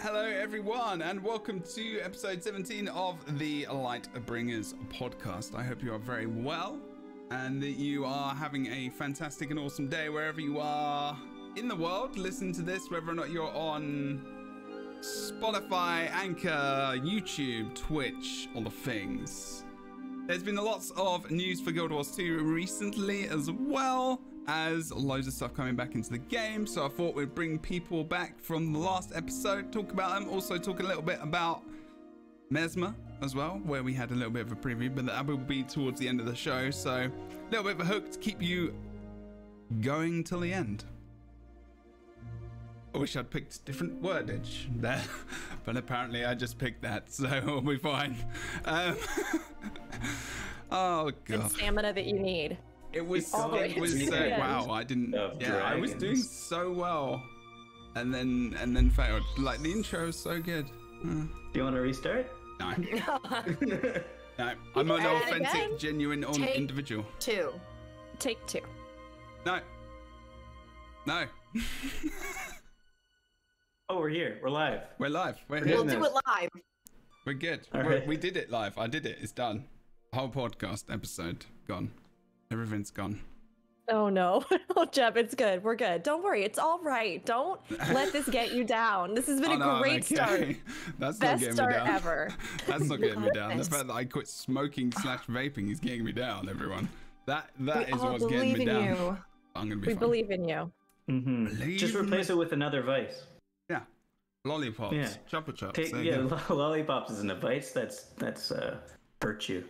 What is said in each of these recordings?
Hello everyone and welcome to episode 17 of the LightBringers podcast. I hope you are very well and that you are having a fantastic and awesome day wherever you are in the world. Listen to this, whether or not you're on Spotify, Anchor, YouTube, Twitch, all the things. There's been lots of news for Guild Wars 2 recently, as well as loads of stuff coming back into the game. So I thought we'd bring people back from the last episode, talk about them, also talk a little bit about Mesmer as well, where we had a little bit of a preview, but that will be towards the end of the show. So a little bit of a hook to keep you going till the end. I wish I'd picked different wordage there, but apparently I just picked that, so we'll be fine. Oh god. And stamina that you need. It was so wow, I didn't I was doing so well and then failed. Like the intro is so good. Do you want to restart? No. No. I'm an authentic, genuine individual. Take two. No. No. Oh, we're here. We're live. We're live. We'll do it live. We're good. Right. We did it live. I did it. It's done. Whole podcast episode gone. Everything's gone. Oh no. Oh, Jeb, it's good. We're good. Don't worry. It's all right. Don't let this get you down. This has been a great start. That's Best not getting start me down. ever. That's not getting me down. The fact that I quit smoking / vaping is getting me down, everyone. That is what's getting me down. You. I'm gonna be We fine. believe in you. Mm-hmm. Just replace it with another vice. Yeah. Lollipops. Yeah. Chupa chups. Lollipops isn't a vice. That's virtue.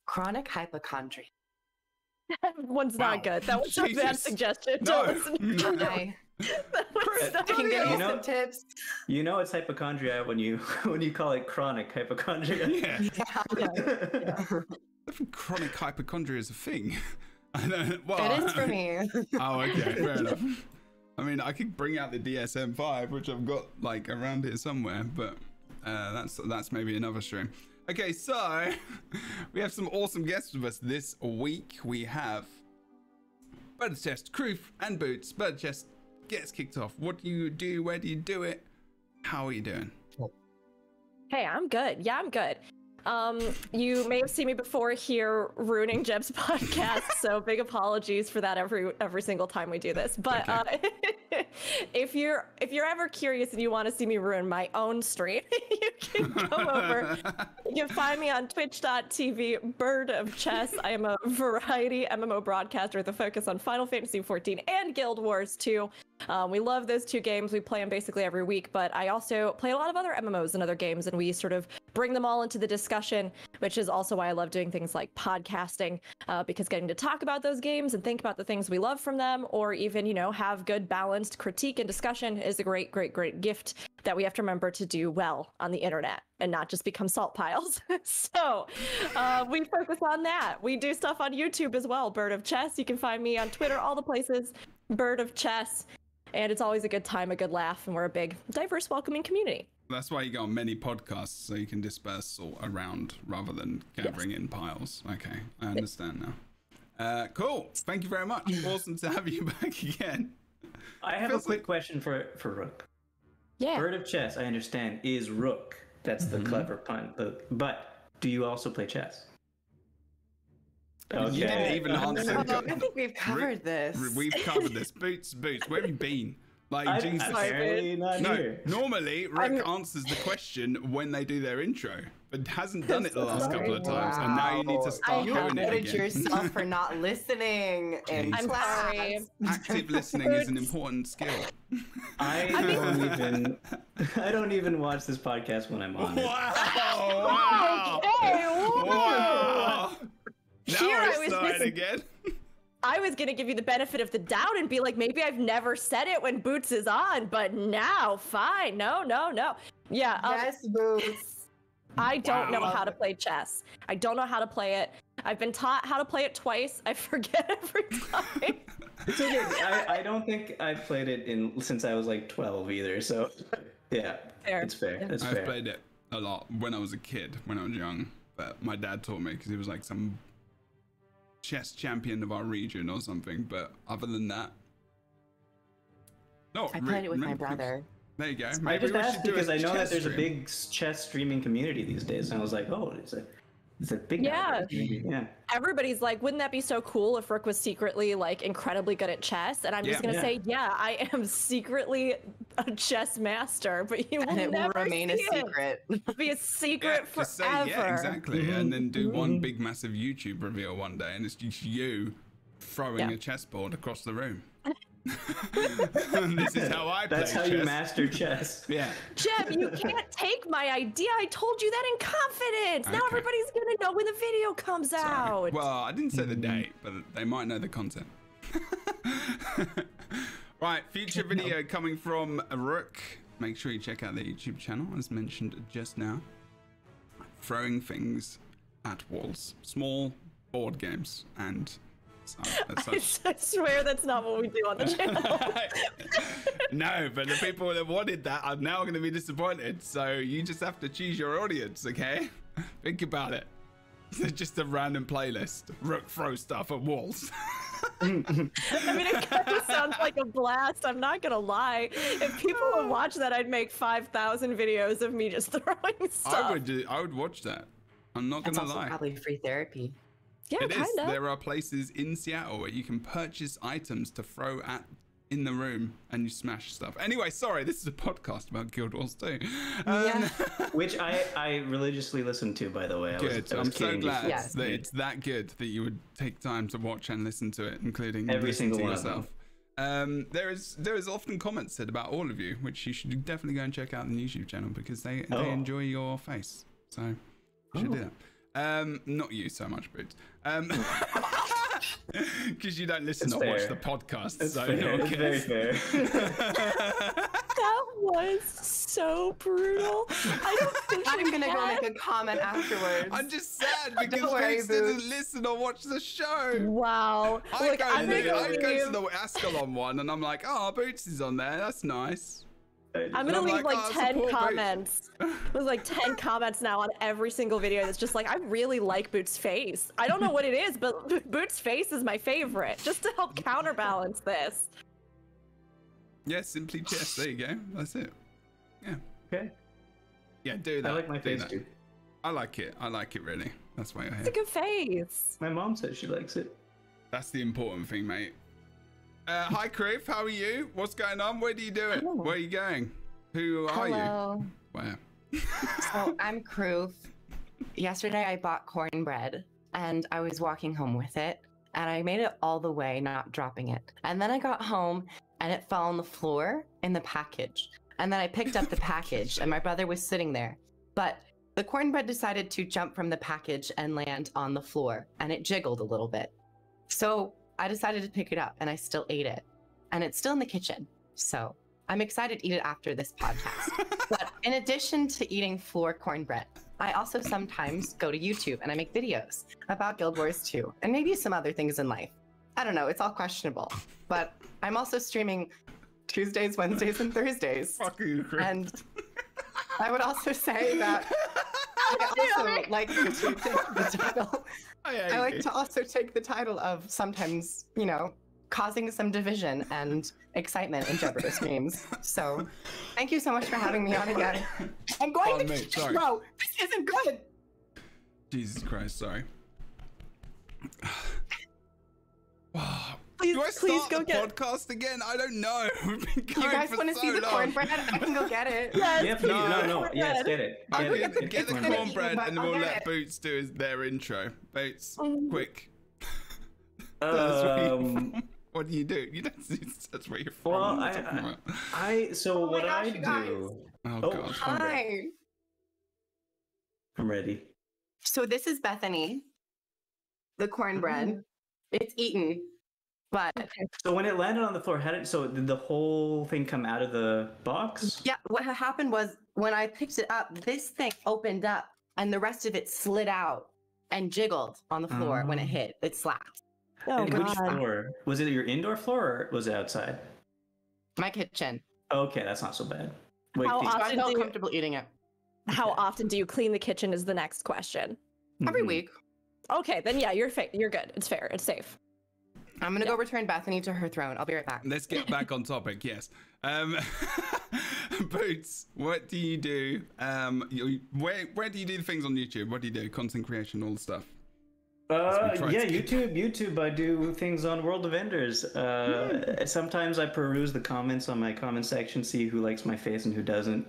Chronic hypochondria. That one's not good. That was a bad suggestion. No. Don't listen to Okay. that. I can give you some tips. You know it's hypochondria when you call it chronic hypochondria. Yeah. Chronic hypochondria is a thing. I know. Well, It is for me. Oh, okay, fair enough. I mean, I could bring out the DSM-5, which I've got like around here somewhere, but that's maybe another stream. Okay, so we have some awesome guests with us this week. We have Bird of Chest, Kroof, and Boots. Bird of Chest gets kicked off. What do you do? Where do you do it? How are you doing? Hey, I'm good. Yeah, I'm good. You may have seen me before here ruining Jeb's podcast, so big apologies for that every single time we do this. But Okay. if you're ever curious and you want to see me ruin my own stream, you can go over. You can find me on twitch.tv, Bird of Chess. I am a variety MMO broadcaster with a focus on Final Fantasy XIV and Guild Wars 2. We love those two games. We play them basically every week, but I also play a lot of other MMOs and other games, and we sort of bring them all into the discussion, which is also why I love doing things like podcasting, because getting to talk about those games and think about the things we love from them, or even, have good balanced critique and discussion is a great, great, great gift that we have to remember to do well on the internet and not just become salt piles. So we focus on that. We do stuff on YouTube as well, Bird of Chess. You can find me on Twitter, all the places, Bird of Chess. And it's always a good time, a good laugh, and we're a big, diverse, welcoming community. That's why you go on many podcasts, so you can disperse all around rather than gathering in piles. Okay, I understand now. Cool. Thank you very much. Awesome to have you back again. I have a quick question for Rook. Yeah. Bird of Chess, I understand, is Rook. That's the clever pun. But do you also play chess? Okay. You didn't even answer. I think we've covered this. We've covered this. Boots, where have you been? Like, Jesus. Apparently not here. Normally, Rick answers the question when they do their intro, but hasn't done it the last couple of times, and now you need to start You doing it voted again. yourself for not listening in Jesus. I'm class. sorry. Active listening is an important skill. I don't even watch this podcast when I'm on it. Wow! Okay, Wow! Now Here I it's was starting missing- again. I was going to give you the benefit of the doubt and be like, maybe I've never said it when Boots is on, but now, fine. No. Yeah. Yes, Boots. I don't know how to play chess. I don't know how to play it. I've been taught how to play it twice. I forget every time. It's okay. I don't think I've played it since I was like 12 either. So yeah, Fair. it's fair. Yeah. It's I've fair. played it a lot when I was a kid, when I was young. But my dad taught me because he was like some chess champion of our region or something. But other than that, no. I played it with my brother. There you go. I Maybe just we asked should do because I know that chess there's a stream. big chess streaming community these days, and I was like, oh, it's a big Yeah. community. Yeah. Everybody's like, wouldn't that be so cool if Rook was secretly like incredibly good at chess? And I'm just gonna say, yeah, I am secretly a chess master, but you will And it will never remain a see it. secret. Be a secret Yeah, just forever. say, yeah, exactly. And then do one big massive YouTube reveal one day, and it's just you throwing a chessboard across the room. This is how I play That's how chess. you master chess. Yeah. Jeb, you can't take my idea. I told you that in confidence. Now Okay. everybody's gonna know when the video comes Sorry. out. Well, I didn't say the date, but they might know the content. Right, future video coming from Rook. Make sure you check out the YouTube channel, as mentioned just now. Throwing things at walls. Small board games and such. I swear that's not what we do on the channel. No, but the people that wanted that are now going to be disappointed. So you just have to choose your audience, okay? Think about it. It's just a random playlist. Rook throw stuff at walls. I mean, it kind of sounds like a blast. I'm not gonna lie. If people would watch that, I'd make 5,000 videos of me just throwing stuff. I would watch that. I'm not That's gonna also lie. probably free therapy. Yeah, It is. kind of. There are places in Seattle where you can purchase items to throw at in the room and you smash stuff. Anyway, sorry, this is a podcast about Guild Wars 2. Yeah. Which I religiously listen to, by the way. Good. I was I'm so kidding glad Yes. that it's that good that you would take time to watch and listen to it, including Every listen single to one of yourself. There is often comments said about all of you, which you should definitely go and check out on the YouTube channel because they enjoy your face. So you should do that. Not you so much, Boots. Because you don't listen It's or watch fair. the podcast. It's so fair. no one It's very cares. fair. That was so brutal. I don't think I'm you gonna go can. make a comment afterwards. I'm just sad because Don't worry, Boots didn't Boots. listen or watch the show. Wow. I Look, I'm gonna go go to leave. the Ascalon one and I'm like, oh, Boots is on there. That's nice. I'm And gonna I'm leave like, like oh, 10 support Boots. comments. There's like 10 comments now on every single video that's just like, I really like Boots' face. I don't know what it is, but Boots' face is my favorite, just to help counterbalance this. Yeah, simply chess. There you go. That's it. Yeah. Okay. Yeah, do that. I like my do face that. too. I like it. I like it really. That's why you're It's a here. good face. My mom said she likes it. That's the important thing, mate. Hi, Criff. How are you? What's going on? Where do you do it? Hello. Where are you going? Who are you? Hello. Where? So I'm Kroof. Yesterday I bought cornbread and I was walking home with it and I made it all the way, not dropping it. And then I got home and it fell on the floor in the package. And then I picked up the package and my brother was sitting there. But the cornbread decided to jump from the package and land on the floor and it jiggled a little bit. So I decided to pick it up and I still ate it. And it's still in the kitchen. So I'm excited to eat it after this podcast. But in addition to eating floor cornbread, I also sometimes go to YouTube and I make videos about Guild Wars 2 and maybe some other things in life. I don't know, it's all questionable. But I'm also streaming Tuesdays, Wednesdays, and Thursdays. Fuck you, Criff. And I would also say that I also like to take the title. I like to also take the title of sometimes, you know, causing some division and excitement in Jebro streams. So, thank you so much for having me on again. I'm going Oh, to mate, sorry. Bro, this isn't good. Jesus Christ, sorry. Wow. Please, Do I please start go the get. podcast again? I don't know. We've been going You guys for want to so see the long. cornbread? I can go get it. Yes, Yeah, please. No. cornbread. Yes, get it. I'm Get gonna it. get the cornbread. cornbread and then I'll we'll get let it. Boots do their intro. Boots, Mm. quick. Um, What do you do? You don't see that's where you're from. Well, What are you talking about? so Oh my what gosh, I you guys. do. Oh, Oh, God. Hi. I'm ready. So this is Bethany. The cornbread. It's eaten, but So when it landed on the floor, did the whole thing come out of the box? yeah, what happened was when I picked it up, this thing opened up and the rest of it slid out and jiggled on the floor when it Oh. hit. It slapped. Oh, And which God. floor? Was it your indoor floor or was it outside? My kitchen. Okay, that's not so bad. Wait, How please- So I Often felt do you- comfortable eating it. How often do you clean the kitchen is the next question. Every Mhm. week. Okay, then yeah, you're good. It's fair. It's safe. I'm gonna go return Bethany to her throne. I'll be right back. Let's get back on topic. Yes. Boots, what do you do? Where do you do things on YouTube? What do you do? Content creation, all the stuff. YouTube. I do things on World of Enders. Sometimes I peruse the comments on my comment section, see who likes my face and who doesn't.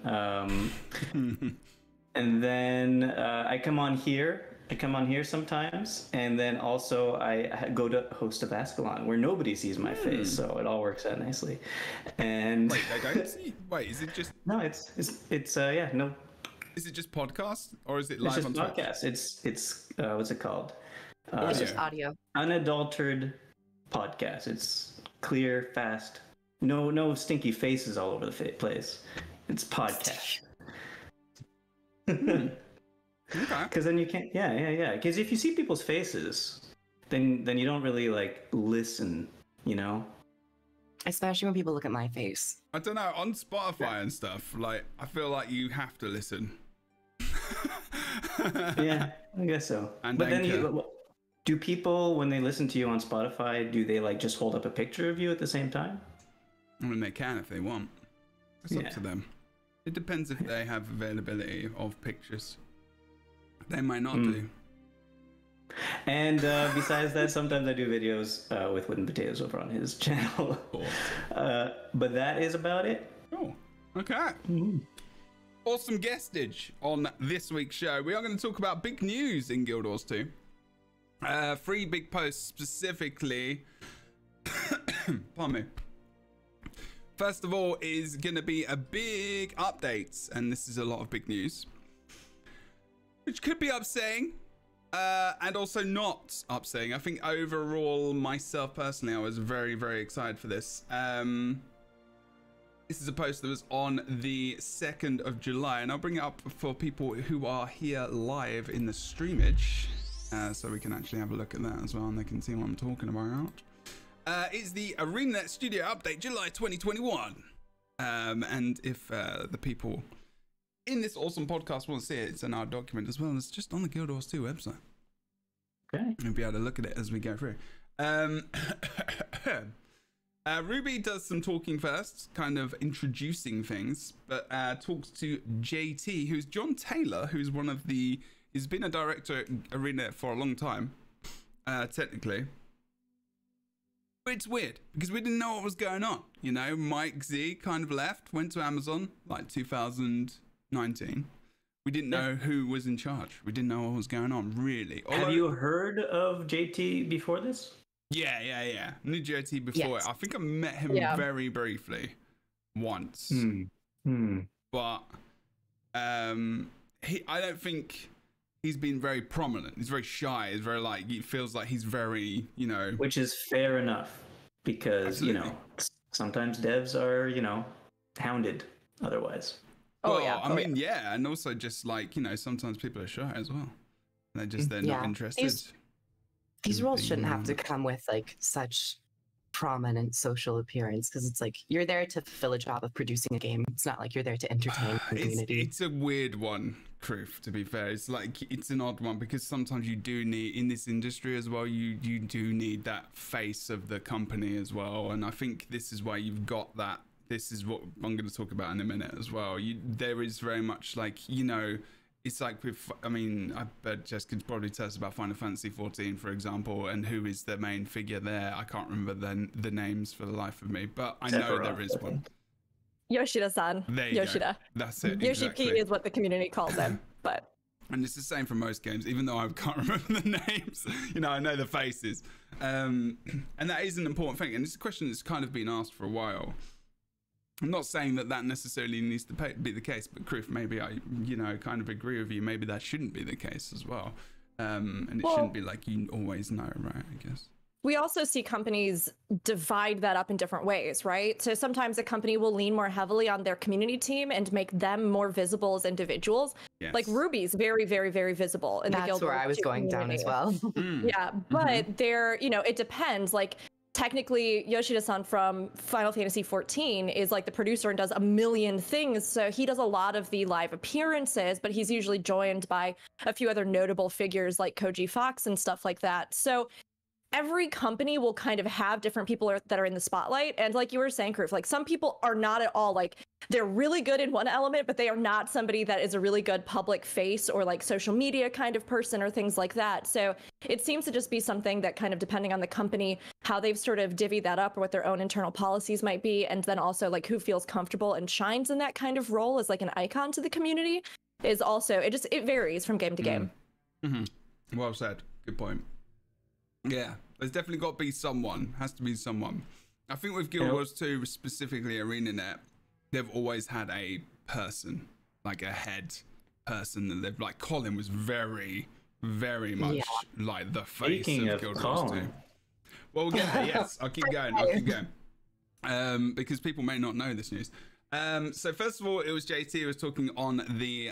And then I come on here. Sometimes, and then also I go to Host of Ascalon, where nobody sees my face, so it all works out nicely. And wait, I don't see. Wait, is it just? No, it's no. Is it just podcast or is it live on Twitch? Podcast. It's what's it called? It's just audio. Unadulterated podcast. It's clear, fast. No stinky faces all over the place. It's podcast. Okay. Because then you can't. Yeah. Because if you see people's faces, then you don't really like listen. You know. Especially when people look at my face. I don't know, on Spotify and stuff. Like, I feel like you have to listen. Yeah, I guess so. And but then do people, when they listen to you on Spotify, do they like just hold up a picture of you at the same time? I mean, they can if they want. It's up to them. It depends if they have availability of pictures. They might not do. And besides that, sometimes I do videos with Wooden Potatoes over on his channel. But that is about it. Oh, okay. Awesome guestage on this week's show. We are going to talk about big news in Guild Wars 2. 3 big posts specifically. Pardon me. First of all is going to be a big update, and this is a lot of big news, which could be upsetting. And also not upsetting. I think overall, myself personally, I was very, very excited for this. This is a post that was on the 2nd of July, and I'll bring it up for people who are here live in the streamage, so we can actually have a look at that as well, and they can see what I'm talking about. It's the Arenanet Studio Update, July 2021. And if the people in this awesome podcast want to see it, it's in our document as well. It's just on the Guild Wars 2 website. Okay. You'll be able to look at it as we go through. Ruby does some talking first, kind of introducing things, but talks to JT, who's John Taylor, who's one of the... He's been a director at Arenanet for a long time, technically. But it's weird, because we didn't know what was going on. You know, Mike Z kind of left, went to Amazon, like 2019. We didn't know who was in charge. We didn't know what was going on, really. Have you heard of JT before this? Yeah. Knew JT before. Yes. I think I met him very briefly once. But I don't think he's been very prominent. He's very shy. He's very like, it feels like he's very, you know. Which is fair enough, because, Absolutely. you know, sometimes devs are, you know, hounded otherwise. Well, I mean, and also just like, you know, sometimes people are shy as well. They're not interested. These roles shouldn't have to come with like such prominent social appearance, because it's like you're there to fulfill a job of producing a game. It's not like you're there to entertain the community. It's a weird one, Kroof, to be fair. It's like, it's an odd one, because sometimes you do need, in this industry as well, you do need that face of the company as well. And I think this is why you've got that. This is what I'm going to talk about in a minute as well. There is very much like, you know, it's like with, I mean, I bet Jess could probably tell us about Final Fantasy 14, for example, and who is the main figure there. I can't remember the names for the life of me, but I know there is one. Yoshida-san. There you Yoshida. go. That's it. Yoshi Exactly. P is what the community calls him, but... And it's the same for most games, even though I can't remember the names. You know, I know the faces. And that is an important thing. And it's a question that's kind of been asked for a while. I'm not saying that necessarily needs to be the case, but Kroof, maybe I, you know, kind of agree with you. Maybe that shouldn't be the case as well. And it shouldn't be like you always know, right, I guess. We also see companies divide that up in different ways, right? So sometimes a company will lean more heavily on their community team and make them more visible as individuals. Yes. Like Ruby's very, very, very visible in the Guild Wars That's where I was going down as well. Yeah, but there, you know, it depends. Like, technically, Yoshida-san from Final Fantasy 14 is like the producer and does a million things. So he does a lot of the live appearances, but he's usually joined by a few other notable figures like Koji Fox and stuff like that. So every company will kind of have different people that are in the spotlight. And like you were saying, Kroof, like some people are not at all like they're really good in one element, but they are not somebody that is a really good public face or like social media kind of person or things like that. So it seems to just be something that kind of depending on the company, how they've sort of divvied that up or what their own internal policies might be. And then also like who feels comfortable and shines in that kind of role as like an icon to the community is also, it varies from game to game. Mm-hmm. Well said. Good point. Yeah, there's definitely got to be someone. Has to be someone. I think with Guild Wars 2, specifically Arenanet, they've always had a person, like a head person that they've like. Colin was very, very much like the face Speaking of Guild Colin. Wars 2. Well, we'll get there. Yes, I'll keep going. I'll keep going. Because people may not know this news. So first of all, it was JT who was talking on the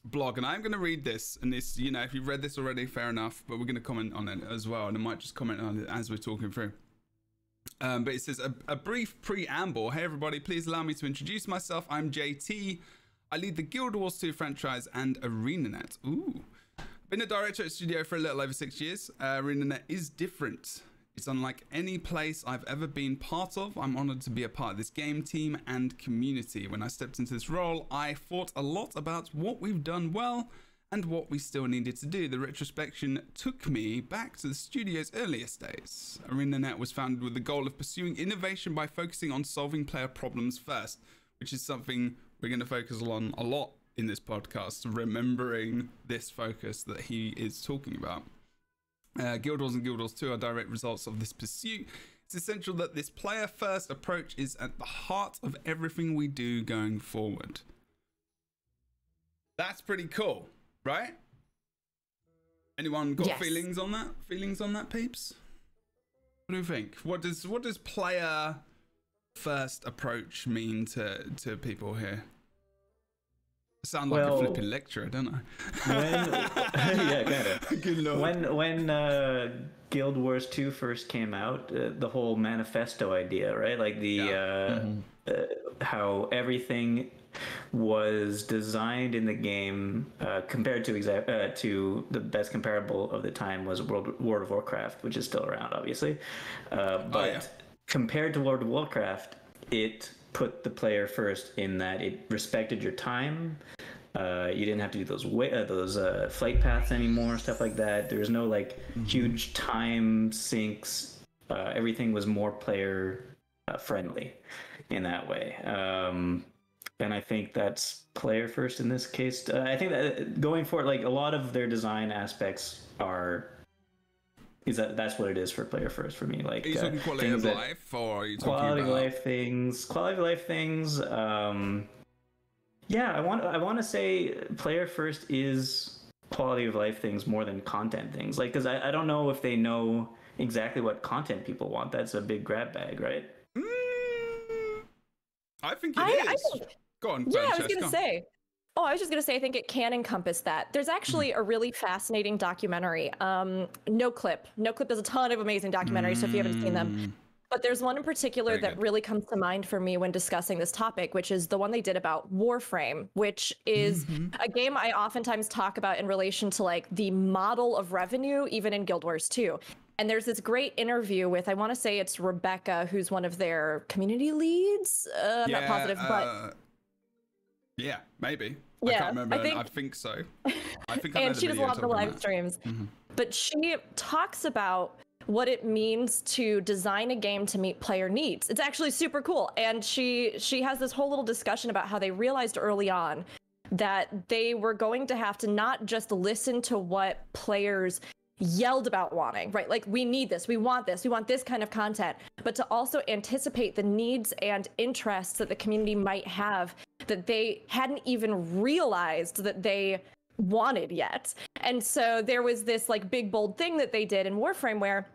blog, and I'm going to read this, and this, you know, if you've read this already, fair enough, but we're going to comment on it as well, and I might just comment on it as we're talking through. But it says, a brief preamble. Hey everybody, please allow me to introduce myself. I'm JT. I lead the Guild Wars 2 franchise and Arenanet. Ooh. Been a director at studio for a little over 6 years. Arenanet is different. It's unlike any place I've ever been part of. I'm honored to be a part of this game team and community. When I stepped into this role, I thought a lot about what we've done well and what we still needed to do. The retrospection took me back to the studio's earliest days. Arenanet was founded with the goal of pursuing innovation by focusing on solving player problems first, which is something we're going to focus on a lot in this podcast, remembering this focus that he is talking about. Guild Wars and Guild Wars 2 are direct results of this pursuit. It's essential that this player-first approach is at the heart of everything we do going forward. That's pretty cool, right? Anyone got feelings on that? Feelings on that, peeps? What do you think? What does player-first approach mean to people here? I sound like a flipping lecturer, don't I? Yeah, kind of. When Guild Wars 2 first came out, the whole manifesto idea, right? Like the how everything was designed in the game compared to the best comparable of the time was World of Warcraft, which is still around, obviously. Compared to World of Warcraft, it put the player first in that it respected your time. You didn't have to do those flight paths anymore, stuff like that. There was no like huge time sinks. Everything was more player friendly in that way. And I think that's player first in this case. I think that going forward, like a lot of their design aspects that's what it is for player first for me. Like, are you talking quality of life, or are you talking quality of life things? Quality of life things. Yeah, I want to say player first is quality of life things more than content things. Like, because I don't know if they know exactly what content people want. That's a big grab bag, right? I think it is. Go on. Yeah, I was gonna say. I was just going to say, I think it can encompass that. There's actually a really fascinating documentary. No Clip does a ton of amazing documentaries, so if you haven't seen them. But there's one in particular that really comes to mind for me when discussing this topic, which is the one they did about Warframe, which is a game I oftentimes talk about in relation to like the model of revenue, even in Guild Wars 2. And there's this great interview with, I want to say it's Rebecca, who's one of their community leads. I'm not positive, but... Yeah, maybe. I can't remember. I think so. I think I know she does a lot of the live streams. But she talks about what it means to design a game to meet player needs. It's actually super cool. And she has this whole little discussion about how they realized early on that they were going to have to not just listen to what players yelled about wanting, right? Like, we need this, we want this kind of content, but to also anticipate the needs and interests that the community might have that they hadn't even realized that they wanted yet. And so there was this like big bold thing that they did in Warframe where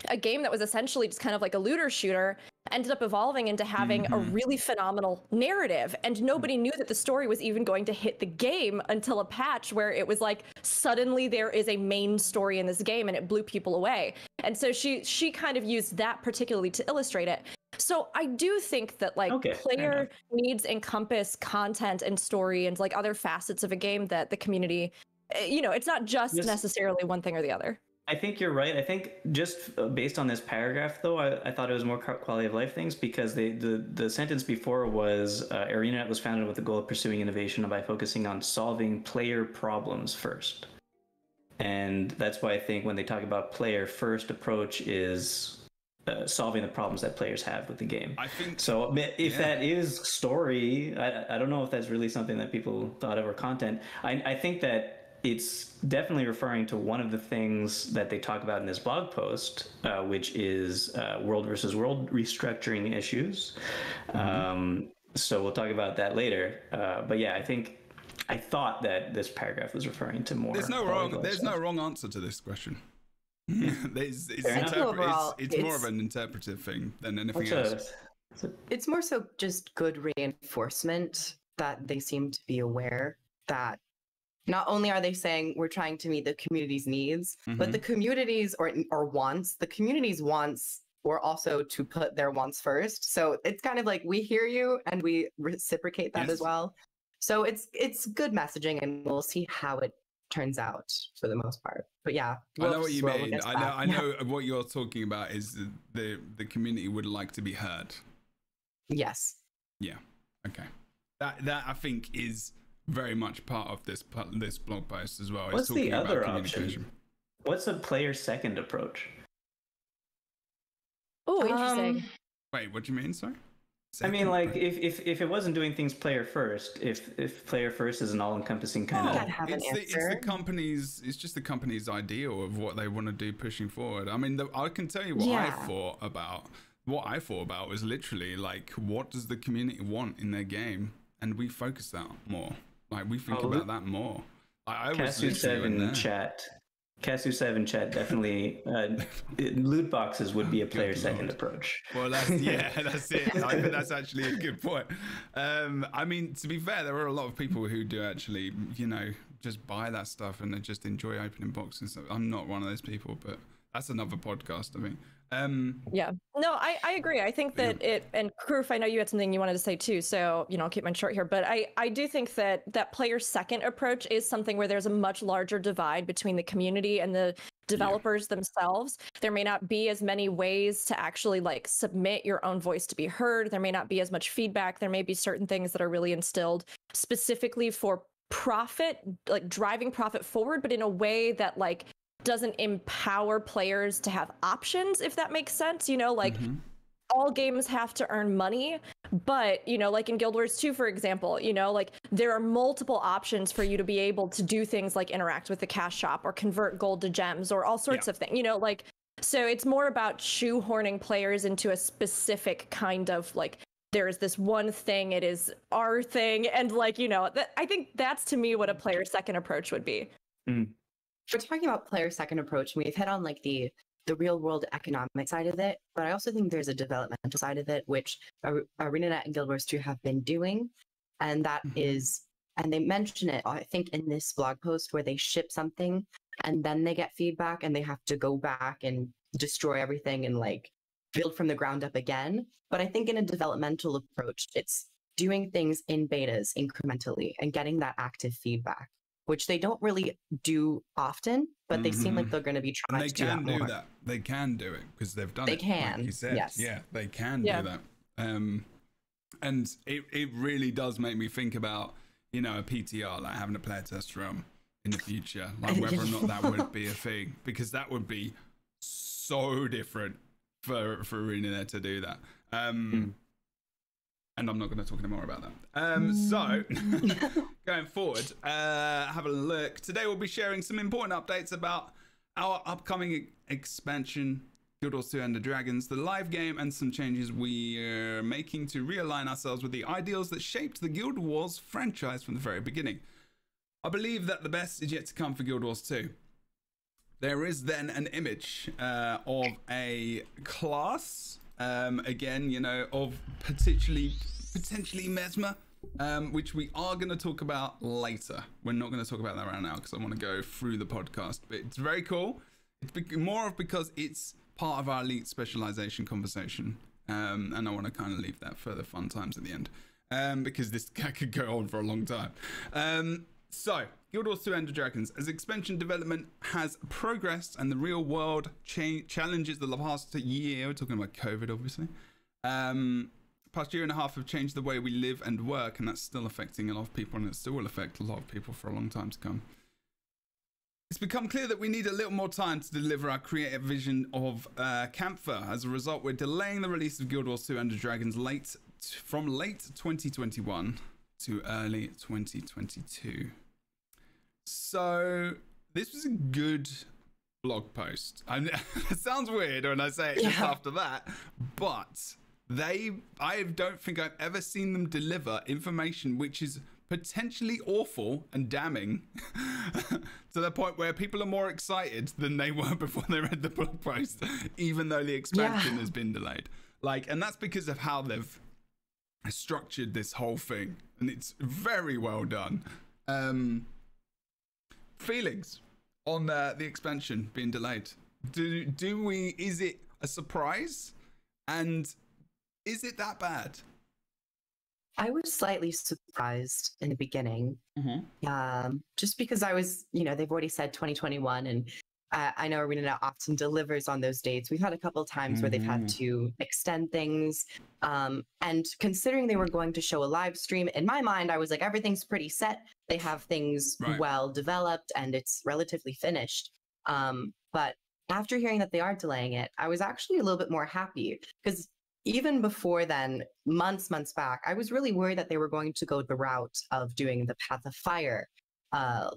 a game that was essentially just kind of like a looter shooter ended up evolving into having a really phenomenal narrative. And nobody knew that the story was even going to hit the game until a patch where it was like, suddenly there is a main story in this game, and it blew people away. And so she kind of used that particularly to illustrate it. So I do think that like player needs encompass content and story and like other facets of a game that the community, it's not just necessarily one thing or the other. I think you're right. I think just based on this paragraph, though, I thought it was more quality of life things, because the sentence before was Arenanet was founded with the goal of pursuing innovation by focusing on solving player problems first. And that's why I think when they talk about player first approach is solving the problems that players have with the game. I think so. If that is story, I don't know if that's really something that people thought of or content. I think that it's definitely referring to one of the things that they talk about in this blog post, which is world versus world restructuring issues. So we'll talk about that later. But yeah, I thought that this paragraph was referring to more. There's no wrong answer to this question. It's more of an interpretive thing than anything else. It's more so just good reinforcement that they seem to be aware that not only are they saying we're trying to meet the community's needs, but the community's or wants, the community's wants were also to put their wants first. So it's kind of like we hear you and we reciprocate that as well. So it's good messaging, and we'll see how it turns out for the most part. But yeah, I know what you mean. I know what you're talking about is the community would like to be heard. Yes. Yeah. Okay. That I think is very much part of this blog post as well. What's the other option? What's a player second approach? Oh, interesting. Wait, what do you mean? Sorry. I mean, like, if it wasn't doing things player first, if player first is an all-encompassing kind of... It's just the company's ideal of what they want to do pushing forward. I mean, I can tell you what I thought about. What I thought about was literally, like, what does the community want in their game? And we focus that more. Like, we think about that more. I was literally in chat. Casu7 chat definitely loot boxes would be a player second approach. Well, that's it. I think that's actually a good point. I mean, to be fair, there are a lot of people who do actually, just buy that stuff and they just enjoy opening boxes and stuff. I'm not one of those people, but that's another podcast, I mean. Yeah, no, I agree. I think that and Kroof, I know you had something you wanted to say too, so I'll keep mine short here, but I do think that player second approach is something where there's a much larger divide between the community and the developers themselves. There may not be as many ways to actually like submit your own voice to be heard. There may not be as much feedback. There may be certain things that are really instilled specifically for profit, like driving profit forward, but in a way that like doesn't empower players to have options, if that makes sense. All games have to earn money, but like in Guild Wars 2, for example, like there are multiple options for you to be able to do things like interact with the cash shop or convert gold to gems or all sorts of things, so it's more about shoehorning players into a specific kind of like, there is this one thing, it is our thing, and like I think that's to me what a player second approach would be. We're talking about player second approach, and we've hit on like the real world economic side of it, but I also think there's a developmental side of it, which Arenanet and Guild Wars 2 have been doing, and that is, and they mention it, I think, in this blog post where they ship something and then they get feedback and they have to go back and destroy everything and like build from the ground up again. But I think in a developmental approach, it's doing things in betas incrementally and getting that active feedback, which they don't really do often, but they seem like they're going to be trying to do that more. They can do it because they've done it. They can, like you said. Yes. Yeah, they can do that. And it really does make me think about, a PTR, like having a player test room in the future, like whether or not that would be a thing, because that would be so different for Arenanet to do that. And I'm not going to talk anymore about that. So, going forward, have a look. Today we'll be sharing some important updates about our upcoming expansion, Guild Wars 2 Ender Dragons, the live game, and some changes we're making to realign ourselves with the ideals that shaped the Guild Wars franchise from the very beginning. I believe that the best is yet to come for Guild Wars 2. There is then an image of a class, again, of potentially Mesmer, which we are going to talk about later. We're not going to talk about that right now because I want to go through the podcast, but it's very cool. It's more of because it's part of our elite specialization conversation, and I want to kind of leave that for the fun times at the end, because this could go on for a long time. So Guild Wars 2 Ender Dragons. As expansion development has progressed and the real world challenges the past year, we're talking about COVID obviously, past year and a half have changed the way we live and work, and that's still affecting a lot of people, and it still will affect a lot of people for a long time to come. It's become clear that we need a little more time to deliver our creative vision of Camphor. As a result, we're delaying the release of Guild Wars 2 Ender Dragons from late 2021 to early 2022. So this was a good blog post. It sounds weird when I say it just after that, but I don't think I've ever seen them deliver information which is potentially awful and damning to the point where people are more excited than they were before they read the blog post, even though the expansion has been delayed. And that's because of how they've structured this whole thing, and it's very well done. Feelings on the expansion being delayed? Is it a surprise, and is it that bad? I was slightly surprised in the beginning, just because I was, they've already said 2021, and I know Arenanet often delivers on those dates. We've had a couple of times where they've had to extend things, and considering they were going to show a live stream, in my mind, I was like, everything's pretty set. They have things well developed, and it's relatively finished. But after hearing that they are delaying it, I was actually a little bit more happy, because even before then, months back, I was really worried that they were going to go the route of doing the Path of Fire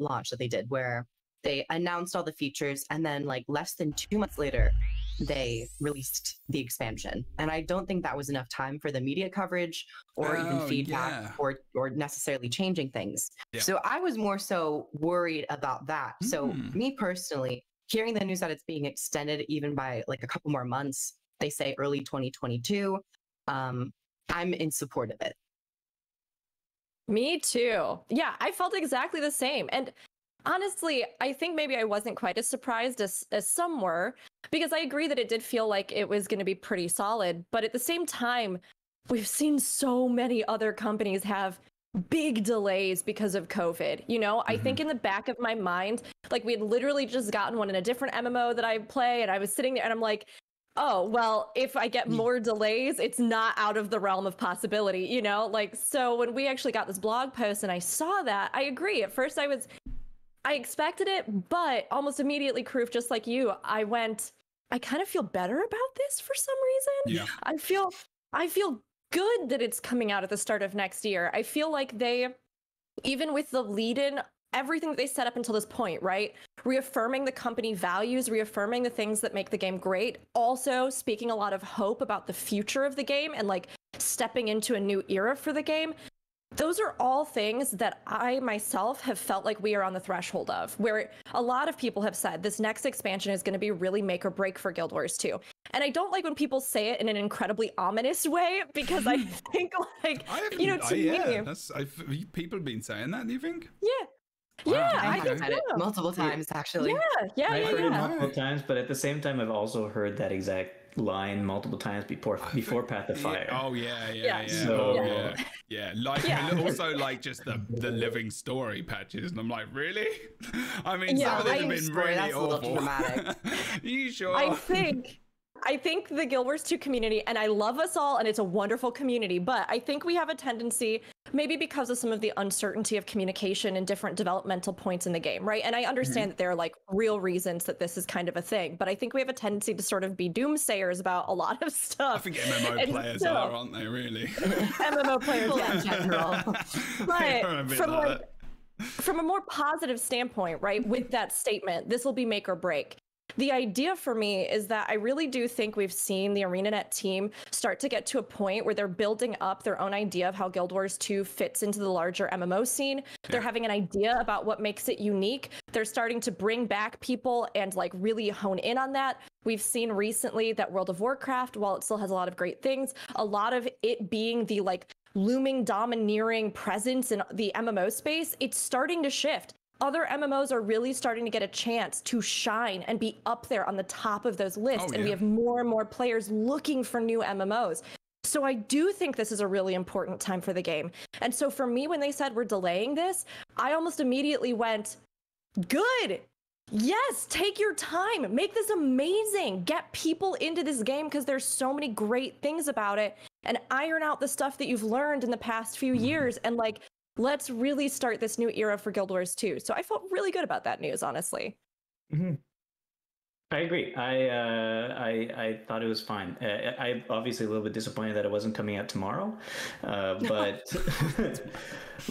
launch that they did, where they announced all the features, and then less than 2 months later, they released the expansion. And I don't think that was enough time for the media coverage or even feedback or necessarily changing things. Yeah. So I was more so worried about that. So me personally, hearing the news that it's being extended even by a couple more months, they say early 2022, I'm in support of it. Me too. Yeah, I felt exactly the same. And honestly, I think maybe I wasn't quite as surprised as some were, because I agree that it did feel like it was going to be pretty solid. But at the same time, we've seen so many other companies have big delays because of COVID. I think in the back of my mind, we had literally just gotten one in a different MMO that I play, and I was sitting there and I'm like, oh, well, if I get more delays, it's not out of the realm of possibility, so when we actually got this blog post and I saw that, I agree. At first I expected it, but almost immediately, Kroof, just like you, I kind of feel better about this for some reason. Yeah. I feel good that it's coming out at the start of next year. I feel like they, even with the lead-in, everything that they set up until this point, right? Reaffirming the company values, reaffirming the things that make the game great, also speaking a lot of hope about the future of the game and stepping into a new era for the game. Those are all things that I myself have felt like we are on the threshold of, where a lot of people have said this next expansion is going to be really make or break for Guild Wars 2. And I don't like when people say it in an incredibly ominous way, because I think people have been saying that, do you think? Yeah. Wow. Yeah, I have said it multiple times, actually. I've heard it multiple times, but at the same time, I've also heard that exact line multiple times before Path of Fire. Oh yeah. So, also just the living story patches, and I'm like, really? I mean, some of them have been really awful. Dramatic. You sure? I think the Guild Wars 2 community, and I love us all, and it's a wonderful community, but I think we have a tendency, maybe because of some of the uncertainty of communication and different developmental points in the game, right? And I understand that there are real reasons that this is kind of a thing, but I think we have a tendency to sort of be doomsayers about a lot of stuff. I think MMO players are, aren't they, really? MMO players, in general. But from a more positive standpoint, right, with that statement, this will be make or break. The idea for me is that I really do think we've seen the Arenanet team start to get to a point where they're building up their own idea of how Guild Wars 2 fits into the larger MMO scene. They're having an idea about what makes it unique. They're starting to bring back people and really hone in on that. We've seen recently that World of Warcraft, while it still has a lot of great things, a lot of it being the looming domineering presence in the MMO space, it's starting to shift. Other MMOs are really starting to get a chance to shine and be up there on the top of those lists. And we have more and more players looking for new MMOs. So I do think this is a really important time for the game. And so for me, when they said we're delaying this, I almost immediately went, good. Yes, take your time. Make this amazing. Get people into this game because there's so many great things about it. And iron out the stuff that you've learned in the past few years. And like, let's really start this new era for Guild Wars 2. So I felt really good about that news, honestly. Mm-hmm. I agree. I thought it was fine. I'm obviously a little bit disappointed that it wasn't coming out tomorrow, but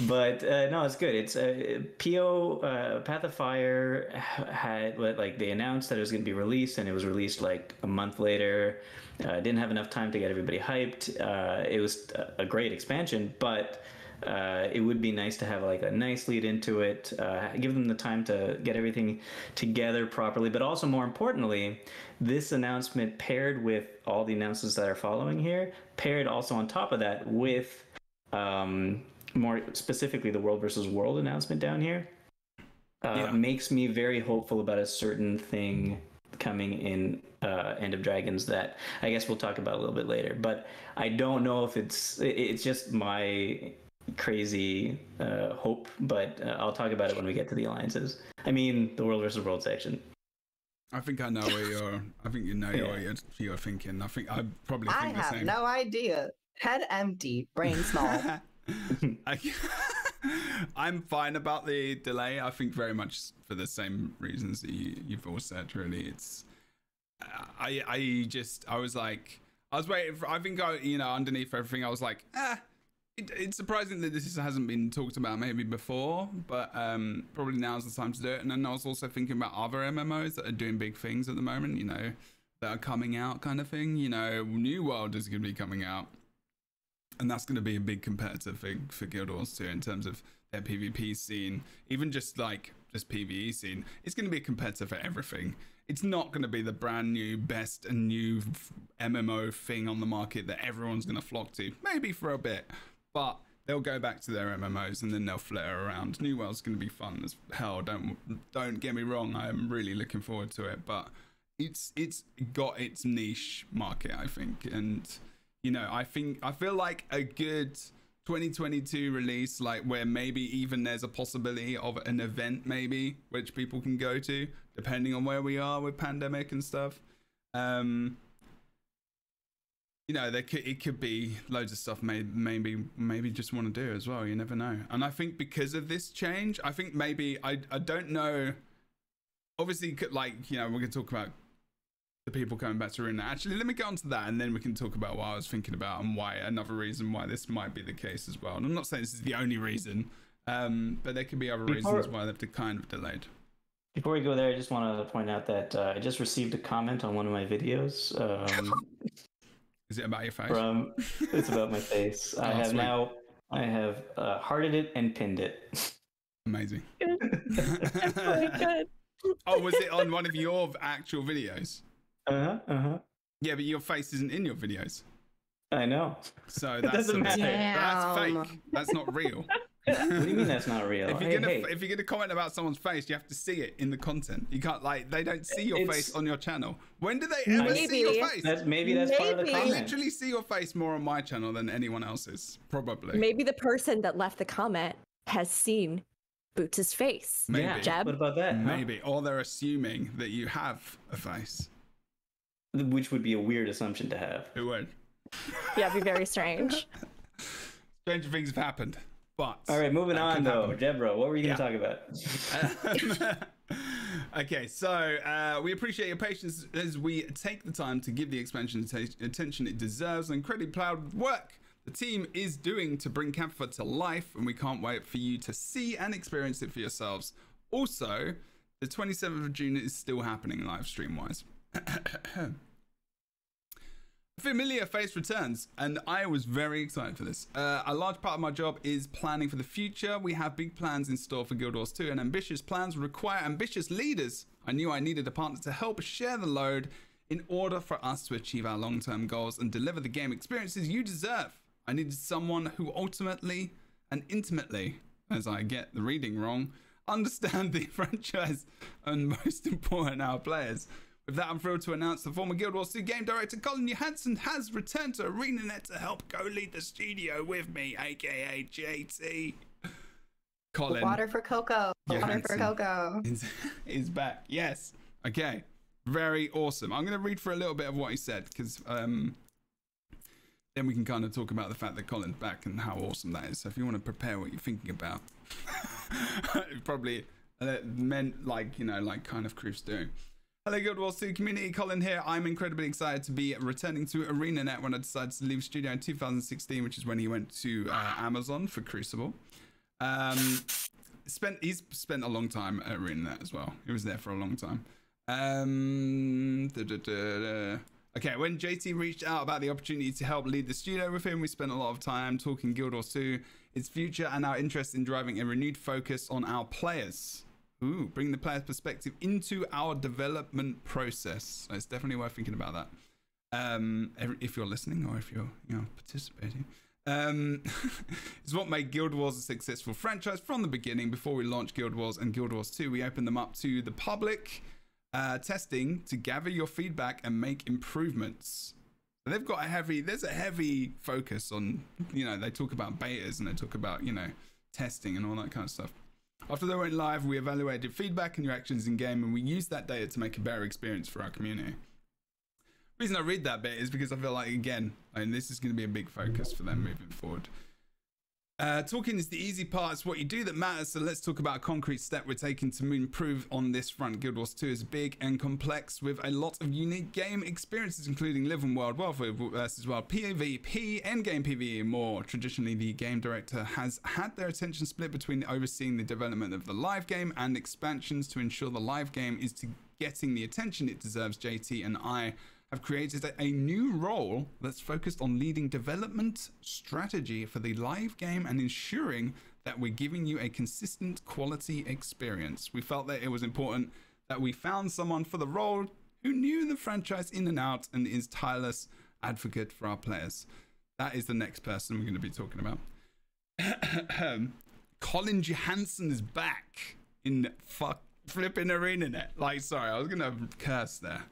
but no, it's good. It's PO Path of Fire had like they announced that it was going to be released, and it was released like a month later. Didn't have enough time to get everybody hyped. It was a great expansion, but it would be nice to have like a nice lead into it, give them the time to get everything together properly, but also more importantly, this announcement paired with all the announcements that are following here, paired also on top of that with more specifically the World versus World announcement down here, makes me very hopeful about a certain thing coming in End of Dragons that I guess we'll talk about a little bit later, but I don't know if it's just my crazy hope, but I'll talk about it when we get to the alliances. I mean, the World versus World section. I think I know where you're. I think you know what you're thinking. I think I probably think the same. I have no idea. Head empty, brain small. I'm fine about the delay. I think very much for the same reasons that you've all said. Really, it's. I was like, I was waiting for. I think underneath everything, I was like, It's surprising that this hasn't been talked about maybe before, but probably now's the time to do it. And then I was also thinking about other MMOs that are doing big things at the moment, that are coming out kind of thing. New World is going to be coming out, and that's going to be a big competitor for Guild Wars 2 in terms of their PvP scene, even just PvE scene. It's going to be a competitor for everything. It's not going to be the brand new best and new MMO thing on the market that everyone's going to flock to, maybe for a bit. But they'll go back to their MMOs and then they'll flare around. New World's going to be fun as hell. Don't get me wrong. I'm really looking forward to it. But it's got its niche market, I think. And I feel like a good 2022 release, like where maybe even there's a possibility of an event maybe which people can go to, depending on where we are with pandemic and stuff. It could be loads of stuff maybe just want to do as well. You never know. And I think because of this change, I think maybe I don't know. Obviously, we're going to talk about the people coming back to Arenanet. Actually, let me get onto that, and then we can talk about what I was thinking about and why another reason why this might be the case as well. And I'm not saying this is the only reason, but there could be other reasons why they've kind of delayed. Before we go there, I just want to point out that I just received a comment on one of my videos. Is it about your face? It's about my face. I have hearted it and pinned it. Amazing. That's really good. Oh, was it on one of your actual videos? Yeah, but your face isn't in your videos. I know. So that's fake. That's not real. What do you mean that's not real? If you're gonna comment about someone's face, you have to see it in the content. You can't they don't see your face on your channel. When do they ever see your face? That's part of the comment. I literally see your face more on my channel than anyone else's, probably. Maybe the person that left the comment has seen Boots' face. Maybe. Yeah. Jeb? What about that? Maybe. Or they're assuming that you have a face. Which would be a weird assumption to have. It would. Yeah, it'd be very strange. Stranger things have happened. But all right, moving on though. Deborah, what were you going to talk about? Okay, so we appreciate your patience as we take the time to give the expansion attention it deserves. And incredibly proud of the work the team is doing to bring Campfire to life, and we can't wait for you to see and experience it for yourselves. Also, the 27th of June is still happening live stream wise. Familiar face returns, and I was very excited for this. A large part of my job is planning for the future. We have big plans in store for Guild Wars 2, and ambitious plans require ambitious leaders. I knew I needed a partner to help share the load in order for us to achieve our long-term goals and deliver the game experiences you deserve. I needed someone who ultimately and intimately, as I get the reading wrong, understand the franchise and most important, our players. With that, I'm thrilled to announce the former Guild Wars 2 game director Colin Johansson has returned to Arenanet to help co-lead the studio with me, aka JT. Colin. Water for Coco. Water for Coco. Is back. Yes. Okay. Very awesome. I'm going to read for a little bit of what he said, because then we can kind of talk about the fact that Colin's back and how awesome that is. So if you want to prepare what you're thinking about, probably meant like, you know, like kind of Crew's doing. Hello Guild Wars 2 community, Colin here. I'm incredibly excited to be returning to Arenanet when I decided to leave studio in 2016, which is when he went to Amazon for Crucible. He's spent a long time at Arenanet as well. He was there for a long time. Okay, when JT reached out about the opportunity to help lead the studio with him, we spent a lot of time talking Guild Wars 2, its future, and our interest in driving a renewed focus on our players. Ooh, bring the player's perspective into our development process. So it's definitely worth thinking about that. If you're listening or if you're, you know, participating. It's what made Guild Wars a successful franchise from the beginning. Before we launched Guild Wars and Guild Wars 2, we opened them up to the public testing to gather your feedback and make improvements. So they've got there's a heavy focus on, you know, they talk about betas and they talk about, you know, testing and all that kind of stuff. After they went live, we evaluated feedback and your actions in game, and we used that data to make a better experience for our community. The reason I read that bit is because I feel like, again, I mean, this is going to be a big focus for them moving forward. Talking is the easy part. It's what you do that matters. So let's talk about a concrete step we're taking to improve on this front. Guild Wars 2 is big and complex with a lot of unique game experiences, including live and world versus world PvP, endgame PvE, and more. Traditionally, the game director has had their attention split between overseeing the development of the live game and expansions to ensure the live game is getting the attention it deserves. JT and I have created a new role that's focused on leading development strategy for the live game and ensuring that we're giving you a consistent quality experience. We felt that it was important that we found someone for the role who knew the franchise in and out and is tireless advocate for our players. That is the next person we're going to be talking about. Colin Johansson is back in flipping Arenanet. Like, sorry, I was going to curse there.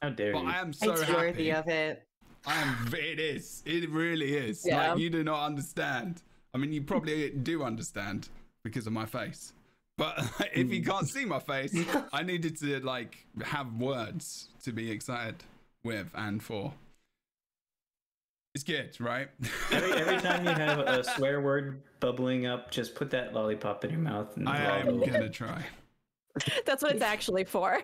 How dare you? I am so It's happy. worthy of it. It is. It really is. Yeah. Like, you do not understand. I mean, you probably do understand because of my face. But if you can't see my face, I needed to, like, have words to be excited with and for. It's good, right? Every time you have a swear word bubbling up, just put that lollipop in your mouth. And I am going to try. That's what it's actually for.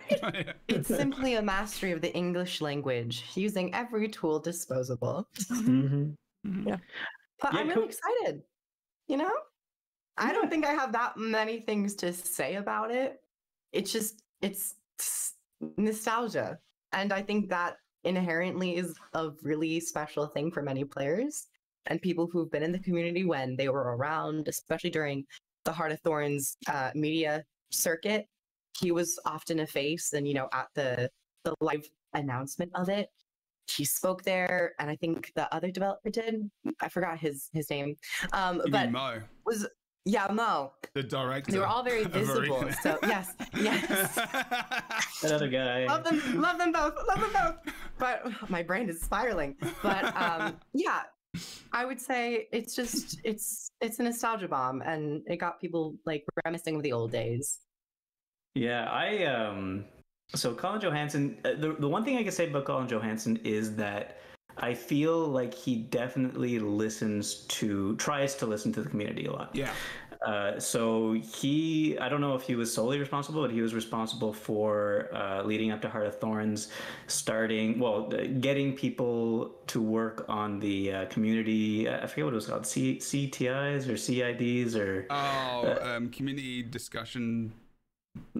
It's simply a mastery of the English language, using every tool disposable. Mm-hmm. Yeah. But Yeah, I'm really excited. You know? I don't think I have that many things to say about it. It's nostalgia. And I think that inherently is a really special thing for many players and people who've been in the community when they were around, especially during the Heart of Thorns media circuit. He was often a face, and, you know, at the live announcement of it, he spoke there, and I think the other developer did. I forgot his name. But Mo. Mo. The director. They were all very visible. So yes. That other guy. Love them both. But my brain is spiraling. But yeah, I would say it's a nostalgia bomb, and it got people like reminiscing of the old days. Yeah, so Colin Johansson, the one thing I can say about Colin Johansson is that I feel like he definitely tries to listen to the community a lot. Yeah. So I don't know if he was solely responsible, but he was responsible for leading up to Heart of Thorns, getting people to work on the community. I forget what it was called, CTIs or CIDs or community discussion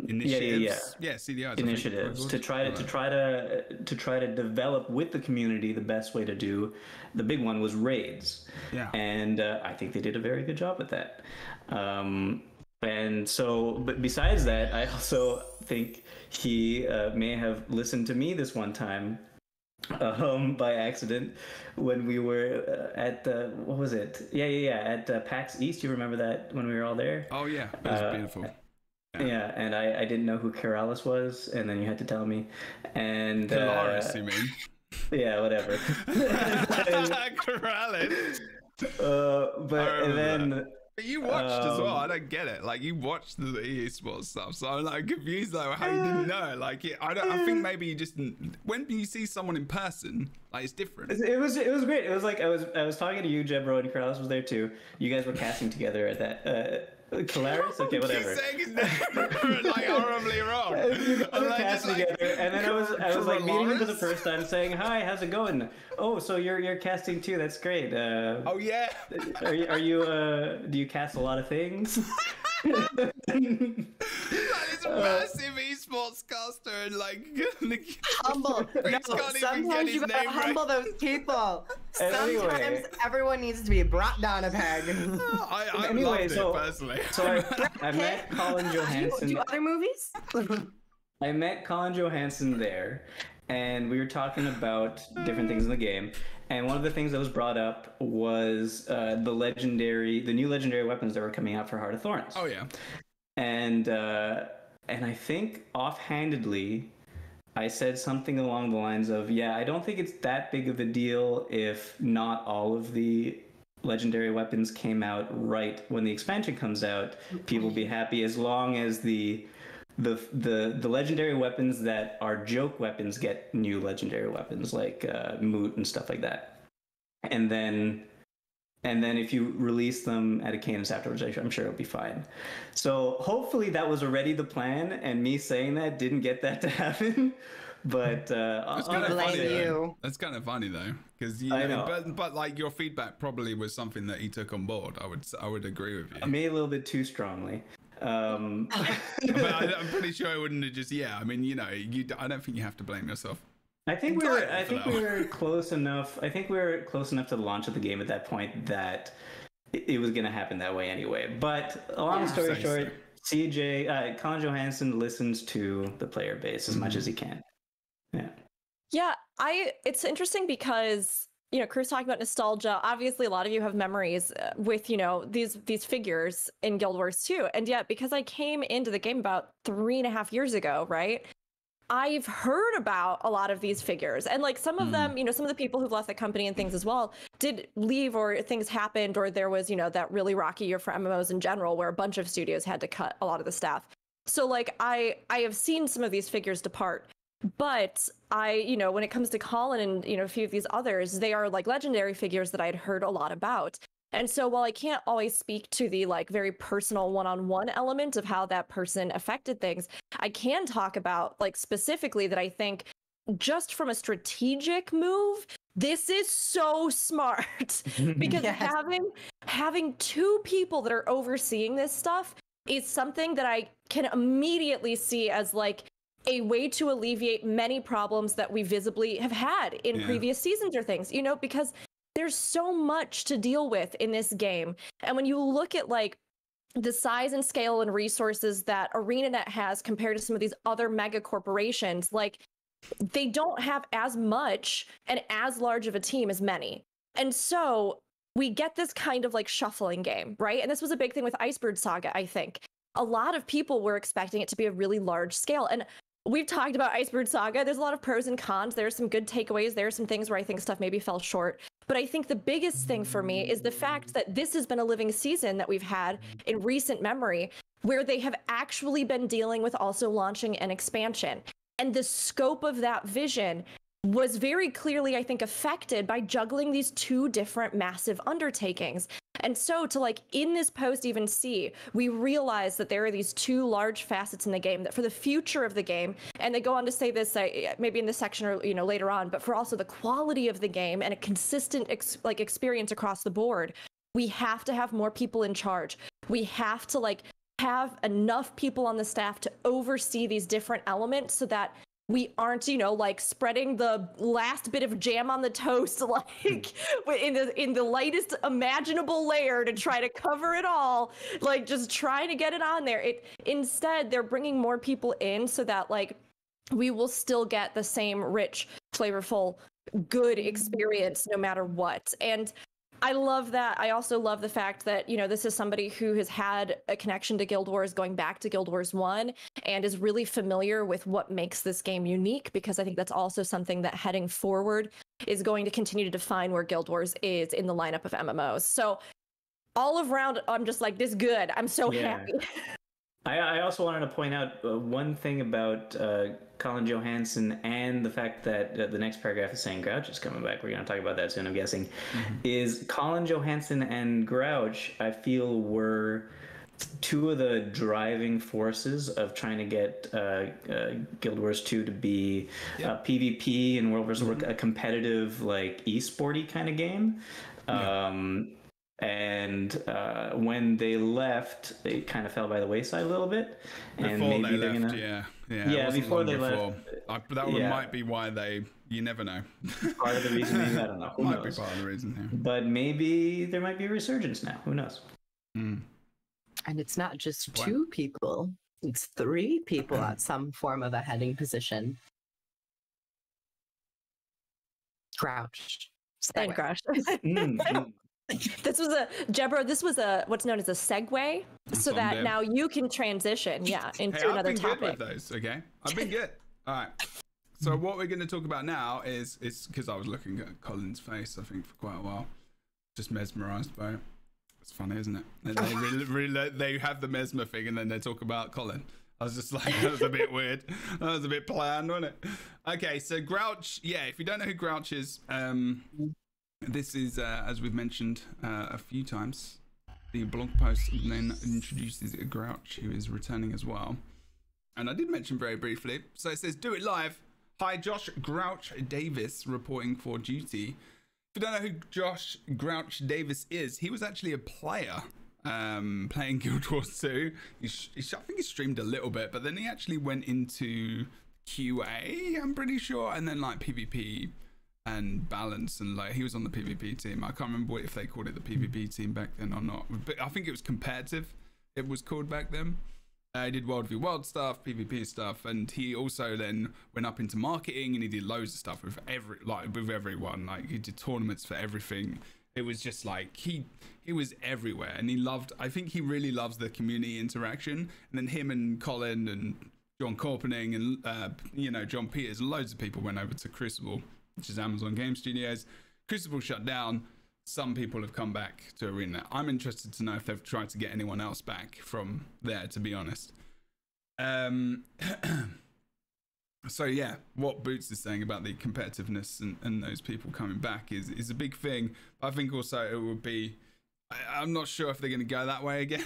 initiatives. Yeah, CDIs. Initiatives to try to develop with the community the best way to do. The big one was raids. Yeah. And I think they did a very good job at that. And so, but besides that, I also think he may have listened to me this one time by accident when we were at the, what was it? Yeah, at PAX East. You remember that when we were all there? Oh yeah, it was beautiful. Yeah, and I didn't know who Keralis was, and then you had to tell me. And Kelaris, you mean? Yeah, whatever. Keralis. But you watched as well. I don't get it. Like, you watched the esports stuff, so I'm like confused though how you didn't know. Like, I think maybe you just, when you see someone in person, like, it's different. It was great. It was like I was talking to you, Jebro, and Keralis was there too. You guys were casting together at that. Kelaris? Okay, whatever. Keep saying his name like horribly wrong. You guys were casting together, and then I was like meeting him for the first time, saying, "Hi, how's it going? Oh, so you're casting too? That's great. Oh yeah. Are you do you cast a lot of things?" Like, he's a massive esports caster and like Humble. No, sometimes you gotta humble those people. Sometimes everyone needs to be brought down a peg. I loved it personally. So I met Colin Johansson. Do other movies? I met Colin Johansson there, and we were talking about different things in the game. And one of the things that was brought up was the new legendary weapons that were coming out for Heart of Thorns. Oh yeah. And I think offhandedly, I said something along the lines of, "Yeah, I don't think it's that big of a deal if not all of the legendary weapons came out right when the expansion comes out. People will be happy as long as the legendary weapons that are joke weapons get new legendary weapons like Moot and stuff like that. And then if you release them at a cadence afterwards, I'm sure it'll be fine." So hopefully that was already the plan, and me saying that didn't get that to happen. But That's kind of funny though. That's kind of funny though, because I know. But like, your feedback probably was something that he took on board. I would agree with you. Maybe a little bit too strongly. But I'm pretty sure I wouldn't have just. Yeah, I mean, I don't think you have to blame yourself. I think we were close enough. I think we were close enough to the launch of the game at that point that it was going to happen that way anyway. But long story short, Colin Johansson listens to the player base as much as he can. Yeah. It's interesting because, Crew's talking about nostalgia. Obviously, a lot of you have memories with, these figures in Guild Wars 2. And yet, because I came into the game about 3.5 years ago, right? I've heard about a lot of these figures, and like some of them, some of the people who've left the company and things as well did leave, or things happened, or there was, that really rocky year for MMOs in general where a bunch of studios had to cut a lot of the staff. So like I have seen some of these figures depart, but when it comes to Colin and, a few of these others, they are like legendary figures that I had heard a lot about. And so while I can't always speak to the like very personal one-on-one element of how that person affected things, I can talk about like specifically that I think just from a strategic move, this is so smart because having two people that are overseeing this stuff is something that I can immediately see as like a way to alleviate many problems that we visibly have had in previous seasons or things, because there's so much to deal with in this game. And when you look at like the size and scale and resources that Arenanet has compared to some of these other mega corporations, like they don't have as much and as large of a team as many. And so we get this kind of like shuffling game, right? And this was a big thing with Icebird Saga, I think. A lot of people were expecting it to be a really large scale. And we've talked about Icebird Saga. There's a lot of pros and cons. There are some good takeaways. There are some things where I think stuff maybe fell short. But I think the biggest thing for me is the fact that this has been a living season that we've had in recent memory, where they have actually been dealing with also launching an expansion. And the scope of that vision was very clearly, I think, affected by juggling these two different massive undertakings. And so to like in this post even see, we realize that there are these two large facets in the game that for the future of the game, and they go on to say this maybe in this section or later on, but for also the quality of the game and a consistent experience across the board, we have to have more people in charge. We have to like have enough people on the staff to oversee these different elements so that we aren't, like spreading the last bit of jam on the toast, like in the lightest imaginable layer to try to cover it all, like just trying to get it on there. Instead, they're bringing more people in so that like we will still get the same rich, flavorful, good experience no matter what. And I love that. I also love the fact that, you know, this is somebody who has had a connection to Guild Wars going back to Guild Wars 1 and is really familiar with what makes this game unique, because I think that's also something that heading forward is going to continue to define where Guild Wars is in the lineup of MMOs. So all around, I'm just like, this good. I'm so happy. I also wanted to point out one thing about Colin Johansson and the fact that the next paragraph is saying Grouch is coming back. We're going to talk about that soon, I'm guessing. Is Colin Johansson and Grouch, I feel, were two of the driving forces of trying to get Guild Wars 2 to be PvP and World vs. World, a competitive, like, esporty kind of game. And when they left, it kind of fell by the wayside a little bit. And before maybe they they're left, gonna... before they left. That one might be why you never know. Part of the reason, maybe, I don't know. Who might knows? be part of the reason, yeah. But maybe there might be a resurgence now. Who knows? And it's not just two people. It's three people at some form of a heading position. Grouch. And Grouch. This was a what's known as a segue, so that now you can transition into another topic. I've been good with those, okay? I've been good. All right. So what we're going to talk about now is because I was looking at Colin's face, I think, for quite a while, just mesmerized by it. It's funny, isn't it? And they they have the Mesmer thing, and then they talk about Colin. I was just like, that was a bit weird. That was a bit planned, wasn't it? Okay, so Grouch, if you don't know who Grouch is, this is, as we've mentioned a few times, the blog post then introduces Grouch, who is returning as well. And I did mention very briefly. So it says, do it live. Hi, Josh Grouch Davis reporting for duty. If you don't know who Josh Grouch Davis is, he was actually a player playing Guild Wars 2. I think he streamed a little bit, but then he actually went into QA, I'm pretty sure, and then like PvP and balance, and like he was on the PvP team. I can't remember if they called it the PvP team back then or not, but I think it was competitive, it was called back then. He did World v World stuff, PvP stuff, and he also then went up into marketing, and he did loads of stuff with everyone. Like he did tournaments for everything. It was just like he was everywhere, and I think he really loves the community interaction. And then him and Colin and John Corpening and John Peters and loads of people went over to Crucible, which is Amazon Game Studios. Crucible shut down. Some people have come back to Arenanet. I'm interested to know if they've tried to get anyone else back from there, to be honest. So yeah, what Boots is saying about the competitiveness and those people coming back is a big thing. But I think also it would be, I'm not sure if they're going to go that way again.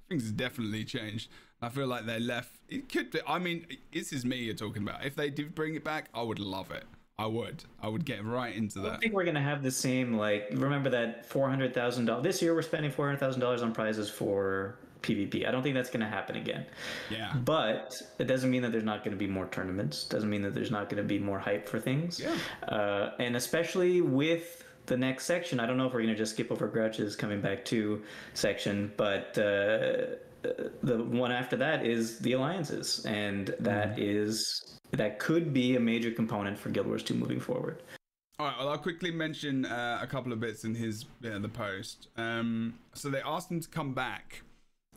Things have definitely changed. I feel like they left. It could be, I mean, this is me you're talking about. If they did bring it back, I would love it. I would get right into that. I think we're gonna have the same, like, remember that $400,000 this year we're spending $400,000 on prizes for PvP. I don't think that's gonna happen again. Yeah. But it doesn't mean that there's not gonna be more tournaments. Doesn't mean that there's not gonna be more hype for things. Yeah. And especially with the next section, I don't know if we're gonna just skip over Grouch's coming back to section, but the one after that is the alliances, and that could be a major component for Guild Wars 2 moving forward. All right, well, I'll quickly mention a couple of bits in the post. So they asked him to come back.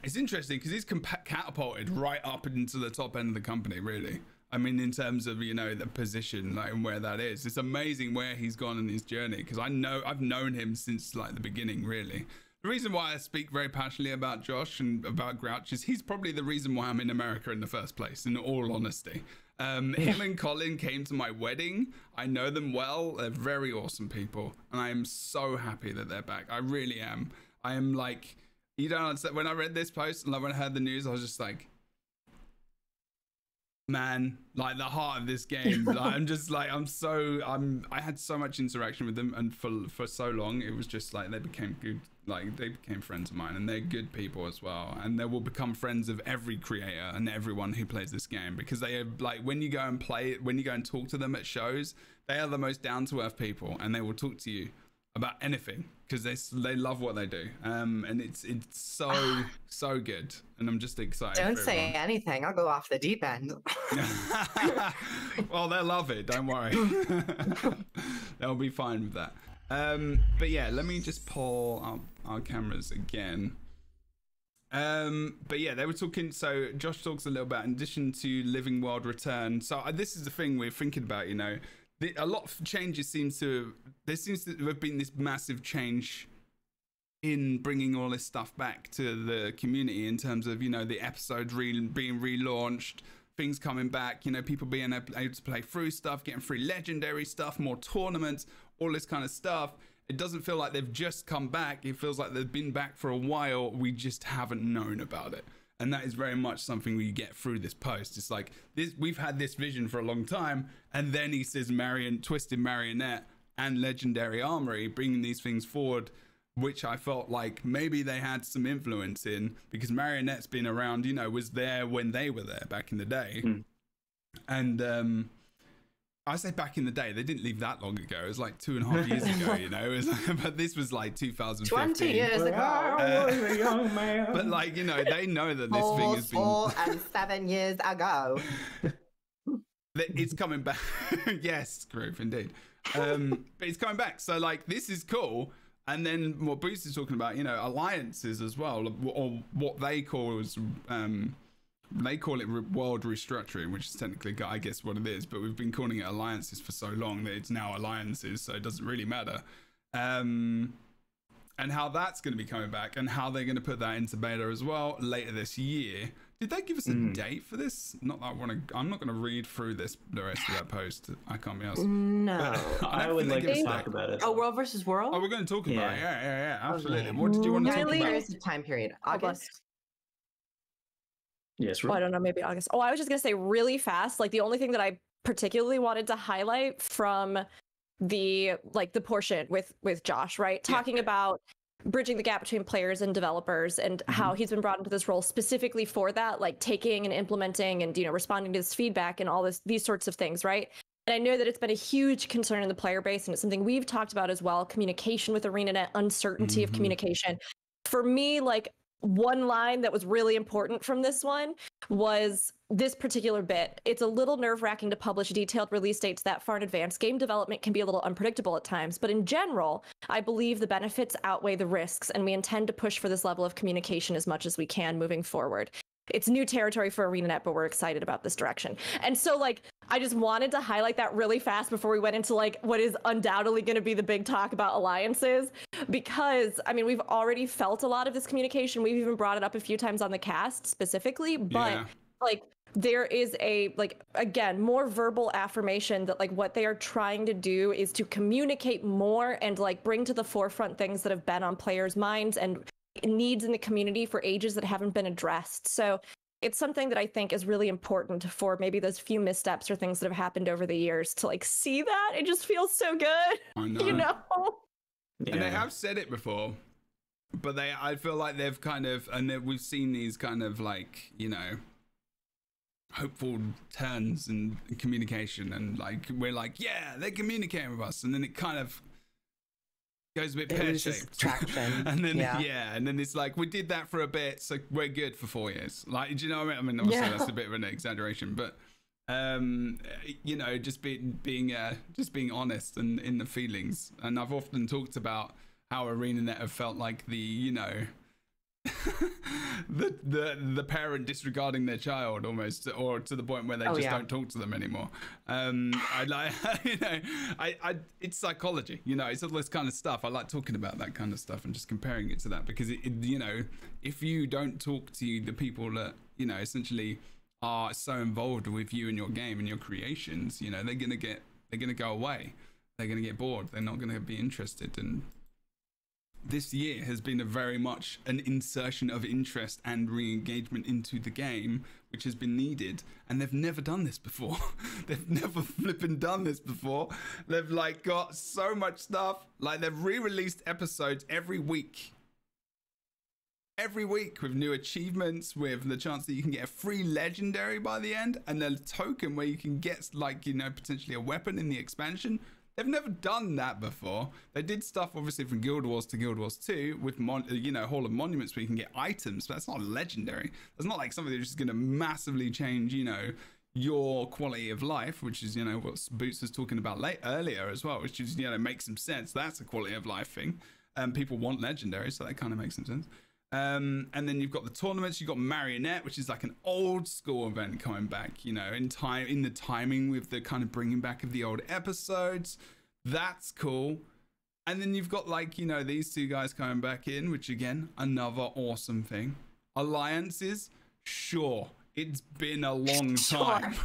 It's interesting because he's catapulted right up into the top end of the company, really. I mean, in terms of, the position, like, and where that is. It's amazing where he's gone in his journey, because I've known him since like the beginning, really. The reason why I speak very passionately about Josh and about Grouch is he's probably the reason why I'm in America in the first place, in all honesty. Him and Colin came to my wedding. I know them well. They're very awesome people. And I am so happy that they're back. I really am. I am like, you don't understand. When I read this post and when I heard the news, I was just like, man, like the heart of this game. Like, I had so much interaction with them, and for so long, it was just like they became good. Like they became friends of mine, and they're good people as well, and they will become friends of every creator and everyone who plays this game, because they are like, when you go and play it, when you go and talk to them at shows, they are the most down-to-earth people, and they will talk to you about anything because they love what they do, and it's so good, and I'm just excited. Don't say anything, I'll go off the deep end. Well, they'll love it, don't worry. They'll be fine with that. But yeah, let me just pull up our cameras again. But yeah, they were talking. So Josh talks a little about, in addition to Living World Return. So this is the thing we're thinking about. You know, a lot of changes there seems to have been this massive change in bringing all this stuff back to the community in terms of, you know, the episodes being relaunched, things coming back, you know, people being able to play through stuff, getting free legendary stuff, more tournaments, all this kind of stuff. It doesn't feel like they've just come back. It feels like they've been back for a while. We just haven't known about it. And that is very much something we get through this post. It's like, we've had this vision for a long time. And then he says Twisted Marionette and Legendary Armory, bringing these things forward, which I felt like maybe they had some influence in, because Marionette's been around, you know, was there when they were there back in the day. And I say back in the day, they didn't leave that long ago. It was like 2.5 years ago, you know. It was like, but this was like 2015. 20 years ago. I was a young man. But like, you know, they know that this thing has been 4 and 7 years ago. It's coming back. Yes, Groove, indeed. But it's coming back. So like, this is cool. And then what Boost is talking about, you know, alliances as well, or what they call is, they call it world restructuring, which is technically, I guess, what it is. But we've been calling it alliances for so long that it's now alliances, so it doesn't really matter. And how that's going to be coming back, and how they're going to put that into beta as well later this year. Did they give us a date for this? Not that I'm not going to read through the rest of that post. I can't be honest. No. I would like to talk about it. Oh, World versus World? Oh, we're going to talk about it. Yeah, absolutely. Okay. What did you want to talk Really? about? There is a time period. August? Yes, Oh, I don't know, maybe August. Oh, I was just gonna say really fast. Like, the only thing that I particularly wanted to highlight from the portion with Josh, right? Talking about bridging the gap between players and developers, and how he's been brought into this role specifically for that, like taking and implementing and, you know, responding to this feedback and all these sorts of things, right? And I know that it's been a huge concern in the player base, and it's something we've talked about as well. Communication with Arenanet, uncertainty of communication. For me, like, one line that was really important from this one was this particular bit. It's a little nerve-wracking to publish detailed release dates that far in advance. Game development can be a little unpredictable at times, but in general, I believe the benefits outweigh the risks, and we intend to push for this level of communication as much as we can moving forward. It's new territory for Arenanet, but we're excited about this direction. And so, like, I just wanted to highlight that really fast before we went into, like, what is undoubtedly going to be the big talk about alliances, because, I mean, we've already felt a lot of this communication. We've even brought it up a few times on the cast specifically, but like, there is a, like, again, more verbal affirmation that, like, what they are trying to do is to communicate more and, like, bring to the forefront things that have been on players' minds and needs in the community for ages that haven't been addressed. So it's something that I think is really important for maybe those few missteps or things that have happened over the years to, like, see that. It just feels so good. I know. You know? Yeah. And they have said it before, but I feel like they've kind of, and we've seen these kind of, like, you know, hopeful turns in communication, and, like, we're like, yeah, they're communicating with us, and then it kind of goes a bit pear-shaped. Traction. And then and then it's like, we did that for a bit, so we're good for 4 years. Like, do you know what I mean? I mean, obviously that's a bit of an exaggeration, but you know, just being honest and in the feelings. And I've often talked about how Arenanet have felt like the, you know, the parent disregarding their child almost, or to the point where they don't talk to them anymore. I like, you know, I it's psychology, you know, it's all this kind of stuff. I like talking about that kind of stuff and just comparing it to that, because it you know, if you don't talk to the people that, you know, essentially are so involved with you and your game and your creations, you know, they're gonna go away. They're gonna get bored. They're not gonna be interested. And this year has been a very much an insertion of interest and re-engagement into the game, which has been needed. And they've never done this before. They've never flipping done this before. They've, like, got so much stuff. Like, they've re-released episodes every week with new achievements, with the chance that you can get a free legendary by the end, and a token where you can get, like, you know, potentially a weapon in the expansion. They've never done that before. They did stuff, obviously, from Guild Wars to Guild Wars 2 with, you know, Hall of Monuments, where you can get items, but that's not legendary. That's not like something that's just going to massively change, you know, your quality of life, which is, you know, what Boots was talking about earlier as well, which is, you know, makes some sense. That's a quality of life thing. People want legendary, so that kind of makes some sense. And then you've got the tournaments. You've got Marionette, which is like an old school event coming back, you know, in the timing with the kind of bringing back of the old episodes. That's cool. And then you've got, like, you know, these two guys coming back in, which again, another awesome thing. Alliances, sure. It's been a long time.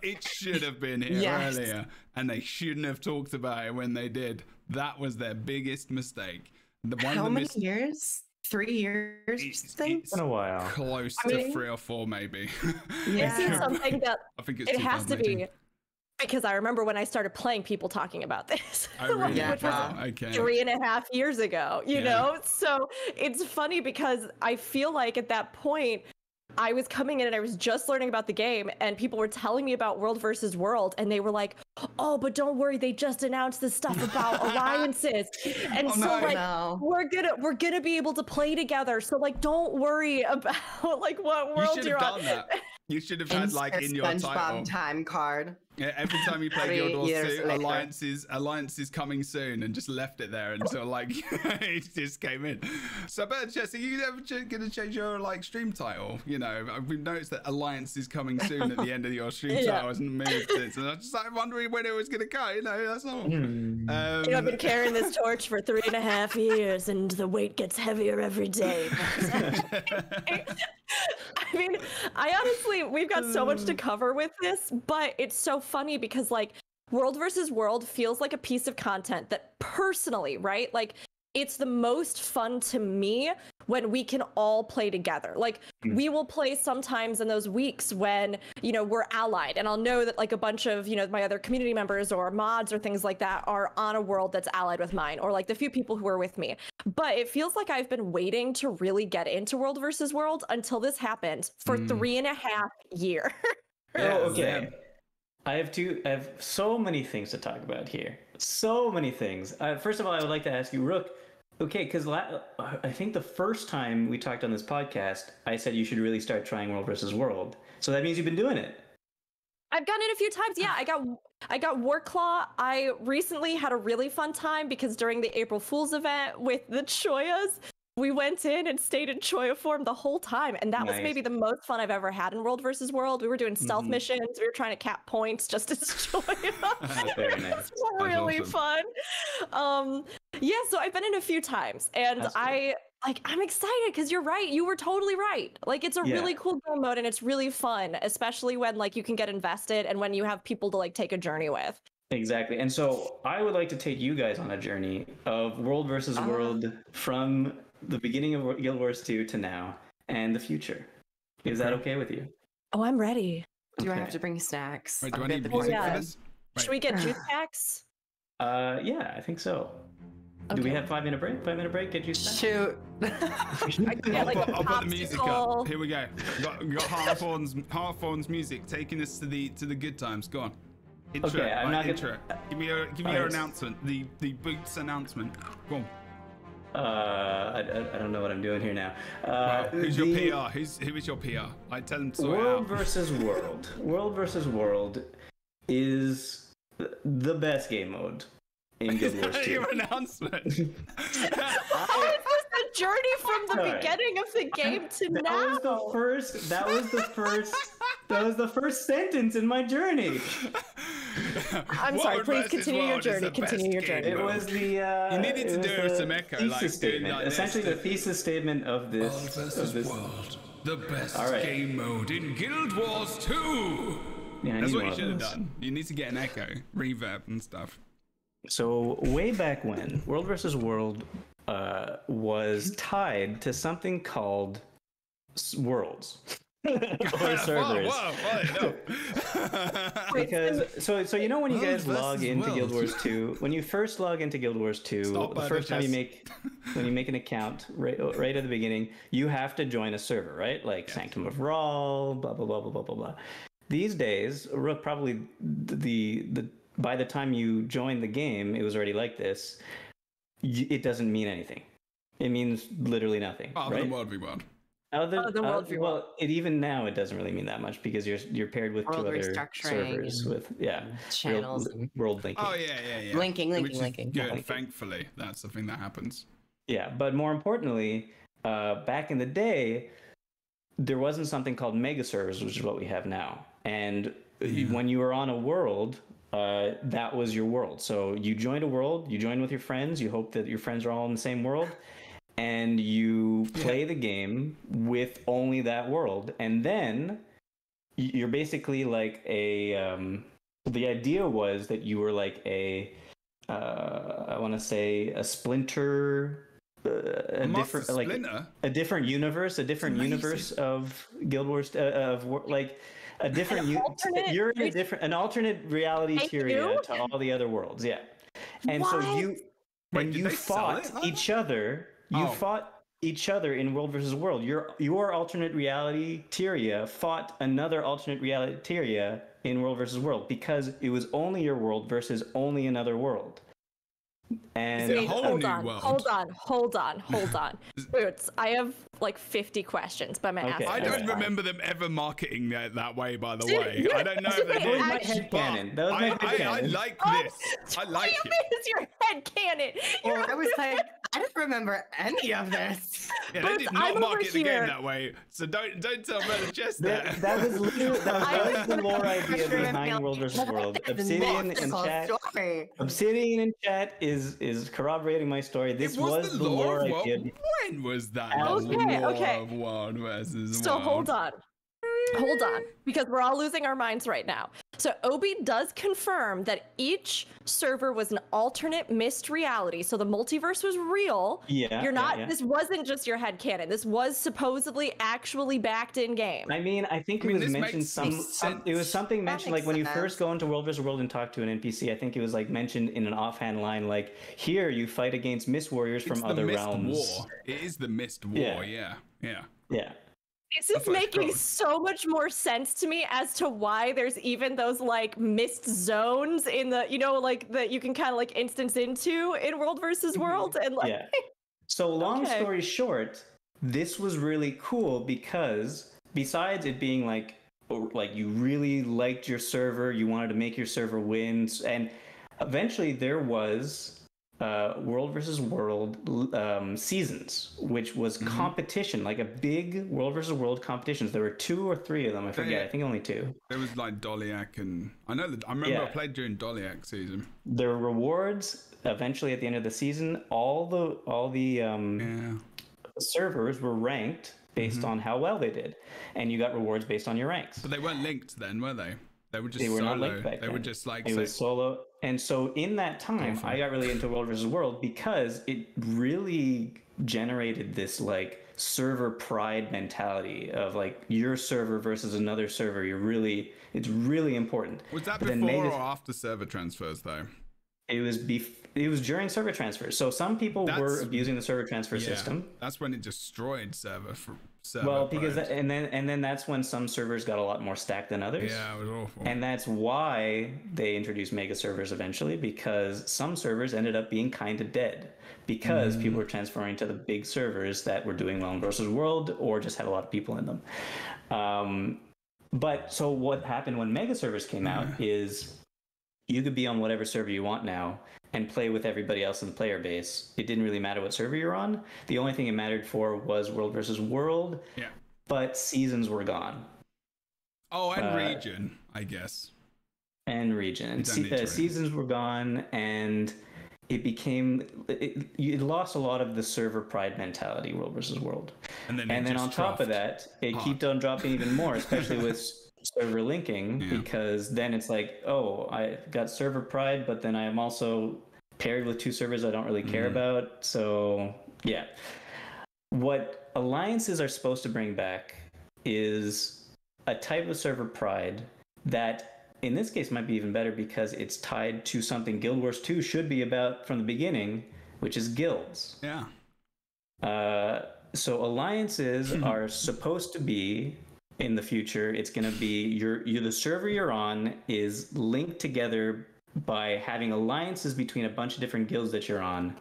It should have been here earlier, and they shouldn't have talked about it when they did. That was their biggest mistake. How many years? 3 years? It's been a while. Close to 3 or 4, maybe. This is something that I think it's it has to 2018. be. Because I remember when I started playing, people talking about this, Oh, really? which was Okay. 3.5 years ago, you know? So it's funny because I feel like at that point, I was coming in and I was just learning about the game, and people were telling me about World versus World, and they were like, oh, but don't worry, they just announced this stuff about alliances. And we're gonna be able to play together. So, like, don't worry about like what world you're on. That. You should have had, like, in your title. SpongeBob time card. Yeah, every time you play Guild Wars 2, later. alliances coming soon, and just left it there until, like, it just came in. So, but Jesse, are you ever going to change your, like, stream title? You know, we've noticed that alliance is coming soon at the end of your stream title hasn't moved it. So I was just like wondering when it was going to go. You know, that's all. You know, I've been carrying this torch for 3.5 years, and the weight gets heavier every day. I mean, I honestly, we've got so much to cover with this, but it's so funny because, like, World versus World feels like a piece of content that personally, right? Like, it's the most fun to me when we can all play together. Like, we will play sometimes in those weeks when, you know, we're allied, and I'll know that, like, a bunch of, you know, my other community members or mods or things like that are on a world that's allied with mine, or like the few people who are with me. But it feels like I've been waiting to really get into World versus World until this happened for 3.5 years. Oh, okay. I have so many things to talk about here. So many things. First of all, I would like to ask you, Rook, okay, because I think the first time we talked on this podcast, I said you should really start trying World versus World. So that means you've been doing it. I've gotten it a few times. Yeah, I got Warclaw. I recently had a really fun time because during the April Fool's event with the Choyas, we went in and stayed in Choya form the whole time, and that was maybe the most fun I've ever had in World versus World. We were doing stealth missions. We were trying to cap points just as Choya. Very nice. It's really fun. Yeah, so I've been in a few times, and I'm excited because you're right. You were totally right. Like, it's a really cool game mode, and it's really fun, especially when, like, you can get invested and when you have people to, like, take a journey with. Exactly. And so I would like to take you guys on a journey of World versus World from the beginning of Guild Wars 2 to now and the future. Is that okay with you? Oh, I'm ready. Do I have to bring snacks? Wait, do I need music for this? Right. Should we get juice packs? Yeah, I think so. Do we have 5-minute break? 5-minute break? Get juice packs? Shoot. I'll put the music up. Here we go. We got Harthorn's music taking us to the good times. Go on. Intro. Okay, I'm not intro. Give me your announcement. The Boots announcement. Go on. I don't know what I'm doing here now. Who's your PR? Who is your PR? I tell them to sort World out. versus World. World versus World is the best game mode in Guild Wars 2. Your announcement. How is this the journey from the beginning of the game to now? That was the first sentence in my journey. I'm sorry, please continue your journey. Continue your journey. It was the you needed to do some echo, thesis statement. Essentially, the thesis statement of this. World versus World, the best right. game mode in Guild Wars 2. Yeah, that's what you should have done. You need to get an echo, reverb, and stuff. So way back when, World versus World was tied to something called worlds. Or servers. Whoa, Because so you know when you guys log into Guild Wars 2, when you first log into Guild Wars 2, the first time when you make an account right at the beginning, you have to join a server, right? Like Sanctum of Raw, blah blah blah blah blah blah blah. These days, probably by the time you join the game, it was already like this. It doesn't mean anything. It means literally nothing. Oh, right? the World v World. the world view. Well, even now it doesn't really mean that much because you're paired with World two other restructuring servers and with channels and world linking. Oh yeah. linking. Which is good. Yeah. Thankfully, that's the thing that happens. Yeah, but more importantly, back in the day, there wasn't something called mega servers, which is what we have now. And when you were on a world, that was your world. So you joined a world, you joined with your friends, you hope that your friends are all in the same world, and you play the game with only that world. And then you're basically like the idea was that you were like I want to say a splinter, a different universe of Guild Wars, like a different you're in an alternate reality Tyria to all the other worlds. Yeah. And so you fought each other. You fought each other in World versus World. Your alternate reality Tyria fought another alternate reality Tyria in World versus World because it was only your world versus only another world. And hold on. Boots, I have like 50 questions, but I'm gonna ask. I don't remember them ever marketing that way, by the way. I don't know if they that was my headcanon. That was my headcanon. I like this. I like it. It's your headcanon. Well, I was like, I don't remember any of this. Yeah, they did not market the game that way, so don't tell Brother Chess that. That was literally the lore idea behind World vs. World. Obsidian in chat is corroborating my story. This was the lore idea. When was that? Okay. Of World versus So World. Hold on, because we're all losing our minds right now. So Obi does confirm that each server was an alternate missed reality. So the multiverse was real. Yeah. You're not. This wasn't just your headcanon. This was supposedly actually backed in game. I mean, I think it was mentioned it was something mentioned like when you first go into World vs. World and talk to an NPC. I think it was like mentioned in an offhand line like, here you fight against mist warriors from other realms. War. It is the mist war. Yeah. This is making so much more sense to me as to why there's even those like mist zones in the, like that you can kind of like instance into in World versus World. And like, So long story short, this was really cool because besides it being like you really liked your server, you wanted to make your server win, and eventually there was World versus World seasons, which was competition, like a big World versus World competitions. There were 2 or 3 of them. I forget. I think only 2. There was like Doliak, and I remember I played during Doliak season. The rewards eventually at the end of the season, all the servers were ranked based on how well they did, and you got rewards based on your ranks. But they weren't linked then, were they? They were just not linked back then. They were just like it was solo. And so in that time, I got really into World versus World because it really generated this like server pride mentality of like your server versus another server. It's really important. Was that before or after server transfers though? It was during server transfers. So some people were abusing the server transfer system. That's when it destroyed server. Well, because and then that's when some servers got a lot more stacked than others. Yeah, it was awful. And that's why they introduced mega servers eventually, because some servers ended up being kind of dead because people were transferring to the big servers that were doing well in versus World or just had a lot of people in them. But so what happened when mega servers came out is you could be on whatever server you want now and play with everybody else in the player base. It didn't really matter what server you're on. The only thing it mattered for was World versus World. Yeah. But seasons were gone. Oh, and region, I guess. And region. Seasons were gone, and it lost a lot of the server pride mentality, World versus World. And then on top of that, it kept on dropping even more, especially with server linking, because then it's like, oh, I got server pride, but then I am also paired with 2 servers I don't really care about. So yeah, what alliances are supposed to bring back is a type of server pride that in this case might be even better because it's tied to something Guild Wars 2 should be about from the beginning, which is guilds. So alliances are supposed to be, in the future, it's going to be the server you're on is linked together by having alliances between a bunch of different guilds that you're on,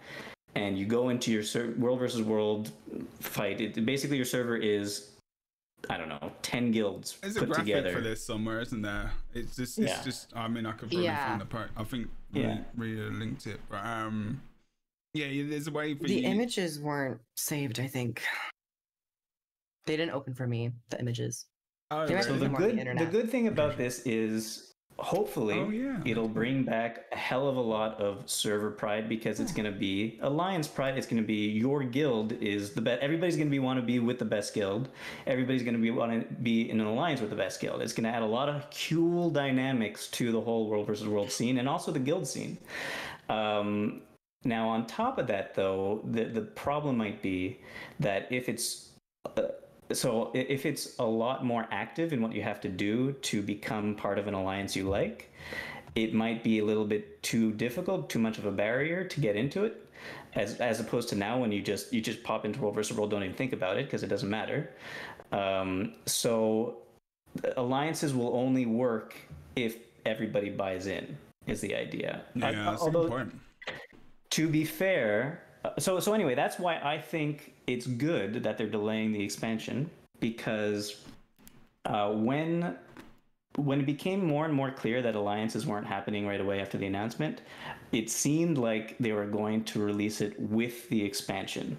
and you go into your world versus world fight. Basically, your server is, I don't know, 10 guilds There's put a graphic together. for this somewhere, isn't there? It's just. I mean, I could probably find the part. I think Rhea linked it, but there's a way for the images weren't saved. I think they didn't open for me. The images. Oh, They were So really? the good thing about this is hopefully it'll bring back a hell of a lot of server pride, because it's going to be alliance pride. It's going to be your guild is the best. Everybody's going to want to be with the best guild. Everybody's going to want to be in an alliance with the best guild. It's going to add a lot of cool dynamics to the whole world versus world scene, and also the guild scene. Now, on top of that, though, the problem might be that if it's if it's a lot more active in what you have to do to become part of an alliance you like, it might be a little bit too difficult, too much of a barrier to get into it, as opposed to now when you just pop into world versus world, don't even think about it because it doesn't matter. So alliances will only work if everybody buys in, is the idea. Yeah, Although, to be fair, so anyway, that's why I think it's good that they're delaying the expansion, because when it became more and more clear that alliances weren't happening right away after the announcement, it seemed like they were going to release it with the expansion.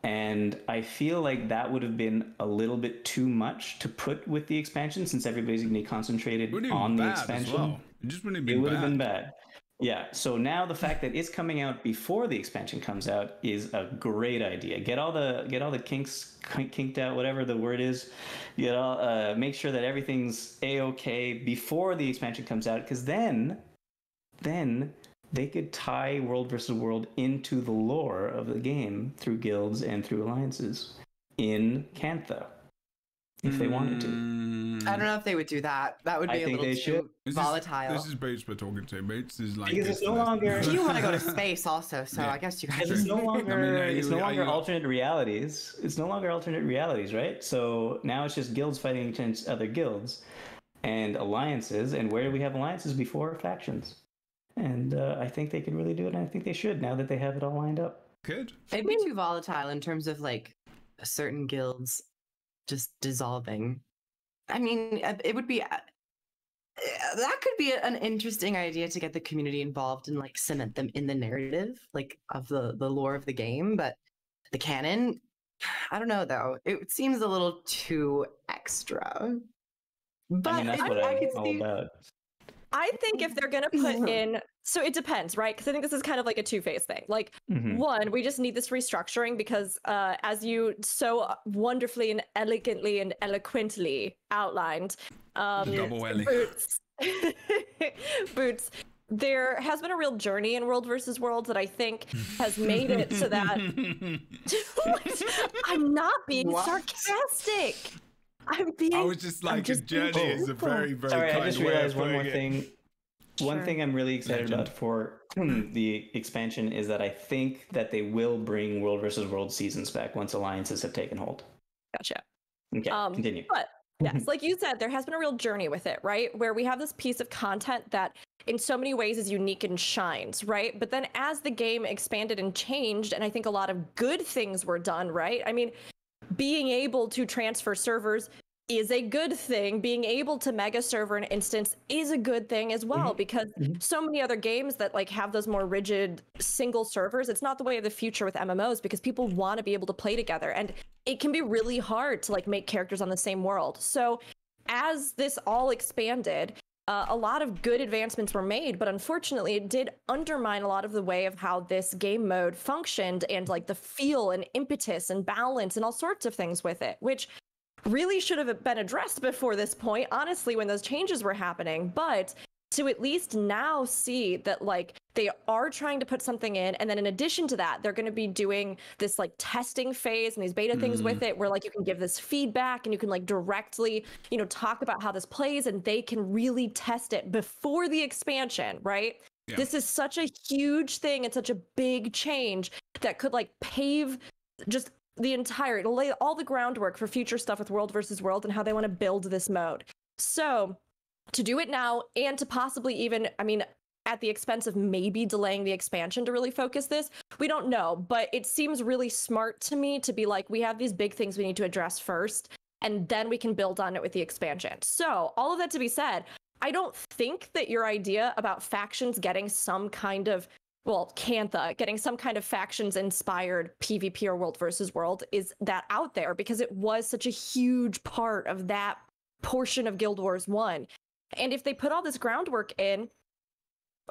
And I feel like that would have been a little bit too much to put with the expansion, since everybody's going to be concentrated on the expansion. Well. It just wouldn't It would have been bad. Yeah, so now the fact that it's coming out before the expansion comes out is a great idea. Get all the kinks kinked out, whatever the word is. Make sure that everything's a-okay before the expansion comes out, because then they could tie World versus World into the lore of the game through guilds and through alliances in Cantha, if they wanted to. I don't know if they would do that. That would be a little too volatile. This is Bates we're talking to. Bates is like, because it's no longer. You want to go to space also, so I guess you guys. It's no longer alternate realities. It's no longer alternate realities, right? So now it's just guilds fighting against other guilds, and alliances. And where do we have alliances before? Factions. And I think they can really do it, and I think they should, now that they have it all lined up. Good. It'd be too volatile in terms of like certain guilds just dissolving. I mean, it would be that could be an interesting idea to get the community involved and like cement them in the narrative, like of the lore of the game. But the canon, I don't know though. It seems a little too extra. But I mean, that's what I'm all about. I think if they're going to put in, so it depends, right? Because I think this is kind of like a two-phase thing. Like, one, we just need this restructuring because as you so wonderfully and elegantly and eloquently outlined, Boots, there has been a real journey in World versus World that I think has made it so that I'm not being sarcastic. I was just like, a journey is a very, very Sorry, kind I just way realized of one more putting thing. One thing I'm really excited Legend. about for the expansion is that I think that they will bring World versus World seasons back once alliances have taken hold. Gotcha. Okay, continue. But yes, like you said, there has been a real journey with it, right? Where we have this piece of content that in so many ways is unique and shines, right? But then as the game expanded and changed, and I think a lot of good things were done, right? I mean, being able to transfer servers is a good thing. Being able to mega server an instance is a good thing as well, because so many other games that like have those more rigid single servers, it's not the way of the future with MMOs, because people want to be able to play together, and it can be really hard to like make characters on the same world. So as this all expanded, a lot of good advancements were made, but unfortunately it did undermine a lot of the way of how this game mode functioned, and like the feel and impetus and balance and all sorts of things with it, which really should have been addressed before this point, honestly, when those changes were happening. But to at least now see that like they are trying to put something in, and then in addition to that, they're going to be doing this like testing phase and these beta things with it, where like you can give this feedback and you can like directly, you know, talk about how this plays, and they can really test it before the expansion, right? Yeah. This is such a huge thing and such a big change that could like pave just the entire, it'll lay all the groundwork for future stuff with World versus World and how they want to build this mode. So to do it now, and to possibly even, I mean, at the expense of maybe delaying the expansion to really focus this. We don't know, but it seems really smart to me to be like, we have these big things we need to address first, and then we can build on it with the expansion. So all of that to be said, I don't think that your idea about factions getting some kind of, well, Cantha getting some kind of factions inspired PvP or world versus world is that out there, because it was such a huge part of that portion of Guild Wars 1. And if they put all this groundwork in,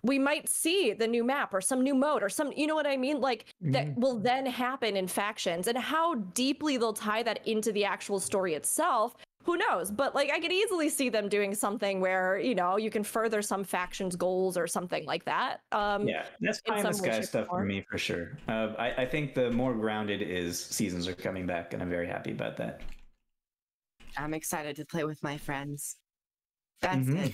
we might see the new map or some new mode or some, you know what I mean? Like that will then happen in factions, and how deeply they'll tie that into the actual story itself, who knows? But like, I could easily see them doing something where, you know, you can further some factions goals or something like that. Yeah, that's pie in the sky stuff for me for sure. I think the more grounded is seasons are coming back, and I'm very happy about that. I'm excited to play with my friends. That's it.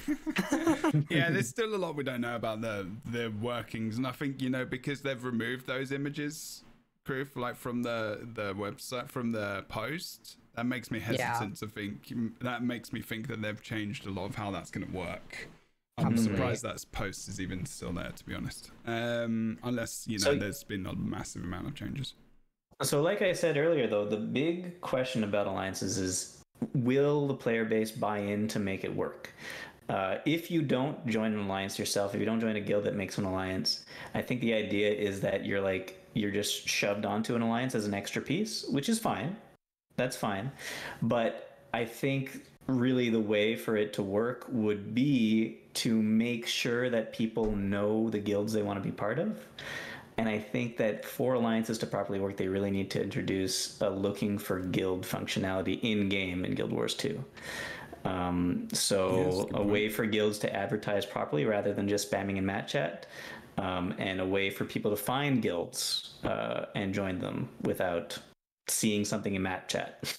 Yeah, there's still a lot we don't know about the workings, and I think, you know, because they've removed those images, proof, like from the website, from the post, that makes me hesitant to think. That makes me think that they've changed a lot of how that's going to work. I'm surprised that post is even still there, to be honest. Unless, you know, there's been a massive amount of changes. So like I said earlier, though, the big question about alliances is, will the player base buy in to make it work? If you don't join an alliance yourself, if you don't join a guild that makes an alliance, I think the idea is that you're just shoved onto an alliance as an extra piece, which is fine. That's fine. But I think really the way for it to work would be to make sure that people know the guilds they want to be part of. And I think that for alliances to properly work, they really need to introduce a looking for guild functionality in-game in Guild Wars 2. So a way for guilds to advertise properly rather than just spamming in mat chat, and a way for people to find guilds and join them without seeing something in mat chat.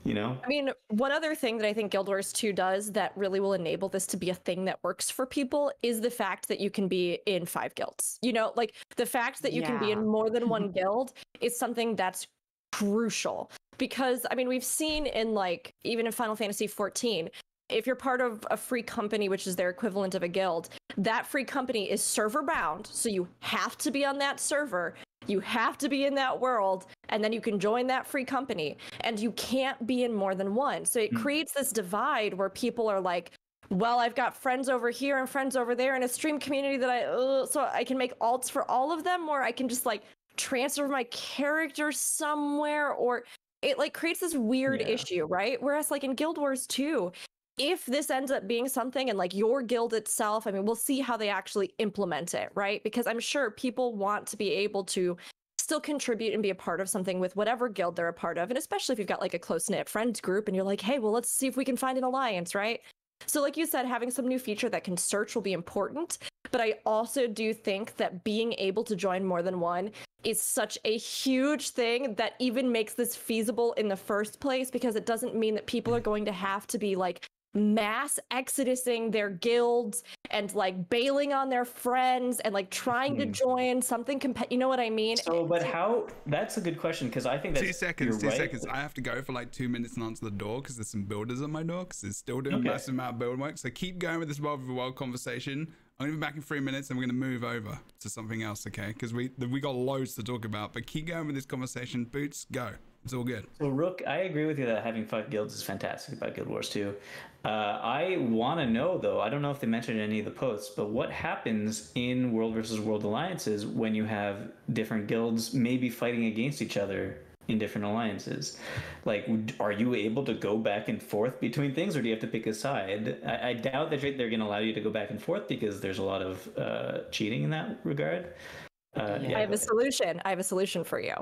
You know? I mean, one other thing that I think Guild Wars 2 does that really will enable this to be a thing that works for people is the fact that you can be in 5 guilds. You know, like the fact that you can be in more than one guild is something that's crucial. Because, I mean, we've seen in like, even in Final Fantasy 14, if you're part of a free company, which is their equivalent of a guild, that free company is server bound. So you have to be on that server. You have to be in that world, and then you can join that free company, and you can't be in more than one. So it creates this divide where people are like, well, I've got friends over here and friends over there in a stream community that so I can make alts for all of them, or I can just like transfer my character somewhere, or it like creates this weird issue, right? Whereas like in Guild Wars 2, if this ends up being something and like your guild itself, I mean, we'll see how they actually implement it, right? Because I'm sure people want to be able to still contribute and be a part of something with whatever guild they're a part of. And especially if you've got like a close-knit friends group and you're like, hey, well, let's see if we can find an alliance, right? So like you said, having some new feature that can search will be important. But I also do think that being able to join more than one is such a huge thing that even makes this feasible in the first place, because it doesn't mean that people are going to have to be like mass exodusing their guilds and like bailing on their friends and like trying to join something you know what I mean? So, but how? That's a good question, because I think that's 2 seconds. I have to go for like 2 minutes and answer the door because there's some builders at my door because it's still doing a massive amount of build work. So keep going with this world for world conversation. I'm gonna be back in 3 minutes and we're gonna move over to something else, okay? Because we got loads to talk about. But keep going with this conversation. Boots, go. It's all good. So Rook, I agree with you that having 5 guilds is fantastic about Guild Wars 2. I want to know, though, I don't know if they mentioned in any of the posts, but what happens in World versus World alliances when you have different guilds maybe fighting against each other in different alliances? Like, are you able to go back and forth between things, or do you have to pick a side? I doubt that they're going to allow you to go back and forth because there's a lot of cheating in that regard. I have a solution. I have a solution for you.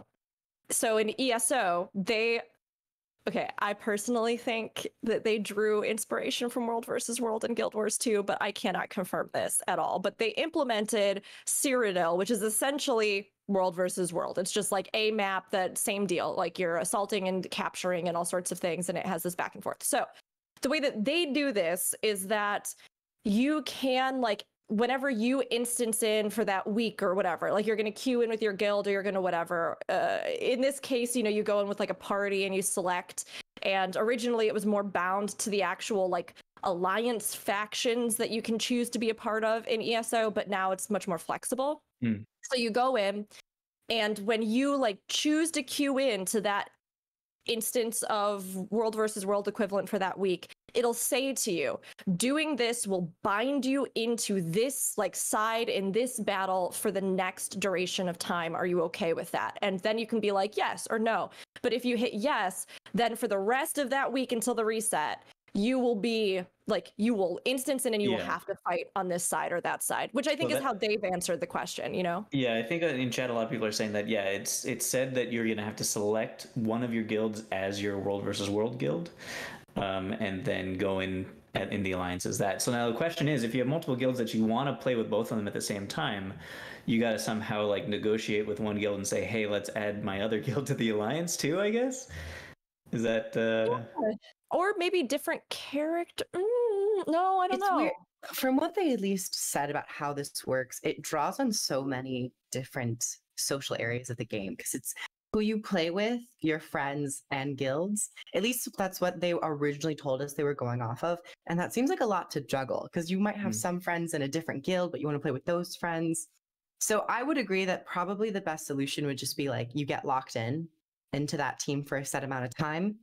So in ESO, I personally think that they drew inspiration from World versus World and Guild Wars 2, but I cannot confirm this at all. But they implemented Cyrodiil, which is essentially World versus World. It's just like a map that same deal, like you're assaulting and capturing and all sorts of things, and it has this back and forth. So the way that they do this is that you can like, whenever you instance in for that week or whatever, like you're going to queue in with your guild or you're going to whatever. In this case, you know, you go in with like a party and you select. And originally it was more bound to the actual like alliance factions that you can choose to be a part of in ESO, but now it's much more flexible. So you go in, and when you like choose to queue in to that instance of world versus world equivalent for that week, it'll say to you, doing this will bind you into this like side in this battle for the next duration of time. Are you okay with that? And then you can be like yes or no. But if you hit yes, then for the rest of that week until the reset, you will be like, you will instance in and you will have to fight on this side or that side, which I think is how they've answered the question, you know? Yeah, I think in chat a lot of people are saying that, yeah, it's said that you're going to have to select one of your guilds as your world versus world guild, and then go in the alliance as that. So now the question is, if you have multiple guilds that you want to play with both of them at the same time, you got to somehow like negotiate with one guild and say, hey, let's add my other guild to the alliance too, I guess? Is that... Or maybe different character. No, I don't know. Weird. From what they at least said about how this works, it draws on so many different social areas of the game because it's who you play with, your friends, and guilds. At least that's what they originally told us they were going off of. And that seems like a lot to juggle because you might have some friends in a different guild, but you want to play with those friends. So I would agree that probably the best solution would just be like you get locked into that team for a set amount of time.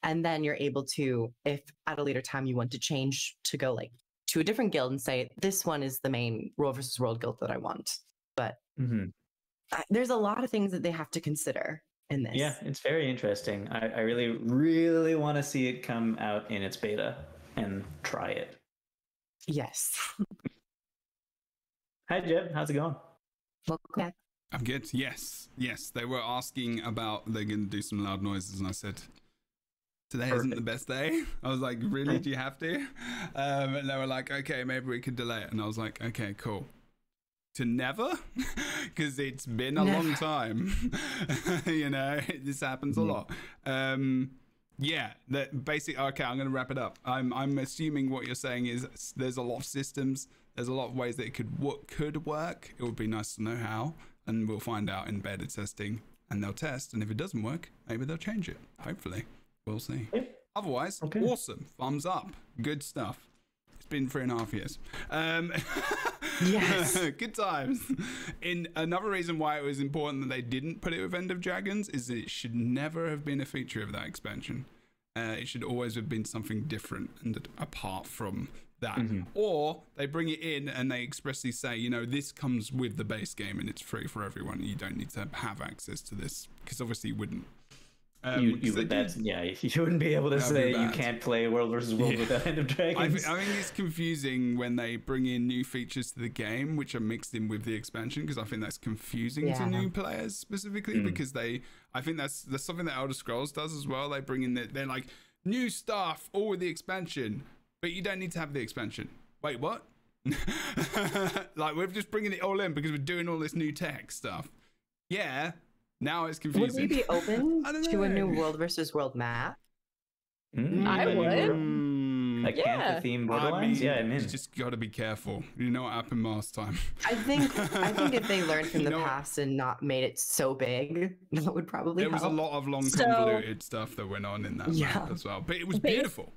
And then you're able to, if at a later time you want to change to go like to a different guild and say, this one is the main world versus world guild that I want. But there's a lot of things that they have to consider in this. Yeah, it's very interesting. I really, really want to see it come out in its beta and try it. Yes. Hi, Jeb. How's it going? Welcome back. I'm good. Yes. They were asking about they're going to do some loud noises, and I said, today isn't the best day. I was like, really? Do you have to? And they were like, okay, maybe we could delay it. And I was like, okay, cool. To never? Because it's been a long time. You know, this happens a lot. Yeah, basically, okay, I'm going to wrap it up. I'm assuming what you're saying is there's a lot of systems. There's a lot of ways that it could work. It would be nice to know how. And we'll find out in beta testing. And they'll test. And if it doesn't work, maybe they'll change it. Hopefully. We'll see. Otherwise, awesome. Thumbs up. Good stuff. It's been 3.5 years. Yes. Good times. In another reason why it was important that they didn't put it with End of Dragons is that it should never have been a feature of that expansion. It should always have been something different and apart from that. Or they bring it in and they expressly say, you know, this comes with the base game and it's free for everyone. You don't need to have access to this because obviously you wouldn't. You wouldn't be able to say you can't play World versus World without End of Dragons. I think it's confusing when they bring in new features to the game, which are mixed in with the expansion, because I think that's confusing to new players specifically, because I think that's something that Elder Scrolls does as well. They bring in they're like, new stuff, all with the expansion, but you don't need to have the expansion. Wait, what? Like, we're just bringing it all in because we're doing all this new tech stuff. Yeah. Now it's confusing. Would we be open to a new World versus World map? I would. Like Panther-themed Borderlands? I mean, you just got to be careful. You know what happened last time. I think if they learned from the past and not made it so big, that would probably help. There was a lot of long convoluted stuff that went on in that map as well. But it was beautiful.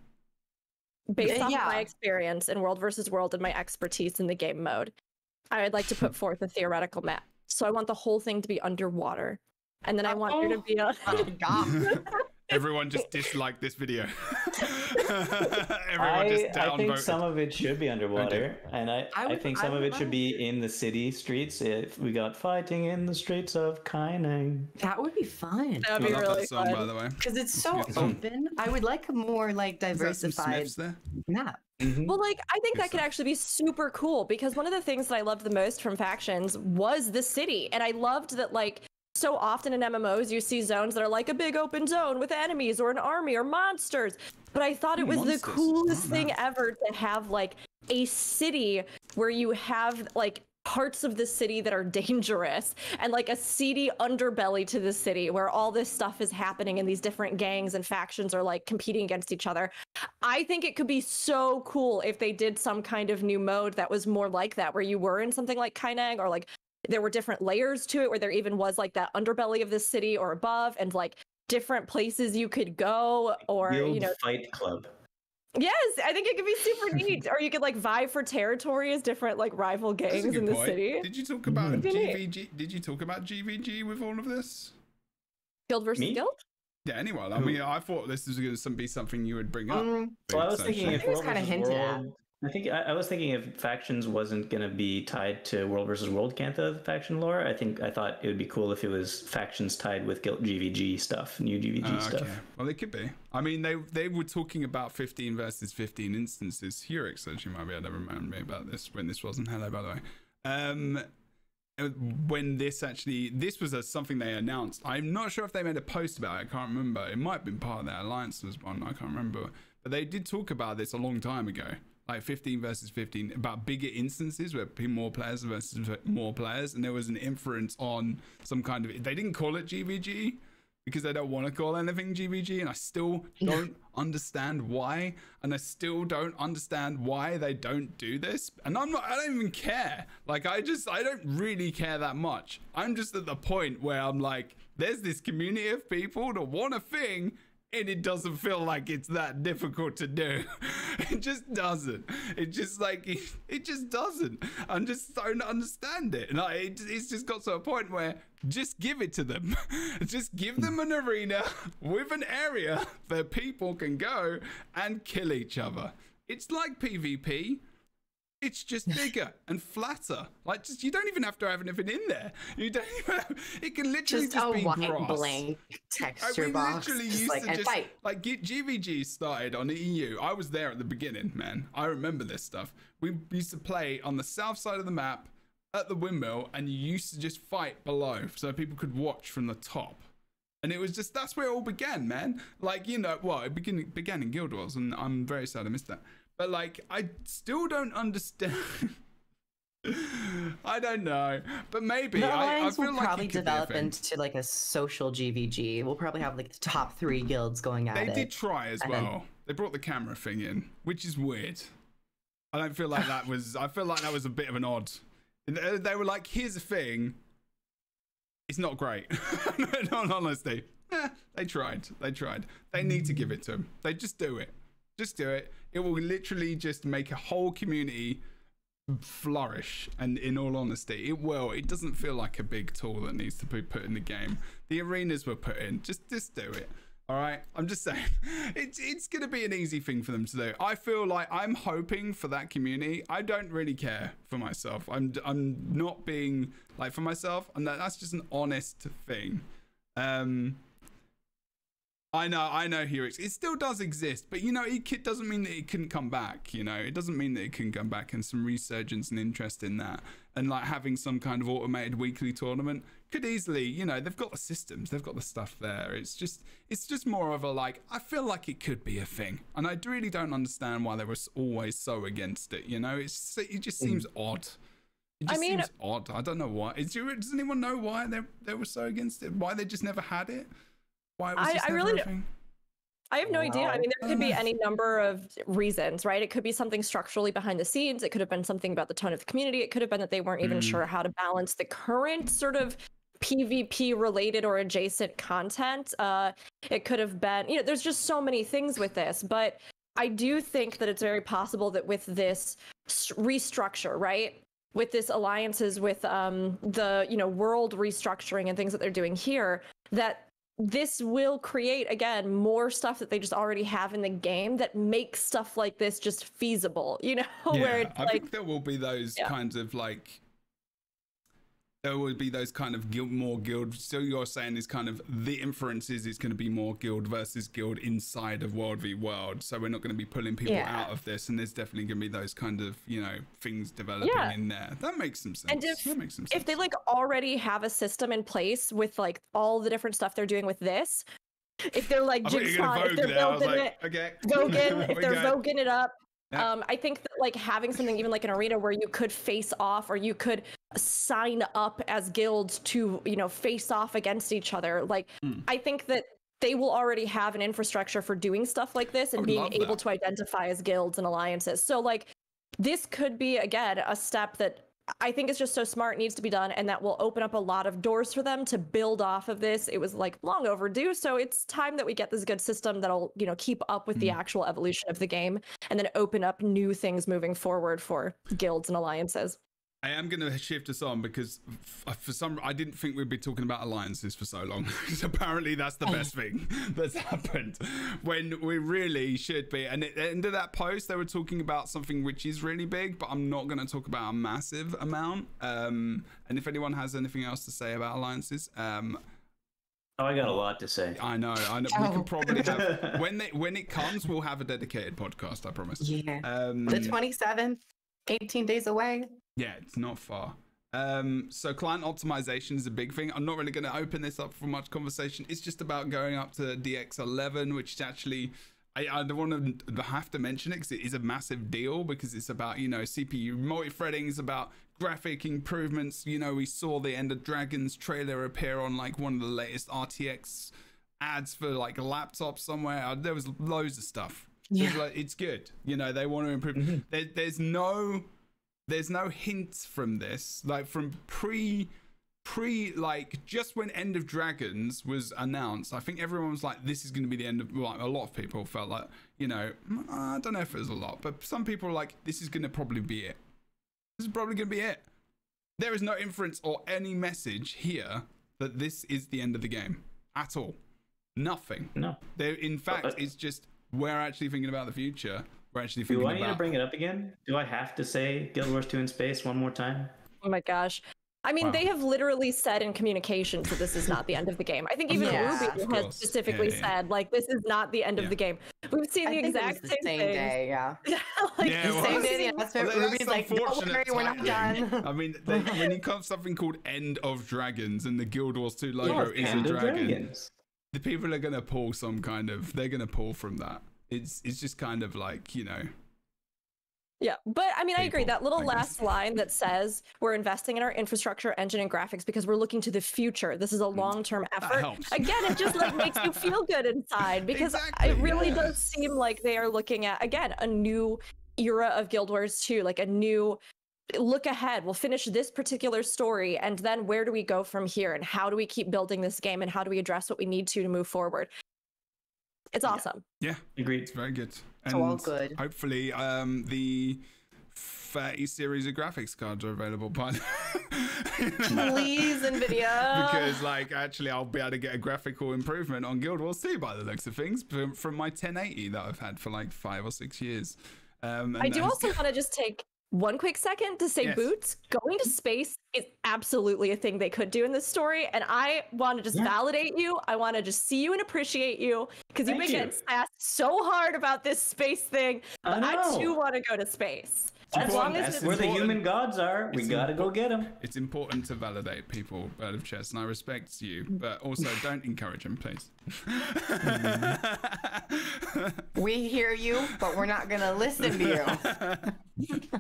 Based on my experience in World versus World and my expertise in the game mode, I would like to put forth a theoretical map. So I want the whole thing to be underwater. And then I want there to be a... Oh, God. Everyone just disliked this video. I think some of it should be underwater. And I think some of it should be in the city streets. If we got fighting in the streets of Kaineng. That would be fun. That would be really fun. By the way. Because it's so open. I would like a more like diversified map. Well, like, I think that could actually be super cool, because one of the things that I loved the most from Factions was the city. And I loved that, like, so often in MMOs, you see zones that are like a big open zone with enemies or an army or monsters. But I thought it was the coolest thing ever to have, like, a city where you have, like, parts of the city that are dangerous and like a seedy underbelly to the city where all this stuff is happening and these different gangs and factions are like competing against each other. I think it could be so cool if they did some kind of new mode that was more like that, where you were in something like Kaineng, or like there were different layers to it, where there even was like that underbelly of the city or above, and like different places you could go, or Guild Fight Club. Yes, I think it could be super neat. Or you could like vie for territory as different like rival That's a gangs good in the point. city. Did you talk about Mhm. GVG? Did you talk about GVG with all of this? Guild versus Me? guild? Yeah, anyone. I mean, I thought this was going to be something you would bring up. Well, I was thinking I if think it's World kinda versus hinted at. World. I think I was thinking if factions wasn't going to be tied to World versus World Cantha faction lore. I thought it would be cool if it was factions tied with Guild GVG stuff, new GVG stuff. Okay. Well, they could be. I mean, they were talking about 15 versus 15 instances. Hurix actually might be able to remind me about this when this wasn't. Hello, by the way. When this was something they announced. I'm not sure if they made a post about it. I can't remember. It might have been part of their alliances one. I can't remember. But they did talk about this a long time ago. Like 15 versus 15, about bigger instances where more players versus more players, and there was an inference on some kind of. They didn't call it GVG because they don't want to call anything GVG, and I still don't understand why, and I still don't understand why they don't do this. And I don't even care. Like I don't really care that much. I'm just at the point where I'm like, there's this community of people that want a thing. And it doesn't feel like it's that difficult to do. It just doesn't. It just doesn't. I just don't understand it. And it's just got to a point where just give it to them. Just give them an arena with an area where people can go and kill each other. It's like PvP. It's just bigger and flatter. Like, just you don't even have to have anything in there. You don't even it can literally just a be white grass. blank texture We box. literally just used like, to and just fight. like GVG started on the EU. I was there at the beginning, man. I remember this stuff. We used to play on the south side of the map at the windmill, and you used to just fight below so people could watch from the top. And it was just, that's where it all began, man. Like, you know, well, it began in Guild Wars, and I'm very sad I missed that. But like, I still don't understand. I don't know, but maybe The I alliance feel will like probably it could be a develop thing. into like a social GVG. We'll probably have like the top 3 guilds going at They it. did try as And well. They brought the camera thing in, which is weird. I don't feel like that was. I feel like that was a bit of an odd. They were like, "Here's a thing." It's not great. In all honesty, they tried. They tried. They need to give it to them. They just do it. Just do it. It will literally just make a whole community flourish. And in all honesty, it will. It doesn't feel like a big tool that needs to be put in the game. The arenas were put in. Just do it. All right. I'm just saying, it's going to be an easy thing for them to do. I feel like I'm hoping for that community. I don't really care for myself. I'm not being like for myself, and that's just an honest thing. I know Hurix. It still does exist, but you know, it doesn't mean that it couldn't come back. You know, it doesn't mean that it can come back, and some resurgence and interest in that, and like having some kind of automated weekly tournament could easily, you know, they've got the systems, they've got the stuff there. It's just more of a like, I feel like it could be a thing, and I really don't understand why they were always so against it. You know, it just seems odd. It just seems odd. I don't know why. Does anyone know why they were so against it? Why they just never had it? Why it was just never a thing? I have no idea. I mean, there could be any number of reasons, right? It could be something structurally behind the scenes. It could have been something about the tone of the community. It could have been that they weren't even sure how to balance the current sort of PvP related or adjacent content. It could have been, you know, there's just so many things with this, but I do think that it's very possible that with this restructure, right? With this alliances with the, you know, world restructuring and things that they're doing here, that this will create, again, more stuff that they just already have in the game that makes stuff like this just feasible, you know? Yeah, where it's I like, think there will be those kinds of like, there will be those kind of more guild. So you're saying is kind of the inference is it's going to be more guild versus guild inside of World v World. So we're not going to be pulling people out of this, and there's definitely going to be those kind of, you know, things developing in there. That makes some sense. and That makes some sense. if they like already have a system in place with like all the different stuff they're doing with this, if they're like Jigsaw, if they're building it, Vogan, if they're voguing it up, I think that like having something even like an arena where you could face off, or you could sign up as guilds to, you know, face off against each other. Like, I think that they will already have an infrastructure for doing stuff like this and being able to identify as guilds and alliances. So like, this could be, again, a step that I think it's just so smart, it needs to be done, and that will open up a lot of doors for them to build off of this. It was like long overdue, so it's time that we get this good system that'll, you know, keep up with the actual evolution of the game, and then open up new things moving forward for guilds and alliances. I am going to shift us on because I didn't think we'd be talking about alliances for so long. Apparently that's the best thing that's happened when we really should be. And at the end of that post, they were talking about something which is really big, but I'm not going to talk about a massive amount. And if anyone has anything else to say about alliances, oh, I got a lot to say. I know. We can probably have when it comes, we'll have a dedicated podcast. I promise. Yeah. The 27th, 18 days away. Yeah, it's not far. So client optimization is a big thing. I'm not really going to open this up for much conversation. It's just about going up to DX11, which is actually, I don't want to have to mention it because it is a massive deal, because it's about, you know, CPU multi-threading, it's about graphic improvements. You know, we saw the End of Dragons trailer appear on like one of the latest RTX ads for like a laptop somewhere. There was loads of stuff. Yeah. It's good. You know, they want to improve. There's no hints from this, like from pre like just when End of Dragons was announced. I think everyone was like, this is going to be the end of, like a lot of people felt like, you know, I don't know if it was a lot, but some people were like, this is going to probably be it. This is probably going to be it. There is no inference or any message here that this is the end of the game at all. Nothing. No. There, in fact, it's just, we're actually thinking about the future. We're actually thinking Do I need to bring it up again? Do I have to say Guild Wars 2 in space one more time? Oh my gosh. I mean, they have literally said in communication that this is not the end of the game. I think even Ruby has specifically said, like, this is not the end of the game. We've seen the exact same thing. Day, like, the same day the announcement. Ruby's like, don't worry, we're not done. I mean, when you come something called End of Dragons and the Guild Wars 2 logo is a dragon, the people are going to pull some kind of, they're going to pull from that. It's just kind of like, you know. Yeah, but I mean, I agree. That little last line that says we're investing in our infrastructure, engine, and graphics because we're looking to the future. This is a long-term effort. Again, it just like makes you feel good inside, because it really does seem like they are looking at, again, a new era of Guild Wars 2, like a new look ahead. We'll finish this particular story, and then where do we go from here, and how do we keep building this game, and how do we address what we need to move forward? It's awesome. Yeah, agreed. It's very good. And all good. Hopefully, the 30 series of graphics cards are available. But please, NVIDIA. Because, like, actually, I'll be able to get a graphical improvement on Guild Wars 2 by the looks of things from my 1080 that I've had for like 5 or 6 years. I do also want to just take one quick second to say, Boots, going to space is absolutely a thing they could do in this story, and I want to just validate you. I want to just see you and appreciate you, because you've been getting asked so hard about this space thing, but I too want to go to space. As long as where the human gods are, we gotta go get them. It's important to validate people, Bird of Chess, and I respect you, but also don't encourage them, please. We hear you, but we're not gonna listen to you.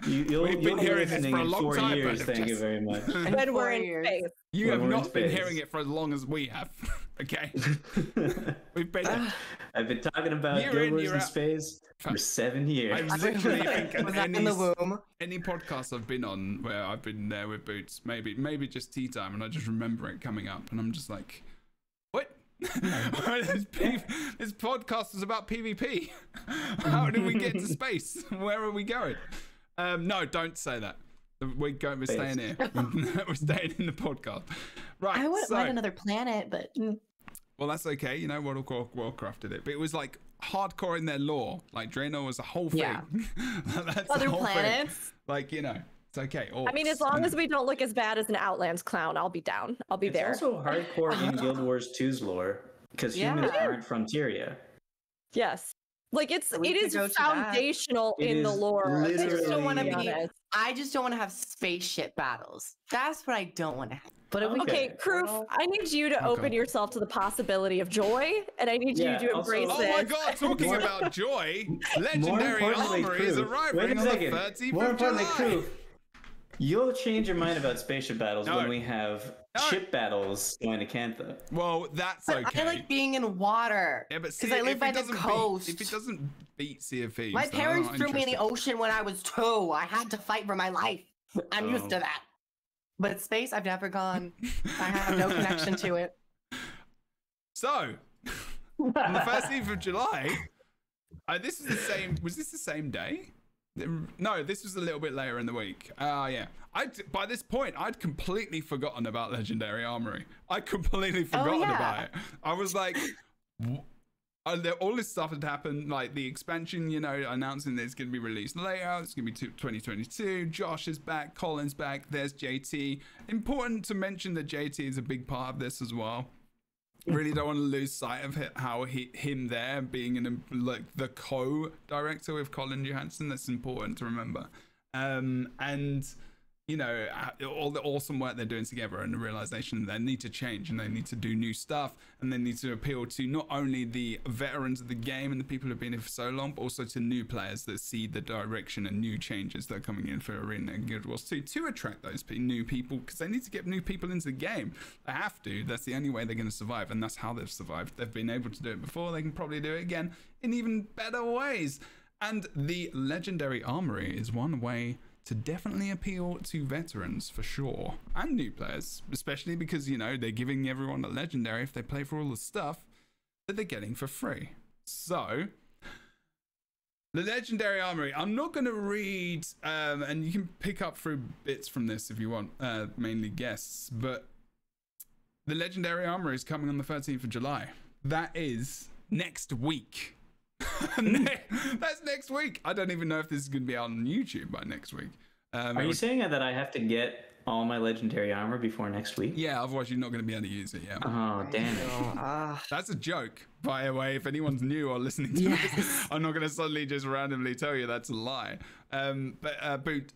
We've been hearing this for a long time, years. Thank you very much. When we're in space. You have not been hearing it for as long as we have. Okay. We've been. I've been talking about Guild Wars in space for 7 years. I literally think any podcast I've been on where I've been there with Boots, maybe just tea time, and I just remember it coming up, and I'm just like, what? This podcast is about PvP. How did we get to space? Where are we going? No, don't say that. We're staying here. We're staying in the podcast. Right. I wouldn't mind another planet, but well, that's okay. You know, World of Warcraft did it, but it was like hardcore in their lore. Like Draenor was a whole thing. Yeah. That's other planets. Thing. Like, you know, it's okay. I mean, as long as we don't look as bad as an Outlands clown, I'll be down. I'll be there. It's also hardcore in Guild Wars 2's lore, because humans aren't Frontieria. Yes. Like it is foundational in the lore. I just don't want to be. I just don't want to have spaceship battles. That's what I don't want to have. But okay, Kroof, I need you to open yourself to the possibility of joy, and I need you to embrace it. Oh my God! Talking about joy, legendary Armory is arriving on the 30th More of importantly, July. Kroof, you'll change your mind about spaceship battles when we have ship battles going to Cantha. Well, that's okay. I like being in water. Yeah, but because I live by the coast. If it doesn't beat Sea of Thieves, my parents threw me in the ocean when I was 2. I had to fight for my life. I'm used to that. But space, I've never gone. I have no connection to it. So, on the 13th of July, this is the same. Was this the same day? No, this was a little bit later in the week. Yeah. By this point, I'd completely forgotten about Legendary Armory. I'd completely forgotten about it. I was like, all this stuff had happened, like the expansion, you know, announcing that it's going to be released later. It's going to be 2022. Josh is back. Colin's back. There's JT. Important to mention that JT is a big part of this as well. Really don't want to lose sight of him there being like the co-director with Colin Johansson. That's important to remember. And you know, all the awesome work they're doing together, and the realization that they need to change and they need to do new stuff, and they need to appeal to not only the veterans of the game and the people who've been here for so long, but also to new players that see the direction and new changes that are coming in for Arenanet and Guild Wars 2 to attract those new people, because they need to get new people into the game. They have to. That's the only way they're going to survive, and that's how they've survived. They've been able to do it before. They can probably do it again in even better ways. And the Legendary Armory is one way to definitely appeal to veterans for sure, and new players, especially because, you know, they're giving everyone a legendary if they play for all the stuff that they're getting for free. So the Legendary Armory, I'm not going to read, and you can pick up through bits from this if you want, mainly guests, but the Legendary Armory is coming on the 13th of July. That is next week. That's next week. I don't even know if this is going to be out on YouTube by next week. Are you saying that I have to get all my legendary armor before next week? Yeah, otherwise you're not going to be able to use it. Yeah. Oh, damn it. That's a joke, by the way. If anyone's new or listening to this, I'm not going to suddenly just randomly tell you that's a lie. But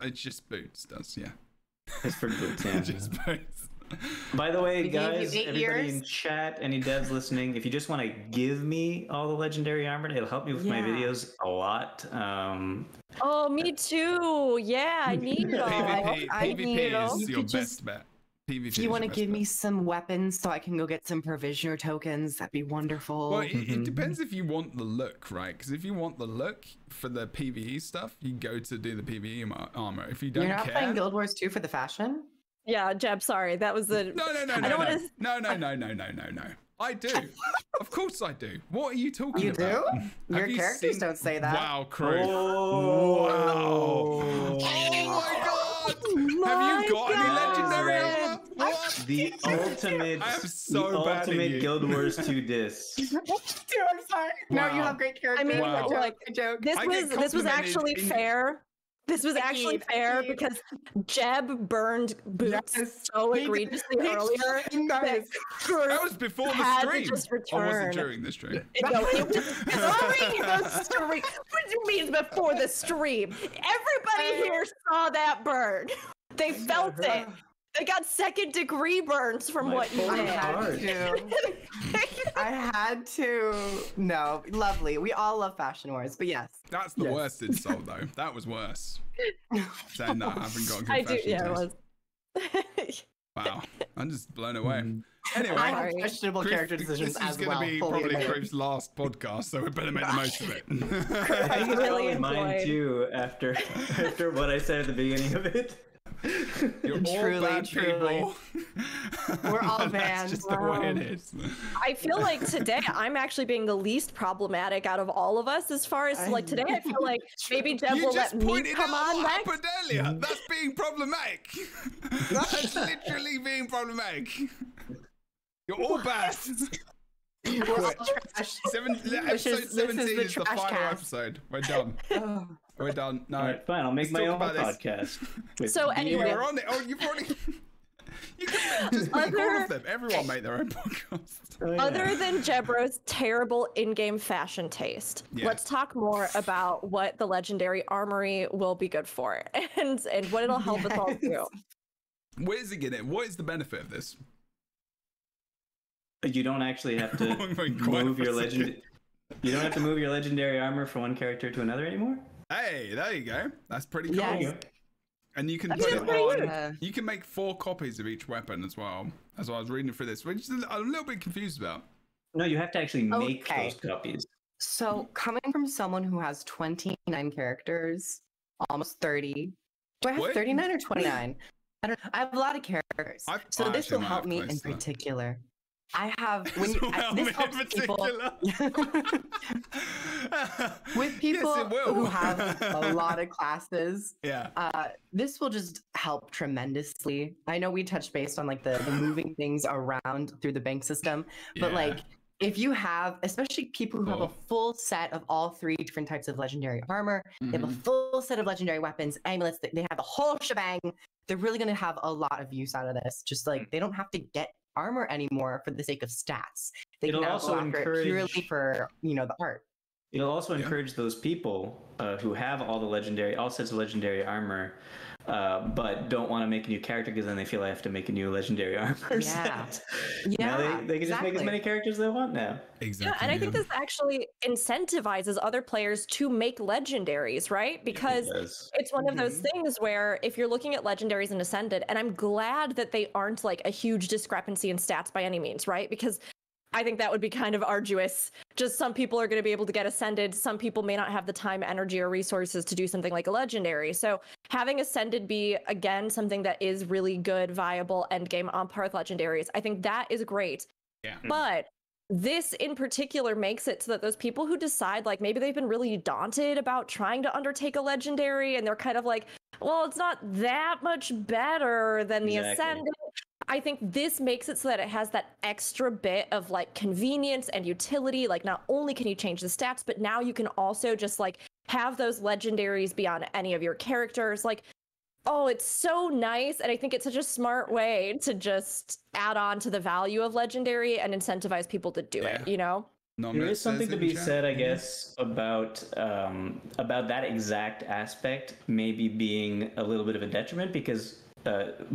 it's just boots. Does It's for boots. Yeah. Just boots. By the way, guys, everybody in chat, any devs listening, if you just want to give me all the legendary armor, it'll help me with my videos a lot. Oh, me too. Yeah, I need it all. PvP is your best bet. PvP if you want to give me some weapons so I can go get some provisioner tokens, that'd be wonderful. Well, it depends if you want the look, right? Because if you want the look for the PvE stuff, you go to do the PvE armor. If you don't care... You're not playing Guild Wars 2 for the fashion? Yeah, Jeb, sorry. That was the... No. I do. Of course I do. What are you talking about? You do? Your characters don't say that. Wow, crew. Oh, wow. Oh my god! Have you got any legendary armor? What? The ultimate, I am so bad ultimate Guild Wars 2 disc. Dude, I'm sorry. Wow. No, you have great characters. I mean, like, joke. This was actually fair. This was actually fair because Jeb burned boots so egregiously earlier. That was before the stream. Or was it during the stream? No, it was during the stream. What do you mean before the stream? Everybody here saw that burn. They felt it. They got second-degree burns from what you did. I had to. No, lovely. We all love Fashion Wars, but yes. That's the worst insult, though. That was worse. Saying that I haven't got a good fashion taste. It was. Wow, I'm just blown away. Anyway, I have questionable character decisions as well. This is going to be probably Crew's last podcast, so we better make the most of it. I really mine too after what I said at the beginning of it. You're all bad people. We're all banned. That's just the way it is. I feel like today I'm actually being the least problematic out of all of us. As far as like today, I feel like maybe Jeb will let me come on next. What happened earlier? That's being problematic. That's literally being problematic. You're all bad. We're all trash. Episode 17 is the final episode. We're done. We're done. No, right, fine. I'll make my own podcast. So anyway, you're on it. Oh, you've already. You can just make all of them. Everyone make their own podcast. Other than Jebro's terrible in-game fashion taste, let's talk more about what the Legendary Armory will be good for, and what it'll help us all do. Where is it getting? What is the benefit of this? You don't actually have to move your legend. You don't have to move your legendary armor from one character to another anymore. Hey, there you go. That's pretty cool. Yes. And you can put it on. You can make 4 copies of each weapon as well. As I was reading through this, which I'm a little bit confused about. No, you have to actually make those copies. So, coming from someone who has 29 characters, almost 30, Do I have What? 39 or 29? I don't know. I have a lot of characters. So this actually will might help have me close in to that. particular. I have when This you will help this me in helps people with people Yes, it will. who have a lot of classes. Yeah. This will just help tremendously. I know we touched based on like the moving things around through the bank system, but Yeah. like if you have, especially people who have a full set of all 3 different types of legendary armor, they have a full set of legendary weapons, amulets, they have the whole shebang, they're really going to have a lot of use out of this. Just like they don't have to get armor anymore for the sake of stats. They It'll can now also go after it purely encourage- for, you know, the art. It'll also encourage those people who have all sets of legendary armor, but don't want to make a new character because then they feel I have to make a new legendary armor Yeah. set. Yeah, Now they can just make as exactly. many characters they want now. Exactly. Yeah, and I think this actually incentivizes other players to make legendaries, right? Because it's one of those things where if you're looking at legendaries and Ascended, and I'm glad that they aren't like a huge discrepancy in stats by any means, right? Because I think that would be kind of arduous. Just some people are going to be able to get Ascended. Some people may not have the time, energy, or resources to do something like a legendary. So having Ascended be, again, something that is really good, viable endgame on par with legendaries, I think that is great. Yeah. But this in particular makes it so that those people who decide, like maybe they've been really daunted about trying to undertake a legendary and they're kind of like, well, it's not that much better than the Ascended. I think this makes it so that it has that extra bit of like convenience and utility. Like not only can you change the stats, but now you can also just like have those legendaries be on any of your characters. Like, oh, it's so nice. And I think it's such a smart way to just add on to the value of legendary and incentivize people to do it, you know? There is something to be said, I guess, about that exact aspect maybe being a little bit of a detriment because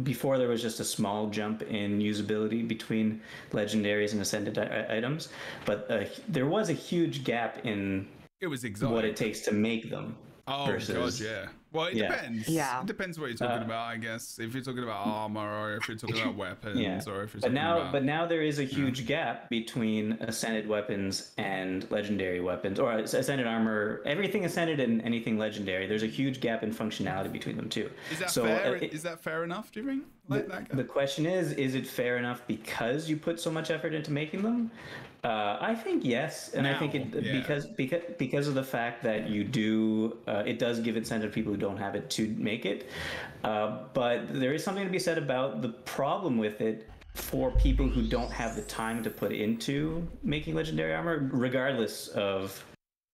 before there was just a small jump in usability between legendaries and ascended items, but there was a huge gap in what it takes to make them. Oh, versus, God, yeah. Well, it depends. Yeah. It depends what you're talking about, I guess. If you're talking about armor or if you're talking about weapons or if you're talking about... But now there is a huge gap between ascended weapons and legendary weapons, or ascended armor, everything ascended and anything legendary. There's a huge gap in functionality between them too. Is that fair? Is that fair enough, do you think? The question is it fair enough because you put so much effort into making them? I think yes, and I think because of the fact that you do, it does give incentive to people who don't have it to make it. But there is something to be said about the problem with it for people who don't have the time to put into making legendary armor, regardless of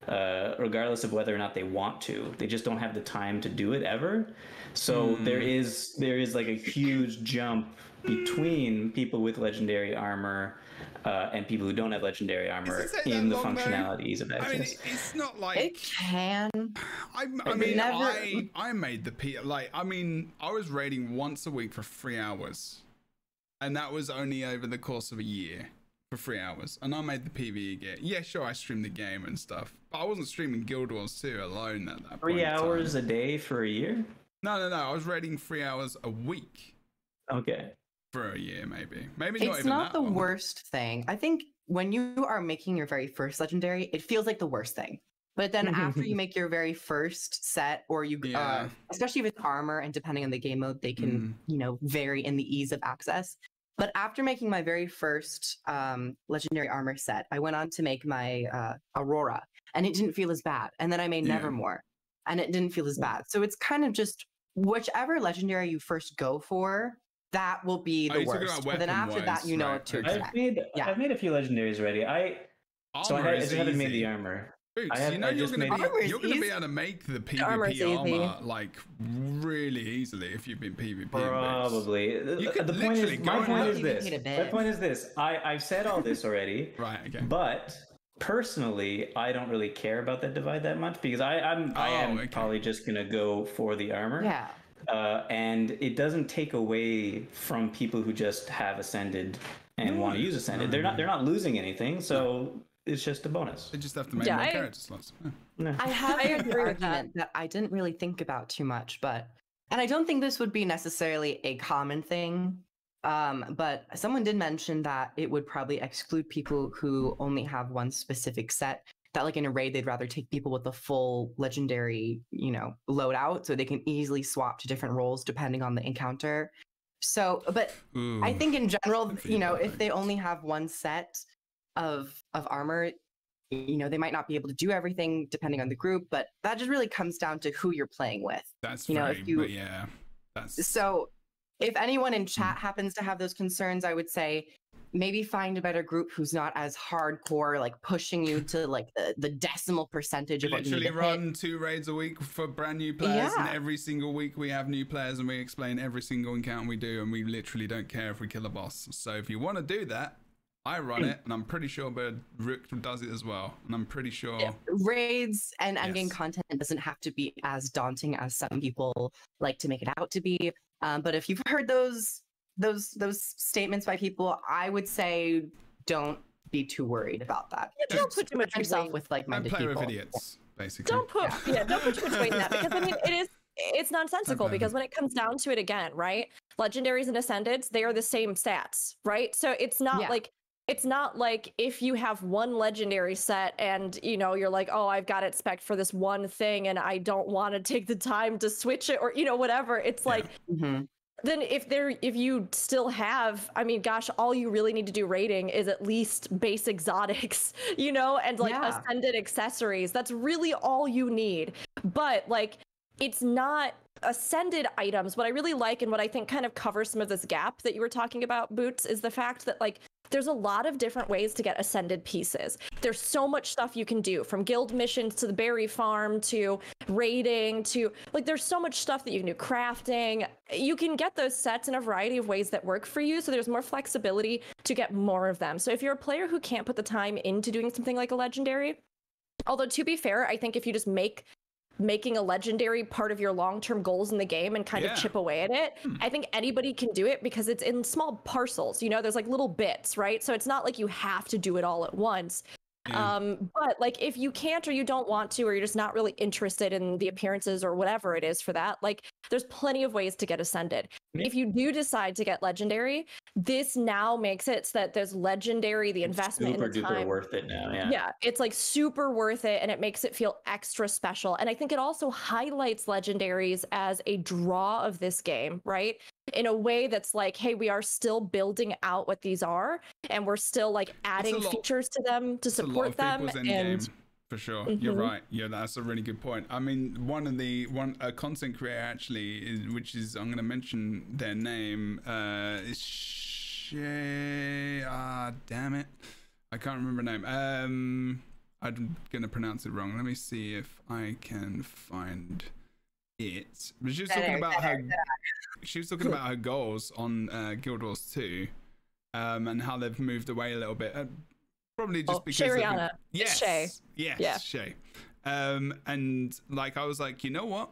whether or not they want to. They just don't have the time to do it ever. So there is like a huge jump between people with legendary armor and people who don't have legendary armor in the functionalities of access. I mean, it's not like it can. I made the I was raiding once a week for 3 hours, and that was only over the course of a year for 3 hours, and I made the PvE gear. Yeah, sure, I streamed the game and stuff, but I wasn't streaming Guild Wars 2 alone at that 3 hours a day for a year? No, I was raiding 3 hours a week. Okay. For a year, maybe It's not the worst thing. I think when you are making your very first legendary, it feels like the worst thing. But then after you make your very first set, or you, especially with armor, and depending on the game mode, they can, vary in the ease of access. But after making my very first legendary armor set, I went on to make my Aurora, and it didn't feel as bad. And then I made Nevermore, and it didn't feel as bad. So it's kind of just whichever legendary you first go for, that will be the worst. But then after that, you know what to expect. I've made a few legendaries already. I just haven't made the armor. Boots, you're going to be able to make the PvP armor like really easily if you've been PvP. Probably. My point is this. I've said all this already. Right. Okay. But personally, I don't really care about that divide that much because I am probably just going to go for the armor. Yeah. And it doesn't take away from people who just have ascended and want to use ascended. They're not losing anything, so it's just a bonus. They just have to make more character slots. I have an argument that I didn't really think about too much, and I don't think this would be necessarily a common thing. But someone did mention that it would probably exclude people who only have one specific set, that like in a raid they'd rather take people with the full legendary, loadout, so they can easily swap to different roles depending on the encounter. So, but I think in general, if they only have one set of armor, they might not be able to do everything depending on the group, but that just really comes down to who you're playing with. That's but yeah. So if anyone in chat happens to have those concerns, I would say maybe find a better group who's not as hardcore, like pushing you to like the decimal percentage of what you need to run hit. 2 raids a week for brand new players, and every single week we have new players and we explain every single encounter we do, and we literally don't care if we kill a boss. So if you want to do that, I run it, and I'm pretty sure Rook does it as well, and I'm pretty sure raids and endgame content doesn't have to be as daunting as some people like to make it out to be. But if you've heard those statements by people, I would say don't be too worried about that. Yeah, don't put too much yourself with like-minded people. Don't play with idiots, basically. Don't put too much weight in that, because I mean it's nonsensical, because when it comes down to it again, right? Legendaries and Ascendeds, they are the same stats, right? So it's not like if you have one legendary set and you're like, oh, I've got it spec'd for this one thing and I don't want to take the time to switch it, or whatever. It's like then if you still have, I mean, gosh, all you really need to do raiding is at least base exotics, and like ascended accessories. That's really all you need. But like, it's not ascended items. What I really like, and what I think kind of covers some of this gap that you were talking about, Boots, is the fact that like there's a lot of different ways to get ascended pieces. There's so much stuff you can do, from guild missions to the berry farm to raiding to like, there's so much stuff that you can do, crafting. You can get those sets in a variety of ways that work for you. So there's more flexibility to get more of them. So if you're a player who can't put the time into doing something like a legendary, although to be fair, I think if you just making a legendary part of your long-term goals in the game and kind of chip away at it, I think anybody can do it, because it's in small parcels, there's like little bits, right? So it's not like you have to do it all at once. But like, if you can't, or you don't want to, or you're just not really interested in the appearances or whatever it is for that, like there's plenty of ways to get ascended. If you do decide to get legendary, this now makes it so that there's legendary, the investment in the time, super worth it now. Yeah, it's like super worth it, and it makes it feel extra special. And I think it also highlights legendaries as a draw of this game, right? In a way that's like, hey, we are still building out what these are, and we're still like adding features to them to support them. And for sure, you're right. Yeah, that's a really good point. I mean, a content creator actually, which is, I'm going to mention their name, is Shay. Damn it, I can't remember her name. I'm going to pronounce it wrong. Let me see if I can find it. But she was talking about her goals on Guild Wars 2, and how they've moved away a little bit. Probably just because Ariana. Shay. Shay. And like, I was like, you know what?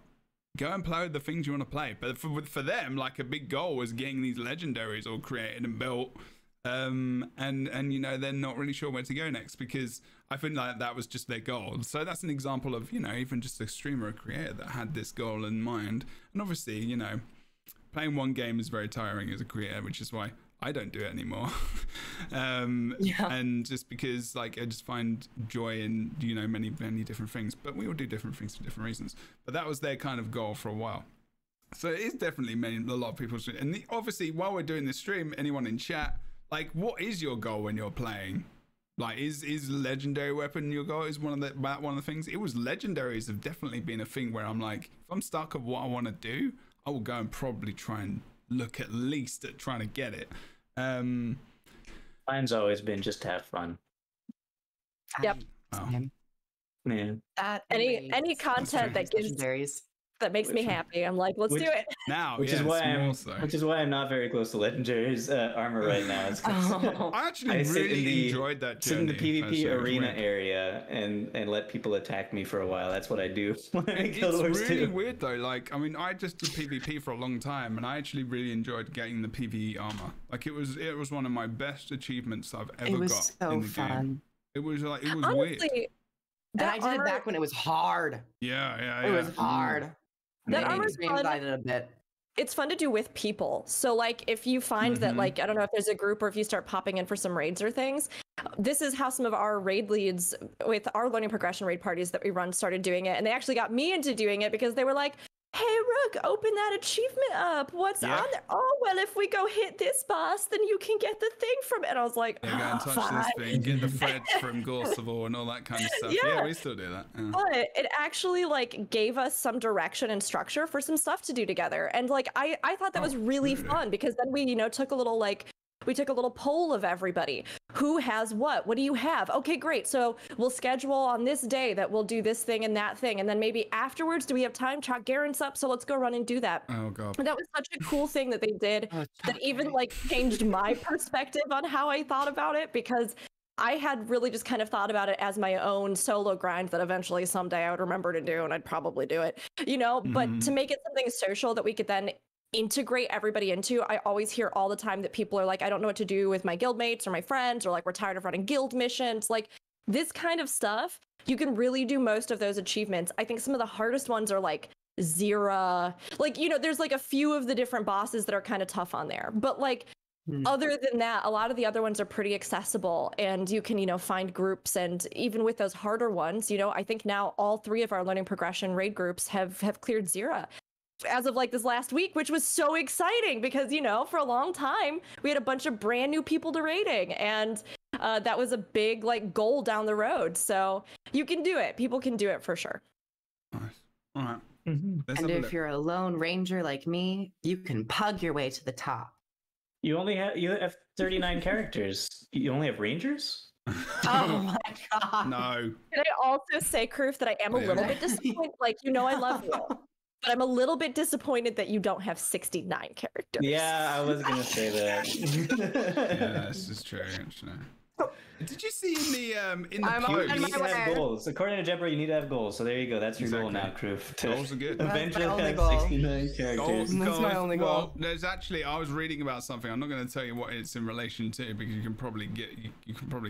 Go and play with the things you want to play. But for them, like, a big goal was getting these legendaries all created and built. And they're not really sure where to go next, because I think like that was just their goal. So that's an example of, even just a streamer or creator that had this goal in mind. And obviously, playing one game is very tiring as a creator, which is why I don't do it anymore. And just because like I just find joy in many different things, but we all do different things for different reasons. But that was their kind of goal for a while. So it is definitely a lot of people's. And obviously, while we're doing this stream, anyone in chat, like, what is your goal when you're playing? Like, is legendary weapon your goal? Is one of the things? It was legendaries have definitely been a thing where I'm like, if I'm stuck of what I want to do, I will go and probably try and look at least at trying to get it. Mine's always been just to have fun. Yep. Man. Any content that gives legendaries that makes me happy, I'm like, let's do it now. Which is why I'm not very close to legendaries armor right now. It's I actually really enjoyed that journey. Sit in the PvP arena area and let people attack me for a while. That's what I do. It's really weird though. Like, I mean, I just did PvP for a long time, and I actually really enjoyed getting the PvE armor. Like, it was one of my best achievements I've ever got in the game. It was like, it was honestly weird. And I did it back when it was hard. Yeah. It was hard. That armor's fun. A bit. It's fun to do with people. So like, if you find that, like, I don't know if there's a group or if you start popping in for some raids or things, this is how some of our raid leads with our learning progression raid parties that we run started doing it. And they actually got me into doing it because they were like, hey, Rook, open that achievement up. What's on there? Oh, well, if we go hit this boss, then you can get the thing from it. And I was like, go and touch this thing, get the thread from Gorsavor and all that kind of stuff. Yeah, we still do that. Yeah. But it actually like gave us some direction and structure for some stuff to do together. And like, I thought that was really fun because then we, took a little we took a little poll of everybody. Who has what? What do you have? Okay, great. So we'll schedule on this day that we'll do this thing and that thing. And then maybe afterwards, do we have time? Chalk Garen's up, so let's go run and do that. Oh, God. And that was such a cool thing that they did that even like changed my perspective on how I thought about it, because I had really just kind of thought about it as my own solo grind that eventually someday I would remember to do, and I'd probably do it, but to make it something social that we could then integrate everybody into. I always hear all the time that people are like, I don't know what to do with my guildmates or my friends, or like, we're tired of running guild missions. Like this kind of stuff, you can really do most of those achievements. I think some of the hardest ones are like Zira. Like, there's like a few of the different bosses that are kind of tough on there. But like, other than that, a lot of the other ones are pretty accessible, and you can, find groups. And even with those harder ones, I think now all 3 of our learning progression raid groups have cleared Zira as of like this last week, which was so exciting because, for a long time we had a bunch of brand new people to raiding, and that was a big like goal down the road. So you can do it. People can do it for sure. Nice. All right. And if you're a lone ranger like me, you can pug your way to the top. You have 39 characters. You only have rangers? Oh my God. No. Can I also say, Kroof, that I am a little bit disappointed? Like, I love you. But I'm a little bit disappointed that you don't have 69 characters. Yeah, I was gonna say that. Yeah, this is true. Actually. Did you see in the you need to have goals. According to Jebra, you need to have goals. So there you go. That's your goal now, Kroof. Goals are good. Eventually have 69 characters. That's my only goal. Well, there's actually, I was reading about something. I'm not going to tell you what it's in relation to because you can probably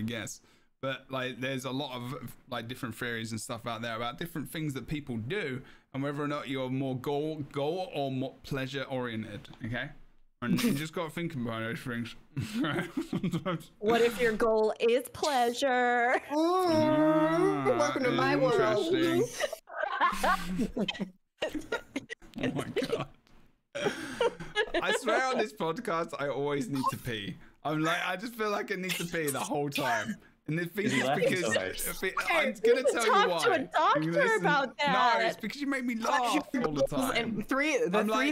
guess. But like, there's a lot of like different theories and stuff out there about different things that people do and whether or not you're more goal or more pleasure oriented. Okay, and you just got to think about those things. What if your goal is pleasure? Welcome to my world. Oh my God. I swear on this podcast, I always need to pee. I just feel like I need to pee the whole time. And the thing is because I'm going to tell you why. Talk to a doctor about that. No, it's because you make me laugh all the time. And three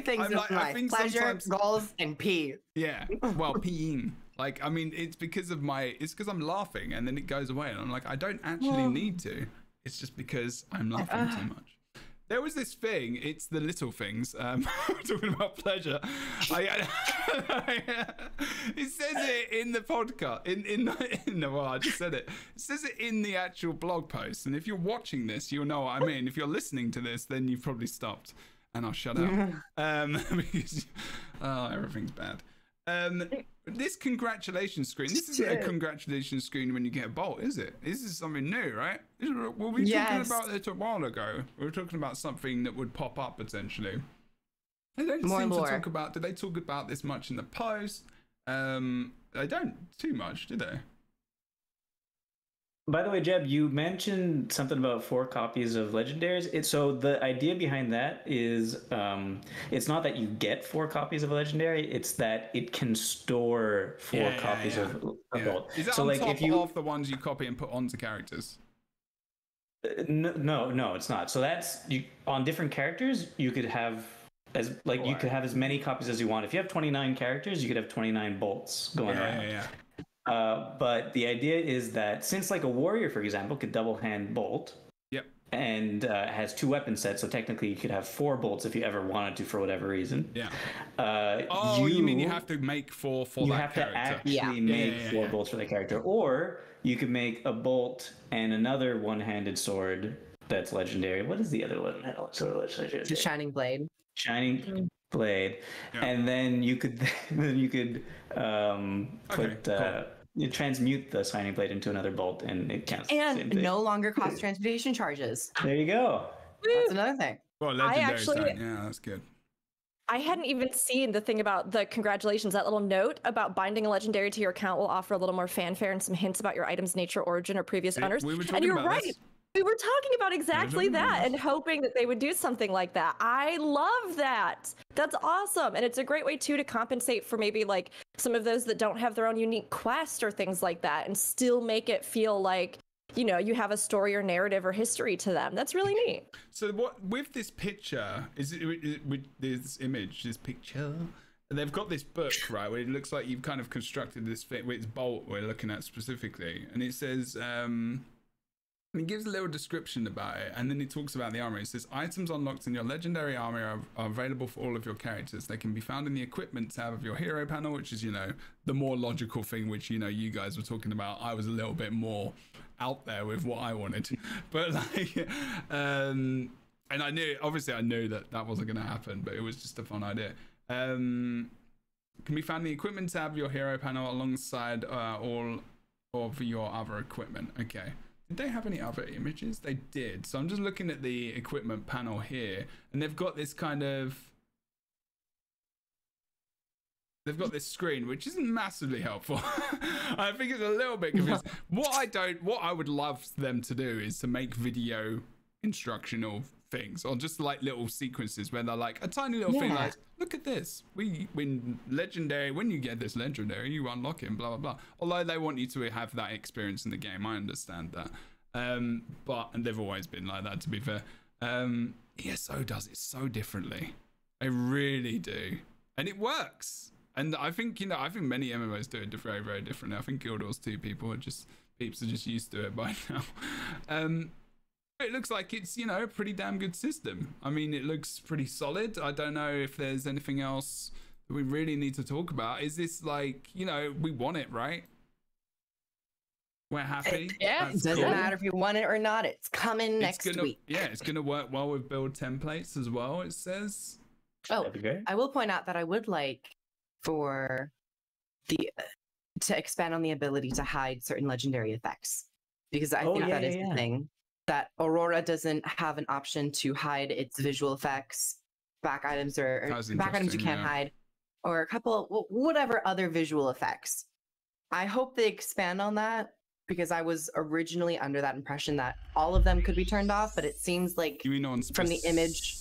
things in life: pleasure, goals, and pee. Yeah, well, peeing. Like, I mean, it's because I'm laughing and then it goes away. And I'm like, I don't actually need to. It's just because I'm laughing too much. There was this thing, it's the little things, talking about pleasure. It says it in the podcast, well, I just said it. It says it in the actual blog post. And if you're watching this, you'll know what I mean. If you're listening to this, then you've probably stopped. And I'll shut up. Because everything's bad. This congratulations screen. This isn't a congratulations screen when you get a bolt, is it? This is something new, right? Were we talking about it a while ago? We were talking about something that would pop up potentially. They don't seem to talk about. Did they talk about this much in the post? They don't too much, do they? By the way, Jeb, you mentioned something about 4 copies of Legendaries. So the idea behind that is it's not that you get 4 copies of a Legendary, it's that it can store 4 copies of Gold. Is that so on like top if you of the ones you copy and put onto characters? No, it's not. So that's on different characters, you could have you could have as many copies as you want. If you have 29 characters, you could have 29 bolts going around. But the idea is that since like a warrior, for example, could double hand bolt, and has 2 weapon sets, so technically you could have 4 bolts if you ever wanted to for whatever reason. You mean you have to make 4 for you that character? You have to actually make 4 bolts for the character, or you could make a bolt and another one-handed sword that's legendary. What is the other one-handed sword legendary? The Shining Blade. Shining Blade, and then you could you transmute the Shining Blade into another bolt, and it counts. And no longer cost transportation charges. There you go. That's another thing. Well, legendary, yeah, that's good. I hadn't even seen the thing about the congratulations. That little note about binding a legendary to your account will offer a little more fanfare and some hints about your item's nature, origin, or previous owners. We were talking and you're about right. this. We were talking about exactly that and hoping that they would do something like that. I love that. That's awesome. And it's a great way too to compensate for maybe like some of those that don't have their own unique quest or things like that and still make it feel like, you know, you have a story or narrative or history to them. That's really neat. So what with this picture is it with this image, this picture, they've got this book, right, where it looks like you've kind of constructed this fit with its bolt we're looking at specifically, and it says it gives a little description about it, and then it talks about the armory. It says items unlocked in your legendary armory are available for all of your characters. They can be found in the equipment tab of your hero panel, which is, you know, the more logical thing, which, you know, you guys were talking about. I was a little bit more out there with what I wanted, but like and I knew that wasn't going to happen, but it was just a fun idea. Can be found in the equipment tab of your hero panel alongside all of your other equipment. Okay, did they have any other images? They did. So I'm just looking at the equipment panel here, and they've got this kind of this screen, which isn't massively helpful. I think it's a little bit confusing. What I would love them to do is to make video instructional things, or just like little sequences where they're like a tiny little thing like, look at this, when you get this legendary, you unlock it, and blah blah blah. Although they want you to have that experience in the game, I understand that. And they've always been like that, to be fair. ESO does it so differently. They really do, and it works. And I think, you know, many MMOs do it very, very differently. I think Guild Wars 2 peeps are just used to it by now. It looks like it's, you know, a pretty damn good system. I mean, it looks pretty solid. I don't know if there's anything else that we really need to talk about. Is this like, you know, we want it, right? We're happy. Yeah, it doesn't matter if you want it or not. It's coming next week. Yeah, it's going to work well with build templates as well, it says. Oh, I will point out that I would like for to expand on the ability to hide certain legendary effects, because I think that is the thing, that Aurora doesn't have an option to hide its visual effects, back items or back items you can't hide, or a couple whatever other visual effects. I hope they expand on that, because I was originally under that impression that all of them could be turned off, but it seems like you mean on from the image.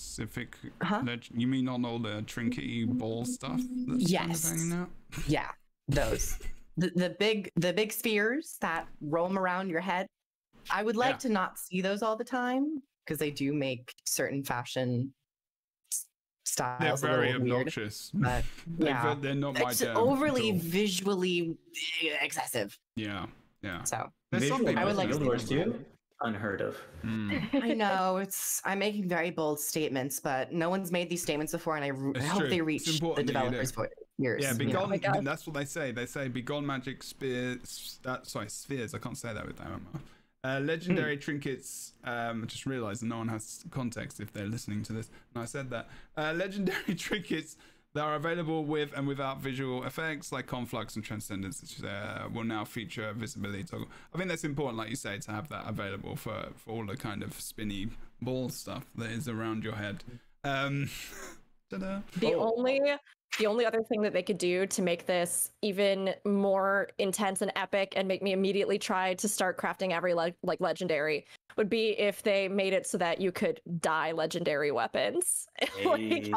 You mean on all the trinkety ball stuff? Yes. Yeah, those. the big spheres that roam around your head. I would like to not see those all the time, because they do make certain fashion styles they're very a little obnoxious. Weird, but yeah, they're not my it's overly visually excessive. Yeah. So I would like to do. Unheard of. I know I'm making very bold statements, but no one's made these statements before, and I hope they reach the developers' ears. Yeah, begone. That's what they say. They say begone magic spheres. Spheres. I can't say that with that. Legendary trinkets. I just realised that no one has context if they're listening to this. And I said that. Legendary trinkets that are available with and without visual effects like conflux and transcendence, which will now feature visibility toggle. I think that's important, like you say, to have that available for all the kind of spinny ball stuff that is around your head. The only other thing that they could do to make this even more intense and epic and make me immediately try to start crafting every legendary would be if they made it so that you could dye legendary weapons. Weapon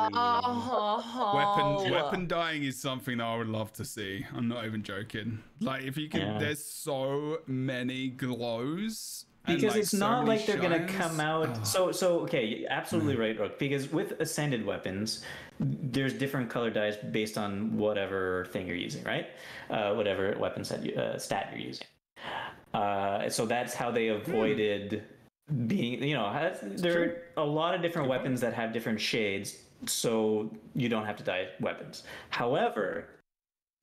dyeing is something that I would love to see. I'm not even joking. Like, if you can, there's so many glows. Because it's not like they're gonna come out. So okay, absolutely right, Rook. Because with ascended weapons, there's different color dyes based on whatever thing you're using, right? Whatever weapon stat you're using. So that's how they avoided being. You know, there are a lot of different weapons that have different shades, so you don't have to dye weapons. However,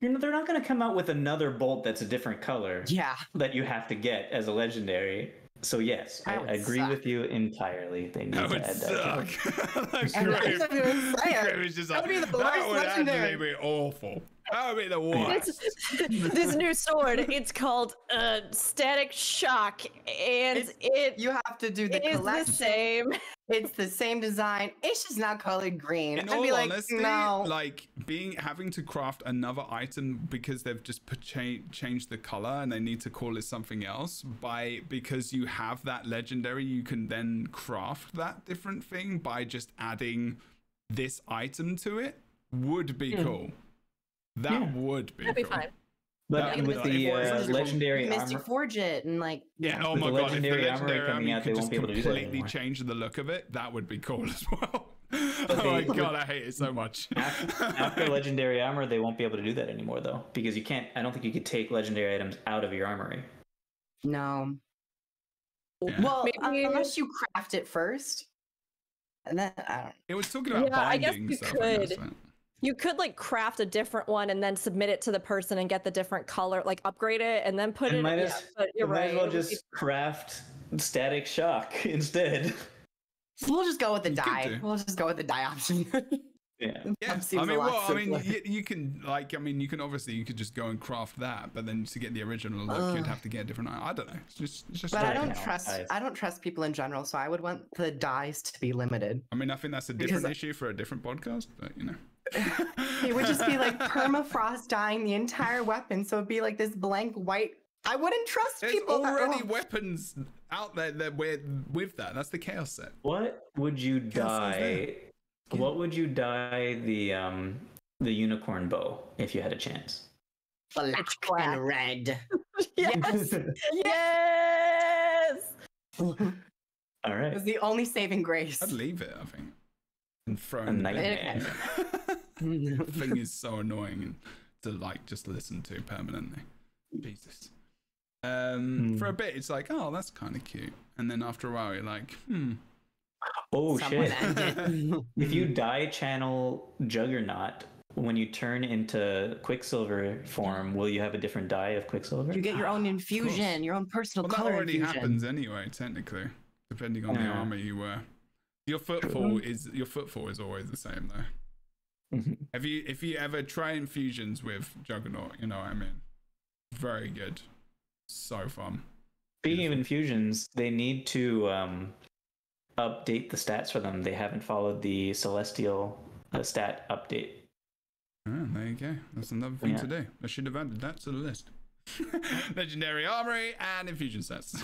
they're not going to come out with another bolt that's a different color. Yeah. That you have to get as a legendary. So yes, I agree with you entirely. They need to add that. That would be the last legendary. That would actually be awful. That would be the worst. This new sword, it's called Static Shock, and You have to do the is collection. the same. It's the same design. It's just not colored green. In I'd all be like, honesty, no. like having to craft another item because they've just changed the color and they need to call it something else because you have that legendary, you can then craft that different thing by just adding this item to it would be cool. That would be That'd cool. be fine. But That with would the be legendary Mystic armor, Forge it and like. Yeah, oh With my the god, if the legendary legendary armor coming armor out, could they just won't be able to do that completely anymore. change the look of it, that would be cool as well. Oh my god, I hate it so much. after legendary armor, they won't be able to do that anymore, though, because you can't. I don't think you could take legendary items out of your armory. No. Yeah. Well, Maybe- unless you craft it first. And then, I don't It was talking about Yeah, I guess binding you stuff. I guess, could. right? You could like craft a different one and then submit it to the person and get the different color, like upgrade it and then put And it. might Yeah, as, but you're might right. as well it would just craft static shock instead. So we'll just go with the You could die. do. We'll just go with the die option. Yeah. Yeah, Seems I mean, a lot well, I mean, simpler. you can like, I mean, you can obviously you could just go and craft that, but then to get the original look, you'd have to get a different. I don't know. It's just. But I Right don't now, trust. dies. I don't trust people in general, so I would want the dies to be limited. I mean, I think that's a Because- different issue for a different podcast, but you know. It would just be like permafrost dyeing the entire weapon, so it'd be like this blank white. I wouldn't trust There's people. already weapons out there that with that. That's the chaos set. What would you Chaos is there. dye? What would you dye the unicorn bow if you had a chance? black black. and red. Yes. Yes. All It right. was the only saving grace. I'd leave it. I think. And throw A in the nightmare. bin. The thing is so annoying to like just listen to permanently. Jesus. For a bit, it's like, oh, that's kind of cute, and then after a while, you're like, Oh Someone shit! end it. If you die channel Juggernaut, when you turn into Quicksilver form, will you have a different dye of Quicksilver? You get your own infusion, your own personal well, that color already infusion. happens anyway, technically, depending on the Yeah. armor you wear. Your footfall is always the same though. Mhm. If you ever try infusions with Juggernaut, you know what I mean. Very good, so fun. Speaking of infusions, they need to update the stats for them. They haven't followed the Celestial stat update. Oh, there you go. That's another thing Yeah. to do. I should have added that to the list. Legendary Armory and infusion sets.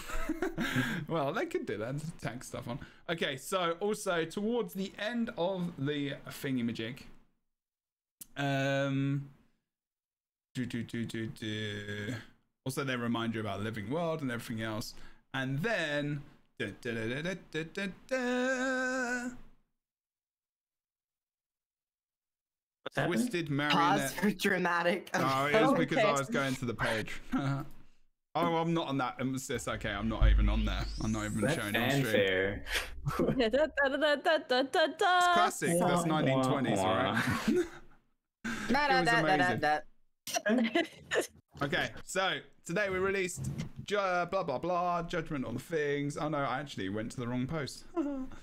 Well, they could do that to tag stuff on. Okay, so also towards the end of the thingy-majig, also they remind you about Living World and everything else, and then What's happening? Twisted Pause Marionette. for dramatic. Oh, it was because Okay. I was going to the page. Oh, I'm not on that. It's okay. I'm not even on there. I'm not even That's showing it on stream. fanfare. It's classic. That's 1920s, right? Da-da-da-da-da-da. Okay, so today we released blah blah blah judgment on the things. Oh no, I actually went to the wrong post.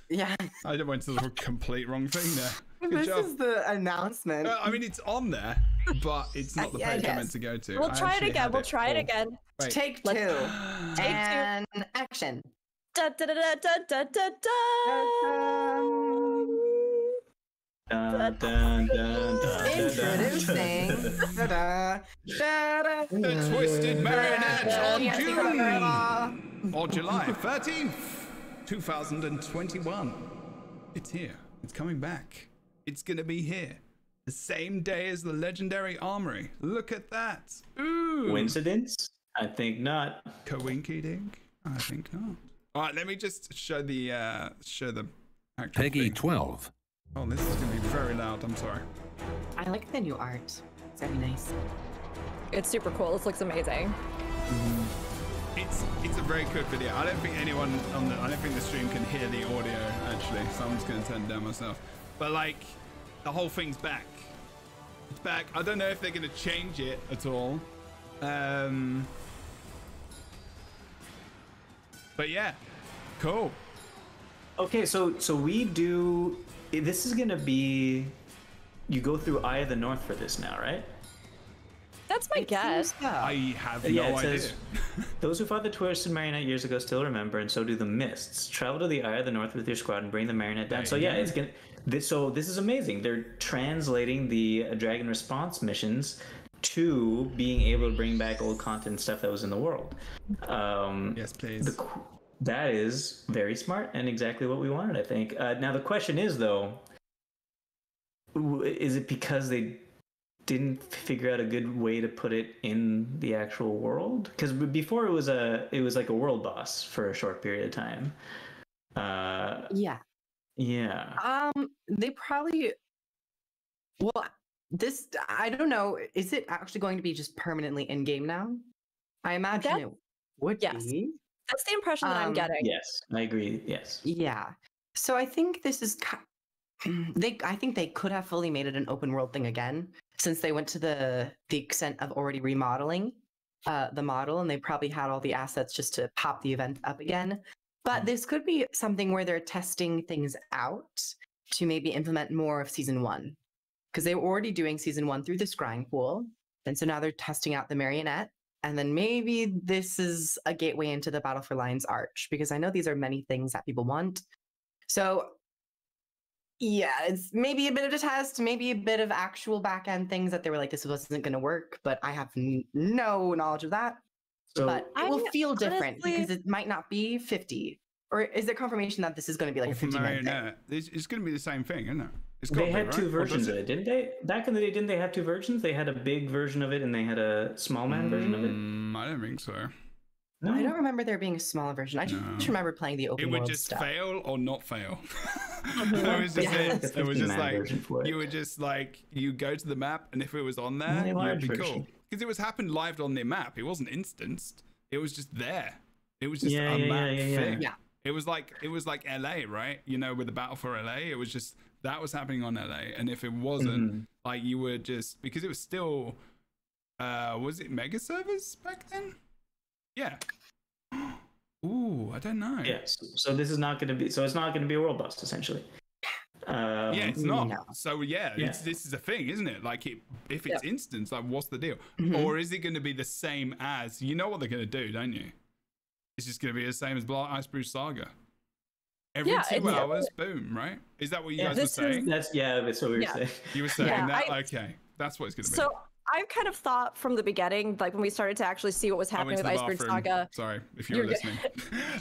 Yeah, I went to the complete wrong thing there. Good this job. is the announcement. I mean, it's on there, but it's not the Yeah, page I yes. meant to go to. We'll I try it actually again. had We'll try it pulled. again. Wait. Take Let's- two. Take two. And action. Da, da, da, da, da, da, da. Dun, dun, dun, dun, dun, Introducing dun. The Twisted Marionette on June June. or July 13th, 2021. It's here. It's coming back. It's gonna be here. The same day as the legendary Armory. Look at that. Ooh. Coincidence? I think not. Coinky dink? I think not. All right, let me just show the actual Peggy thing. 12. Oh, this is gonna be very loud. I'm sorry. I like the new art. It's very nice. It's super cool. This looks amazing. It's a very good video. I don't think anyone I don't think the stream can hear the audio actually, so I'm just gonna turn it down myself. But like, the whole thing's back. It's back. I don't know if they're gonna change it at all. But yeah, cool. Okay, so we do. This is gonna be. You go through Eye of the North for this now, right? That's my guess. I have Yeah, no it idea. says, those who fought the Twisted Marionette years ago still remember, and so do the Mists. Travel to the Eye of the North with your squad and bring the Marionette down. So yeah, it's gonna. This is amazing. They're translating the Dragon Response missions to being able to bring back old content stuff that was in the world. Yes, please. That is very smart and exactly what we wanted, I think. Now the question is, though, is it because they didn't figure out a good way to put it in the actual world? Because before it was like a world boss for a short period of time. Yeah. They probably. Well, this I don't know. Is it actually going to be just permanently in game now? I imagine it would be. That's the impression that I'm getting. Yes, I agree. Yes. Yeah. So I think this is. I think they could have fully made it an open world thing again, since they went to the extent of already remodeling the model, and they probably had all the assets just to pop the event up again. But this could be something where they're testing things out to maybe implement more of season 1, because they were already doing season 1 through the scrying pool, and so now they're testing out the marionette, and then maybe this is a gateway into the Battle for Lion's Arch, because I know these are many things that people want. So yeah, it's maybe a bit of a test, maybe a bit of actual back-end things that they were like, this wasn't going to work, but I have no knowledge of that. So but it will feel different because it might not be 50. Or is there confirmation that this is going to be like a 50-man thing? It's going to be the same thing, isn't it? They had two versions of it, didn't they? Back in the day, didn't they have two versions? They had a big version of it and they had a small man version of it? I don't think so. No. I don't remember there being a smaller version. I just remember playing the open world stuff. It would just fail or not fail. That was just it. It was just like, you would just like, you go to the map, and if it was on there, you'd be cool. Because it was happened live on the map. It wasn't instanced. It was just there. It was just a map thing. Yeah. It was like LA, right? You know, with the Battle for LA, it was just, that was happening on LA. And if it wasn't, like, you would just, because it was still, was it mega servers back then? Yeah. Ooh, I don't know. Yes. So this is not going to be. So it's not going to be a world boss, essentially. Yeah, it's not. No. So this is a thing, isn't it? Like, if it's instance, like, what's the deal? Or is it going to be the same as? You know what they're going to do, don't you? It's just going to be the same as Ice Brew Saga. Every 2 hours, boom, right? Is that what you guys were saying? That's what we were saying. You were saying that? Okay, that's what it's going to be. So I've kind of thought from the beginning, like when we started to actually see what was happening with Iceberg Saga. Sorry, if you're listening.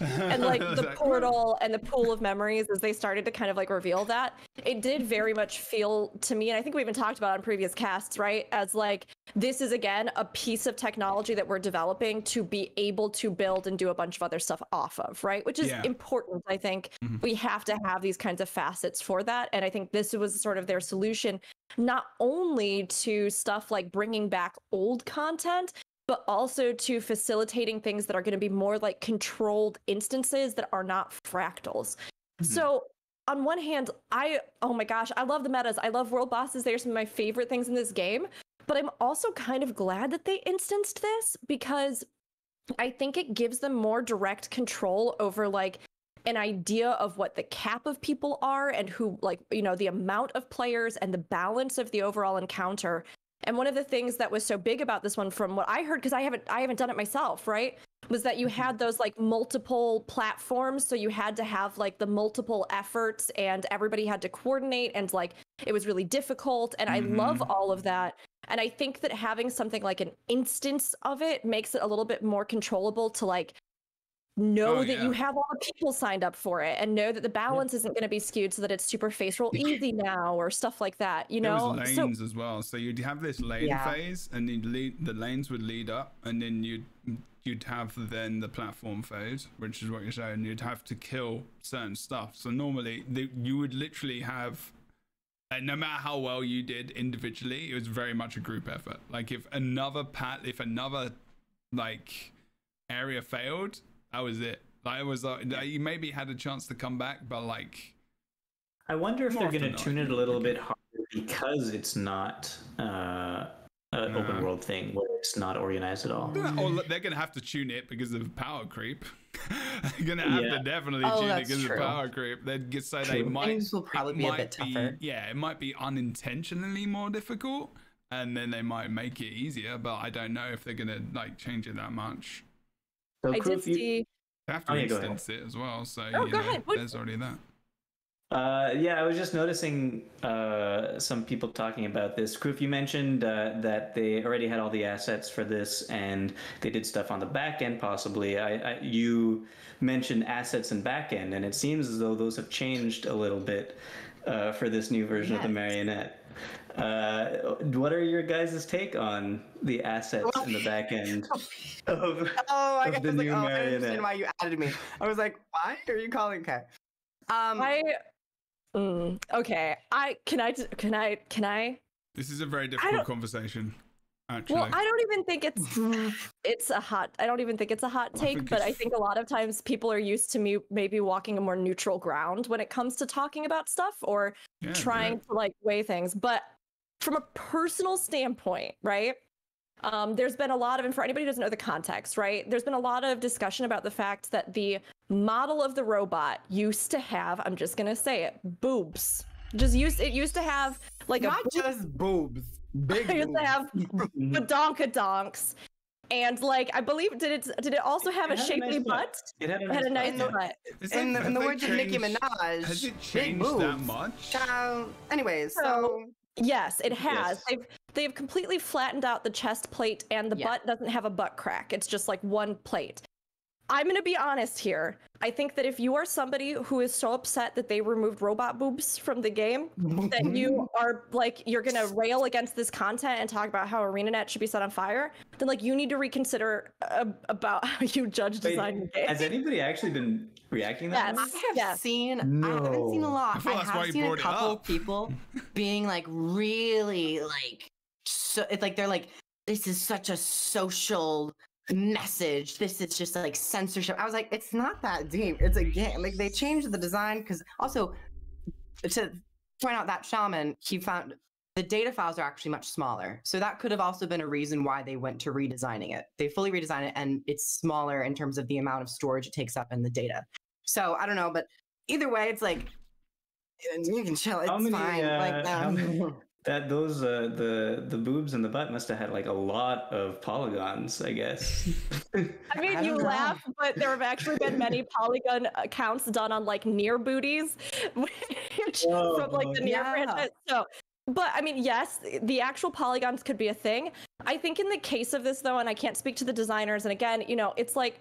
And like the portal and the pool of memories, as they started to kind of like reveal that, it did very much feel to me, and I think we even talked about it on previous casts, right? As like, this is again a piece of technology that we're developing to be able to build and do a bunch of other stuff off of, right? Which is important. I think we have to have these kinds of facets for that. And I think this was sort of their solution, not only to stuff like bringing back old content, but also to facilitating things that are going to be more like controlled instances that are not fractals. So on one hand, oh my gosh, I love the metas. I love world bosses. They're some of my favorite things in this game. But I'm also kind of glad that they instanced this, because I think it gives them more direct control over like an idea of what the cap of people are and who, like, you know, the amount of players and the balance of the overall encounter. And one of the things that was so big about this one, from what I heard, because I haven't done it myself, right, was that you had those like multiple platforms. So you had to have like the multiple efforts and everybody had to coordinate, and like it was really difficult. And I love all of that. And I think that having something like an instance of it makes it a little bit more controllable to like know that you have all the people signed up for it, and know that the balance isn't going to be skewed so that it's super face roll easy now or stuff like that, you know? There was lanes as well. So you'd have this lane phase, and the lanes would lead up, and then you'd have then the platform phase, which is what you're saying. You'd have to kill certain stuff. So normally you would literally have, no matter how well you did individually, it was very much a group effort. Like if another like area failed, that was it. Like it was you maybe had a chance to come back, but like, I wonder if they're going to tune it a little bit harder because it's not an open world thing where it's not organized at all. Or they're going to have to tune it because of power creep. They're going to have to definitely tune it because of power creep. They'd say they might. Things will probably be a bit tougher. Yeah, it might be unintentionally more difficult. and then they might make it easier, but I don't know if they're gonna like change it that much. So I did see. They have to instance it as well, so there's already that. Yeah, I was just noticing some people talking about this. Kroof, you mentioned that they already had all the assets for this, and they did stuff on the back end, possibly. You mentioned assets and back end, and it seems as though those have changed a little bit for this new version of the Marionette. What are your guys' take on the assets in the back end of the new Marionette? I understand why you added me. I was like, why are you calling? Okay. Okay. Can I? This is a very difficult conversation. Actually. Well, I don't even think I don't even think it's a hot take, but I think a lot of times people are used to me maybe walking a more neutral ground when it comes to talking about stuff or trying to like weigh things. But from a personal standpoint, right? There's been a lot of, and for anybody who doesn't know the context, right? There's been a lot of discussion about the fact that the model of the robot used to have, I'm just gonna say it, boobs. It used to have like not just boobs. Big it used to have badonkadonks. And like I believe did it also have a shapely butt? It had a nice butt. In the words of Nicki Minaj, has it changed that much? Anyways, so yes, it has. They've completely flattened out the chest plate, and the butt doesn't have a butt crack. It's just like one plate. I'm going to be honest here. I think that if you are somebody who is so upset that they removed robot boobs from the game, that you are like, you're going to rail against this content and talk about how Arenanet should be set on fire, then like you need to reconsider about how you judge design the game. Has anybody actually been reacting to that? I haven't seen a lot. I have seen a couple people being like really like, so it's like they're like, this is such a social message, this is just like censorship. I was like, it's not that deep, it's a game. Like they changed the design because also to point out that shaman, he found the data files are actually much smaller, so that could have also been a reason why they went to redesigning it. They fully redesigned it and it's smaller in terms of the amount of storage it takes up in the data. So I don't know, but either way, it's like you can chill, it's fine. That those the boobs and the butt must have had like a lot of polygons, I guess. I mean, you laugh, but there have actually been many polygon counts done on like near booties, from like the near franchise. So, but I mean, yes, the actual polygons could be a thing. I think in the case of this though, and I can't speak to the designers, and again, you know, it's like,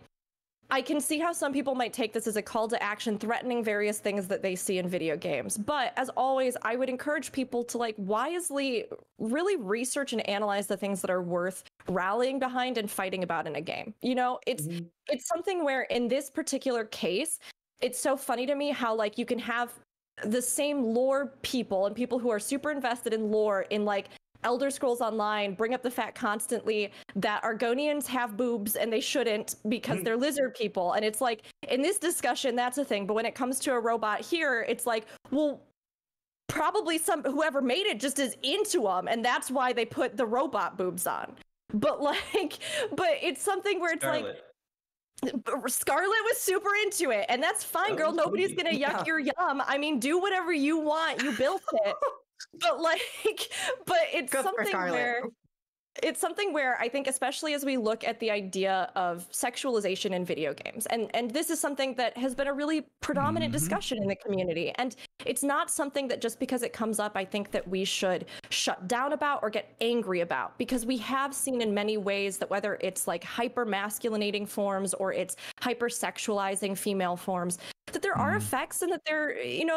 I can see how some people might take this as a call to action, threatening various things that they see in video games. But as always, I would encourage people to like wisely really research and analyze the things that are worth rallying behind and fighting about in a game. You know, it's something where in this particular case, it's so funny to me how like you can have the same lore people and people who are super invested in lore in like Elder Scrolls Online bring up the fact constantly that Argonians have boobs and they shouldn't because they're lizard people. And it's like, in this discussion, that's a thing. But when it comes to a robot here, it's like, well, probably whoever made it just is into them. And that's why they put the robot boobs on. But like, but it's something where it's Scarlet. Like, Scarlet was super into it. And that's fine, girl. Nobody's going to yuck your yum. I mean, do whatever you want. You built it. But it's something where I think, especially as we look at the idea of sexualization in video games, and this is something that has been a really predominant discussion in the community, and it's not something that just because it comes up, I think that we should shut down about or get angry about, because we have seen in many ways that whether it's like hyper masculinating forms or it's hyper sexualizing female forms, that there are effects and that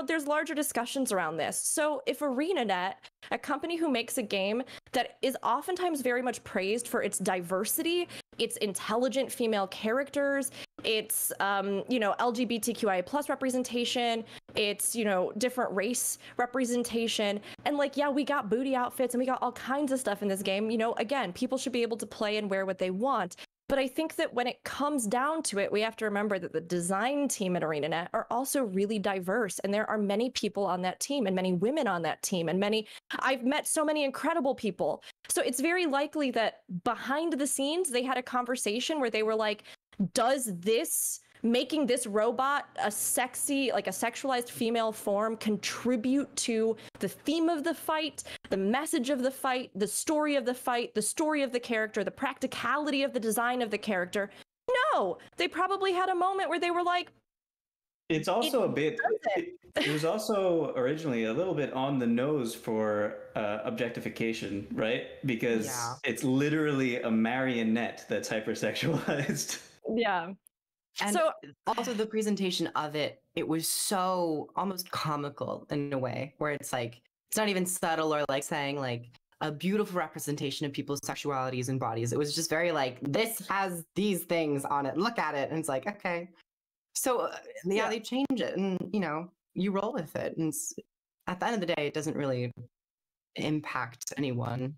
there's larger discussions around this. So if Arenanet, a company who makes a game that is oftentimes very much praised for its diversity, its intelligent female characters, its LGBTQIA plus representation, its different race representation, and like, yeah, we got booty outfits and we got all kinds of stuff in this game. Again, people should be able to play and wear what they want. But I think that when it comes down to it, we have to remember that the design team at Arenanet are also really diverse. And there are many people on that team and many women on that team and I've met so many incredible people. So it's very likely that behind the scenes, they had a conversation where they were like, does this making this robot a sexy, like a sexualized female form contribute to the theme of the fight, the message of the fight, the story of the fight, the story of the character, the practicality of the design of the character? No, they probably had a moment where they were like, it's also it was also originally a little bit on the nose for objectification, right? Because it's literally a marionette that's hypersexualized. Yeah. And so also the presentation of it, it was so almost comical in a way where it's like, it's not even subtle or like saying like a beautiful representation of people's sexualities and bodies. It was just very like, this has these things on it. Look at it. And it's like, okay. So they change it and, you know, you roll with it. And at the end of the day, it doesn't really impact anyone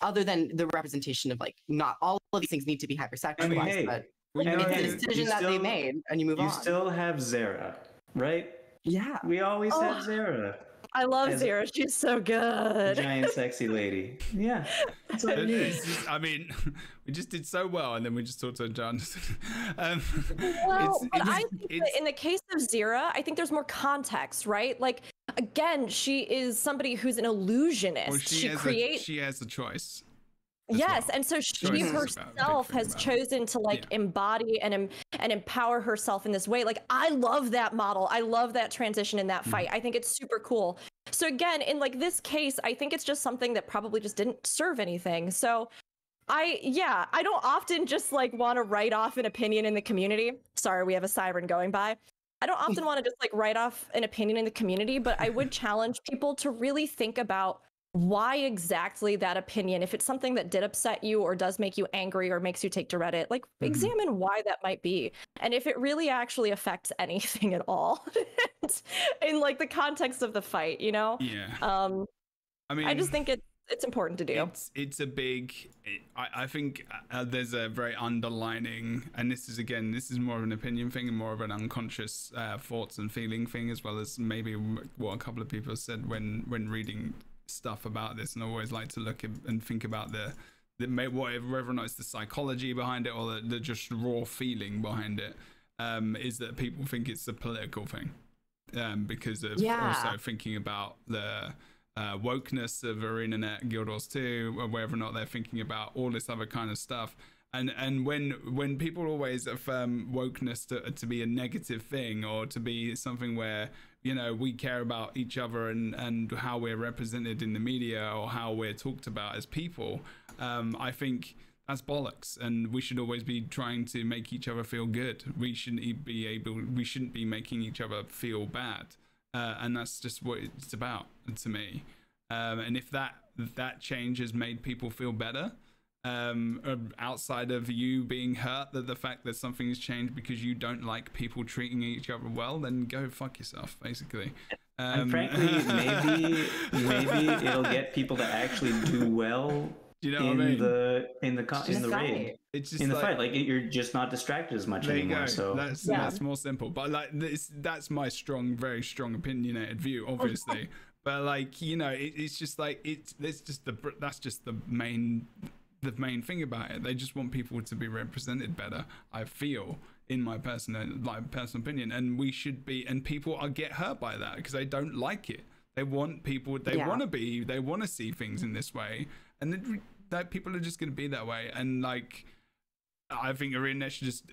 other than the representation of like, not all of these things need to be hypersexualized, but it's a decision that they made and you move on. You still have Zara, right? Yeah. We always have Zara. I love Zara. She's so good. Giant sexy lady. Yeah. That's what it is. I mean, we just did so well, and then we just talked to John. I think that in the case of Zara, I think there's more context, right? Like, again, she is somebody who's an illusionist. Well, she has a choice. Yes, and so she herself has chosen to like embody and empower herself in this way. Like, I love that model. I love that transition in that fight. I think it's super cool. So again, in like this case, I think it's just something that probably just didn't serve anything. So I don't often just like want to write off an opinion in the community. Sorry, we have a siren going by. I don't often want to just like write off an opinion in the community, but I would challenge people to really think about why exactly that opinion, if it's something that did upset you or does make you angry or makes you take to Reddit, like examine why that might be. And if it really actually affects anything at all in like the context of the fight, you know? Yeah. I mean, I just think it's important to do. It's a big, I think there's a very underlining, and this is more of an opinion thing and more of an unconscious thoughts and feeling thing, as well as maybe what a couple of people said when reading stuff about this. And I always like to look and think about whether or not it's the psychology behind it or the just raw feeling behind it, is that people think it's a political thing, because of also thinking about the wokeness of Arenanet, Guild Wars 2, or whether or not they're thinking about all this other kind of stuff. And when people always affirm wokeness to be a negative thing, or to be something where, you know, we care about each other and how we're represented in the media or how we're talked about as people, I think that's bollocks. And we should always be trying to make each other feel good. We shouldn't be making each other feel bad. And that's just what it's about to me. And if that change has made people feel better, outside of you being hurt, that the fact that something has changed because you don't like people treating each other well, then go fuck yourself, basically. And frankly, maybe it'll get people to actually do well. Do you know what I mean? In the raid. It's just in the fight, like you're just not distracted as much anymore. So that's more simple. But like that's my very strong opinionated view, obviously. But like, you know, it's just like that's just the main thing about it. They just want people to be represented better, I feel, in my personal opinion. And we should be, and people get hurt by that because they don't like it. They want people, they want to see things in this way, and that people are just going to be that way. And like, I think Arenanet should just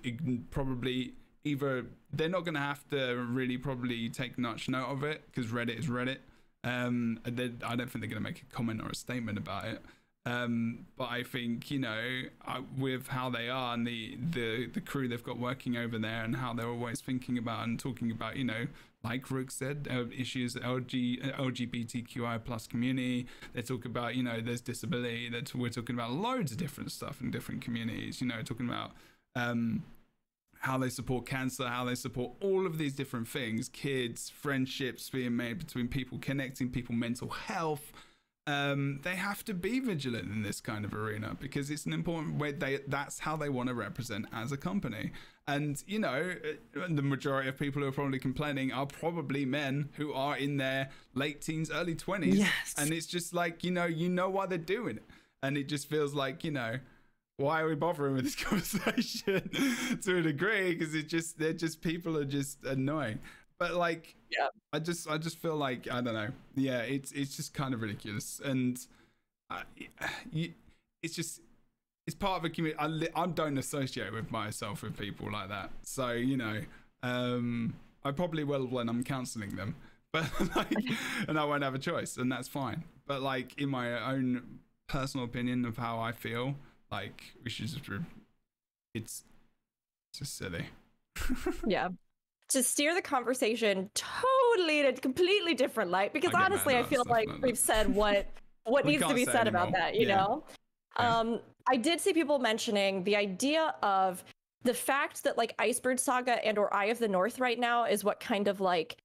probably either, they're not going to have to really probably take much note of it because Reddit is Reddit. I don't think they're going to make a comment or a statement about it. But I think, you know, with how they are and the crew they've got working over there and how they're always thinking about and talking about, you know, like Rook said, issues LGBTQI plus community. They talk about, you know, there's disability. We're talking about loads of different stuff in different communities, you know, talking about how they support cancer, how they support all of these different things, kids, friendships being made between people, connecting people, mental health. They have to be vigilant in this kind of arena because it's an important way. That's how they want to represent as a company. And, you know, the majority of people who are probably complaining are probably men who are in their late teens, early 20s. Yes. And it's just like, you know why they're doing it. And it just feels like, you know, why are we bothering with this conversation to a degree? Because people are just annoying. But like, Yeah. I just feel like, I don't know. Yeah, it's just kind of ridiculous, and it's part of a community. I don't associate with myself with people like that. So I probably will when I'm counselling them, but like, and I won't have a choice, and that's fine. But like, in my own personal opinion of how I feel, like, we should just it's just silly. Yeah. To steer the conversation totally in a completely different light, because honestly, I feel like we've said what needs to be said about that, you know? Yeah. I did see people mentioning the idea of the fact that like Icebird Saga and or Eye of the North right now is what kind of like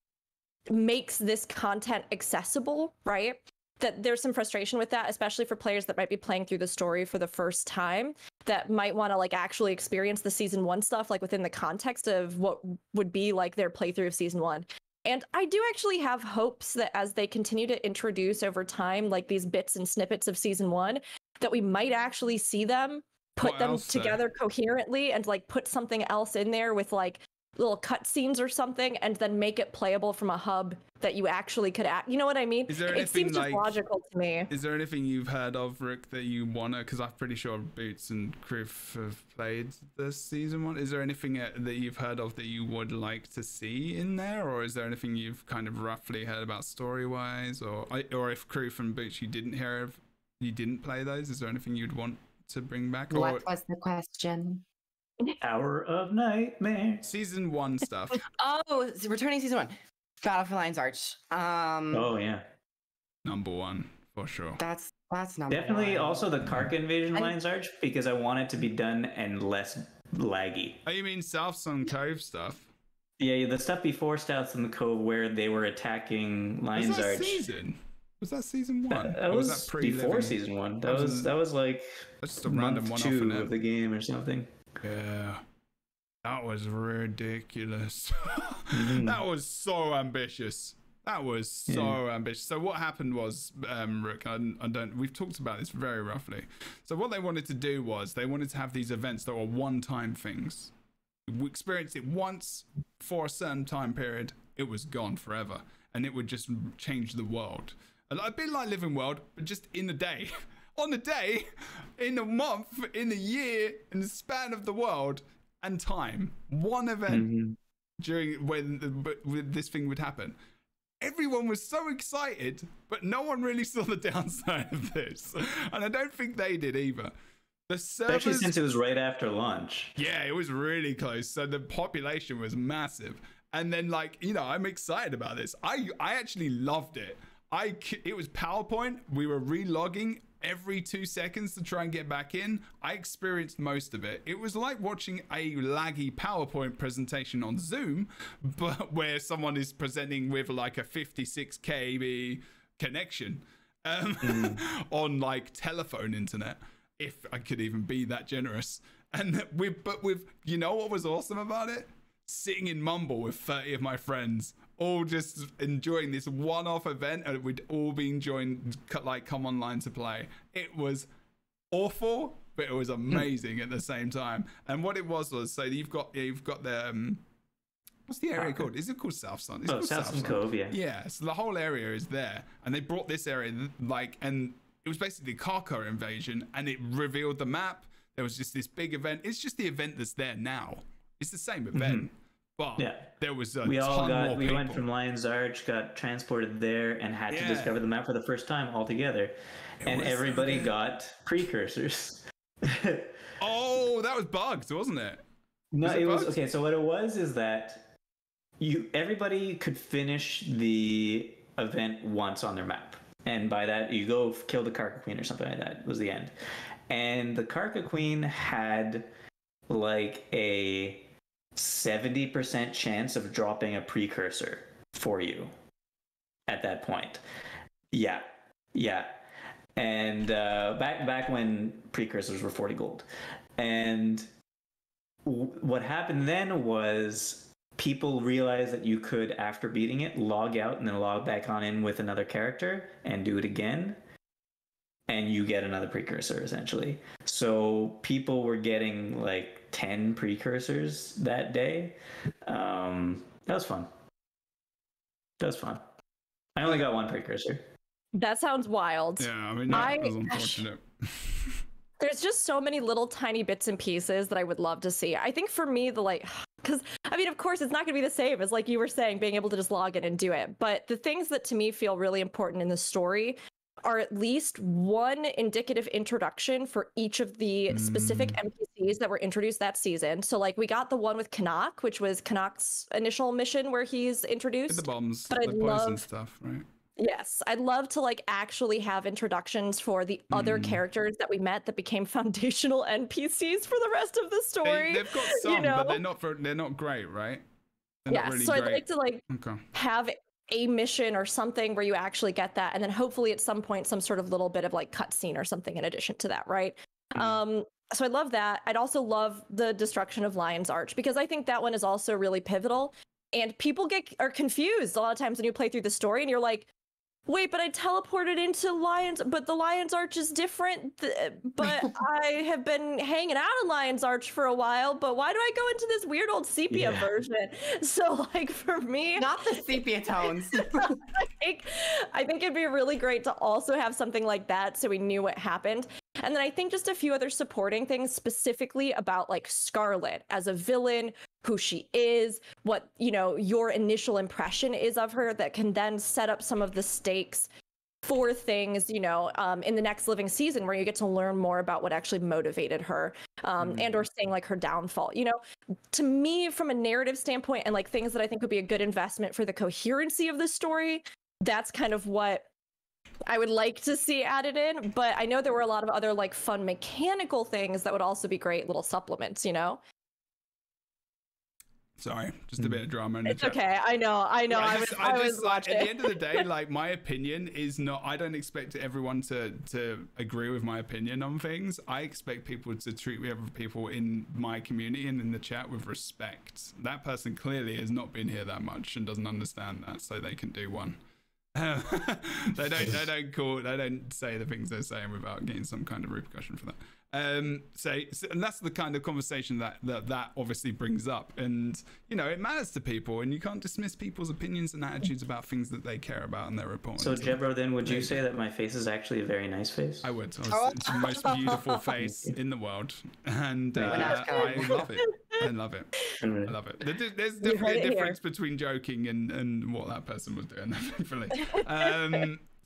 makes this content accessible, right? That there's some frustration with that, especially for players that might be playing through the story for the first time, that might want to like actually experience the season 1 stuff like within the context of what would be like their playthrough of season 1. And I do actually have hopes that as they continue to introduce over time like these bits and snippets of season 1, that we might actually see them put them together coherently and like put something else in there with like little cutscenes or something, and then make it playable from a hub that you actually could you know what I mean? It seems just logical to me. Is there anything you've heard of, Rick, that you wanna, because I'm pretty sure Boots and Criff have played this season 1, is there anything that you've heard of that you would like to see in there, or is there anything you've kind of roughly heard about story wise, or if Criff and Boots you didn't hear of, you didn't play those, is there anything you'd want to bring back? What was the question? Hour of Nightmare. Season 1 stuff. Oh, returning season 1. Battle for Lion's Arch. Oh yeah. Number 1 for sure. That's number Definitely 1. also the Karka Invasion Lion's Arch, because I want it to be done and less laggy. Oh, you mean Southsun Cove stuff? Yeah, the stuff before Southsun Cove where they were attacking Lion's Arch. Was that season 1? That was that before season 1. That was like that's just a random month one 2 of the game or something. Yeah, that was ridiculous. That was so ambitious. So what happened was, Rick, we've talked about this very roughly. So what they wanted to do was they wanted to have these events that were one-time things. We experienced it once for a certain time period. It was gone forever, and it would just change the world. A bit like Living World, but just in a day. On a day, in a month, in a year, in the span of the world and time. One event during when this thing would happen. Everyone was so excited, but no one really saw the downside of this. And I don't think they did either. The servers, especially since it was right after launch. Yeah, it was really close. So the population was massive. And then, like, I'm excited about this. I actually loved it. It was PowerPoint. We were relogging every 2 seconds to try and get back in. I experienced most of it. It was like watching a laggy PowerPoint presentation on Zoom, but where someone is presenting with like a 56 kb connection on like telephone internet, if I could even be that generous. And with what was awesome about it? Sitting in Mumble with 30 of my friends, all just enjoying this one-off event, and we'd all be enjoying like come online to play. It was awful, but it was amazing at the same time. And what it was so you've got the what's the area called? Is it called Southsun? It's called Southsun Cove, yeah. Yeah, so the whole area is there, and they brought this area and it was basically Karka invasion, and it revealed the map. There was just this big event. It's just the event that's there now. It's the same event. But there was we went from Lion's Arch, got transported there, and had to discover the map for the first time all together. And everybody got precursors. Oh, that was bugged, wasn't it? No, it was okay. So what it was is that everybody could finish the event once on their map, and by that you go kill the Karka Queen or something like that. Was the end. And the Karka Queen had like a 70% chance of dropping a precursor for you at that point. Yeah. And back when precursors were 40 gold. And what happened then was people realized that you could, after beating it, log out and then log back on in with another character and do it again. and you get another precursor essentially. So people were getting like 10 precursors that day. That was fun. I only got one precursor. That sounds wild. Yeah, I mean, that was unfortunate. There's just so many little tiny bits and pieces that I would love to see. I think for me, because I mean, of course, it's not going to be the same as like you were saying, being able to just log in and do it. But the things that to me feel really important in the story are at least one indicative introduction for each of the specific NPCs that were introduced that season. So like we got the one with Canuck, which was Canuck's initial mission where he's introduced. The bombs, but the poison stuff, right? Yes, I'd love to like actually have introductions for the other characters that we met that became foundational NPCs for the rest of the story. They've got some, but they're not great, right? Yeah, really so great. I'd like to like have a mission or something where you actually get that, and then hopefully at some point some sort of little bit of like cutscene or something in addition to that, right? So I love that. I'd also love the destruction of Lion's Arch because I think that one is also really pivotal, and people are confused a lot of times when you play through the story and you're like, wait, but I teleported into but the Lion's Arch is different. But I have been hanging out in Lion's Arch for a while, but why do I go into this weird old sepia version? So like for me, not the sepia tones. I think it'd be really great to also have something like that so we knew what happened. And then I think just a few other supporting things specifically about like Scarlet as a villain, who she is, what, you know, your initial impression is of her that can then set up some of the stakes for things, you know, in the next living season where you get to learn more about what actually motivated her and or seeing like her downfall. You know, to me, from a narrative standpoint and like things that I think would be a good investment for the coherency of the story, that's kind of what I would like to see added in. But I know there were a lot of other like fun mechanical things that would also be great little supplements, you know? Sorry, just a bit of drama in the chat. Okay, I know. I was like, at the end of the day, like my opinion is not. I don't expect everyone to agree with my opinion on things. I expect people to treat other people in my community and in the chat with respect. That person clearly has not been here that much and doesn't understand that, so they can do one. They don't say the things they're saying without getting some kind of repercussion for that. And that's the kind of conversation that obviously brings up, and you know it matters to people, and you can't dismiss people's opinions and attitudes about things that they care about and they're important. So Jebro, then would you say that my face is actually a very nice face? I would. It's the most beautiful face in the world, and I love it. I love it. I love it. There's definitely a difference between joking and what that person was doing, thankfully.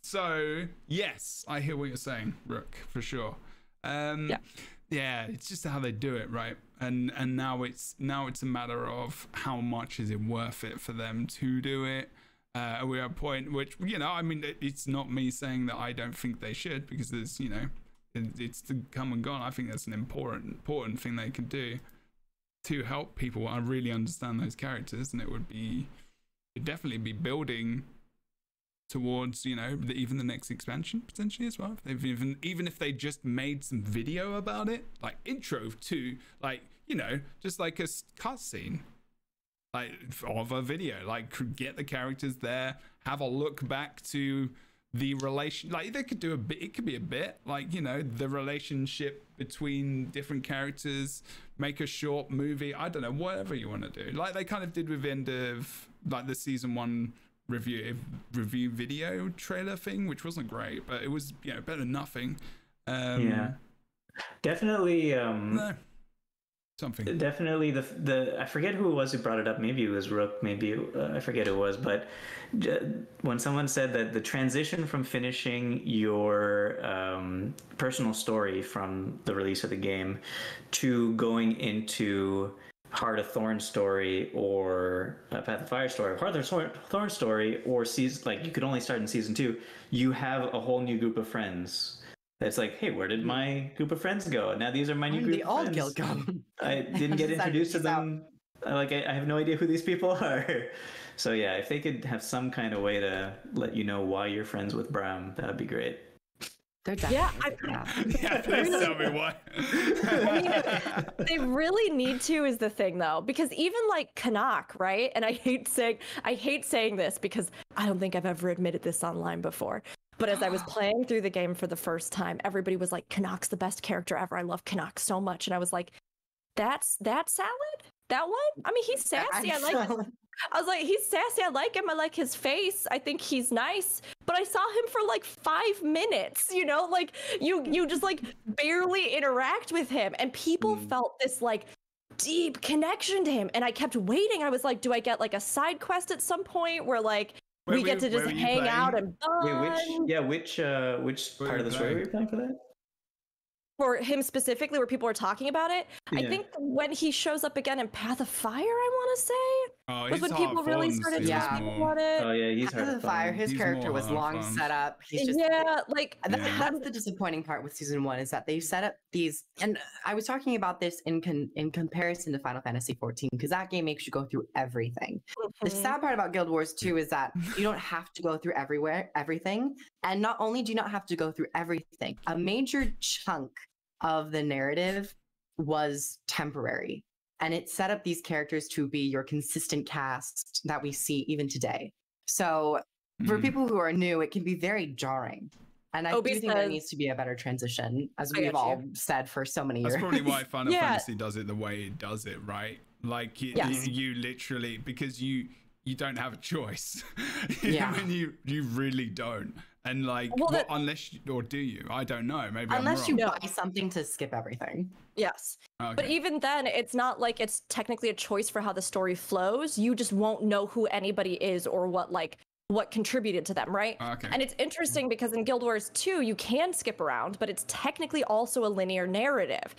So yes, I hear what you're saying, Rook, for sure. Yeah, it's just how they do it, right? And now it's a matter of how much is it worth it for them to do it. We're at a point which, you know, I mean, it's not me saying that I don't think they should, because there's, you know, it's to come and gone. I think that's an important thing they can do to help people really understand those characters, and it'd definitely be building towards, you know, even the next expansion potentially as well. Even if they just made some video about it, like intro to, like, you know, just like a cutscene, like of a video, like get the characters there, have a look back to the relation, like they could do a bit, it could be a bit like, you know, the relationship between different characters, make a short movie, I don't know, whatever you want to do, like they kind of did with end of like the season 1 review video trailer thing, which wasn't great, but it was, you know, better than nothing. Yeah, definitely. Something. Definitely the I forget who it was who brought it up. Maybe it was Rook. Maybe I forget who it was. But when someone said that the transition from finishing your personal story from the release of the game to going into Heart of Thorn story or Path of Fire story, Heart of Thorn story, or season, like you could only start in season 2, you have a whole new group of friends. It's like, hey, where did my group of friends go? Now these are my new group of friends. I didn't get introduced to them. I have no idea who these people are. So yeah, if they could have some kind of way to let you know why you're friends with Bram, that would be great. Yeah, please tell me why. I mean, they really need to is the thing though, because even like Canuck, right? And I hate saying this because I don't think I've ever admitted this online before. But as I was playing through the game for the first time, everybody was like, Canuck's the best character ever. I love Canuck so much. And I was like, that's that salad? That one? I mean, he's sassy. I was like, he's sassy. I like him. I like his face. I think he's nice. But I saw him for like 5 minutes, you know, like you just like barely interact with him. And people felt this like deep connection to him. And I kept waiting. I was like, do I get like a side quest at some point where like we get to just hang out and which part of the story were you playing for that? For him specifically, where people are talking about it, I think when he shows up again in Path of Fire, I want to say, was when people really started talking about it. Oh yeah, he's Path of Fire. His character was long set up. He's just that's the disappointing part with season 1 is that they set up these, and I was talking about this in comparison to Final Fantasy 14 because that game makes you go through everything. The sad part about Guild Wars 2 is that you don't have to go through everything, and not only do you not have to go through everything, a major chunk of the narrative was temporary, and it set up these characters to be your consistent cast that we see even today. So for people who are new, it can be very jarring, and I do think there needs to be a better transition, as we've all said for so many years. That's probably why Final Fantasy does it the way it does it, right? Like you literally, because you don't have a choice. I mean, you really don't. And like, unless or do you? I don't know. Maybe unless you buy something to skip everything. Yes. Okay. But even then, it's not like it's technically a choice for how the story flows. You just won't know who anybody is or what contributed to them, right? Okay. And it's interesting because in Guild Wars 2, you can skip around, but it's technically also a linear narrative.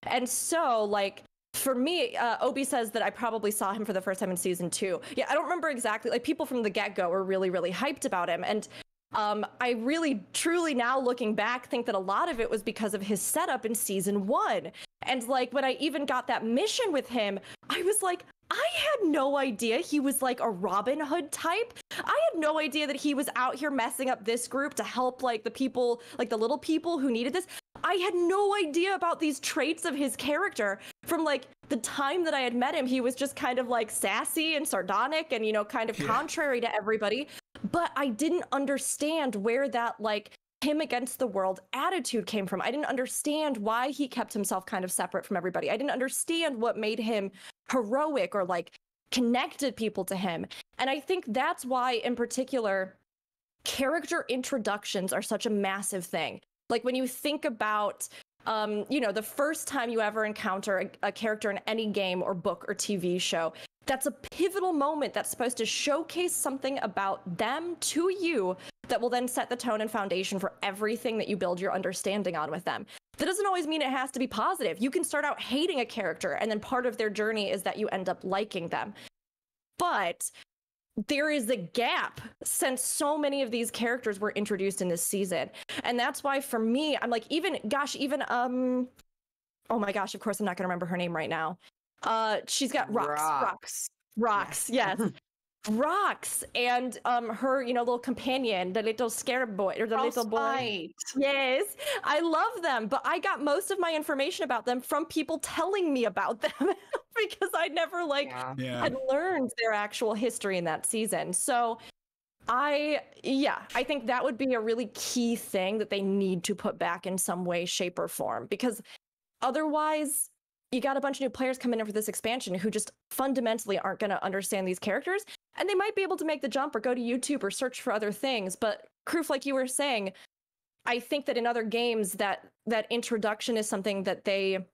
And so, like, for me, Obi says that I probably saw him for the first time in season 2. Yeah, I don't remember exactly. Like, people from the get-go were really, really hyped about him. And I really, truly now looking back, think that a lot of it was because of his setup in season 1. And like, when I even got that mission with him, I was like, I had no idea he was like a Robin Hood type. I had no idea that he was out here messing up this group to help like the people, like the little people who needed this. I had no idea about these traits of his character from like the time that I had met him. He was just kind of like sassy and sardonic and, you know, kind of contrary to everybody. But I didn't understand where that like him against the world attitude came from. I didn't understand why he kept himself kind of separate from everybody. I didn't understand what made him heroic or like connected people to him. And I think that's why in particular, character introductions are such a massive thing. Like when you think about, you know, the first time you ever encounter a character in any game or book or TV show, that's a pivotal moment that's supposed to showcase something about them to you that will then set the tone and foundation for everything that you build your understanding on with them. That doesn't always mean it has to be positive. You can start out hating a character, and then part of their journey is that you end up liking them. But there is a gap since so many of these characters were introduced in this season. And that's why for me, I'm like, even, oh my gosh, of course, I'm not going to remember her name right now. She's got Rox, yes. Rox and her, you know, little companion, the little scarab boy or the little boy. Yes, I love them, but I got most of my information about them from people telling me about them because I never had learned their actual history in that season. So I think that would be a really key thing that they need to put back in some way, shape, or form, because otherwise you got a bunch of new players coming in for this expansion who just fundamentally aren't going to understand these characters, and they might be able to make the jump or go to YouTube or search for other things. But Kroof, like you were saying, I think that in other games that introduction is something that they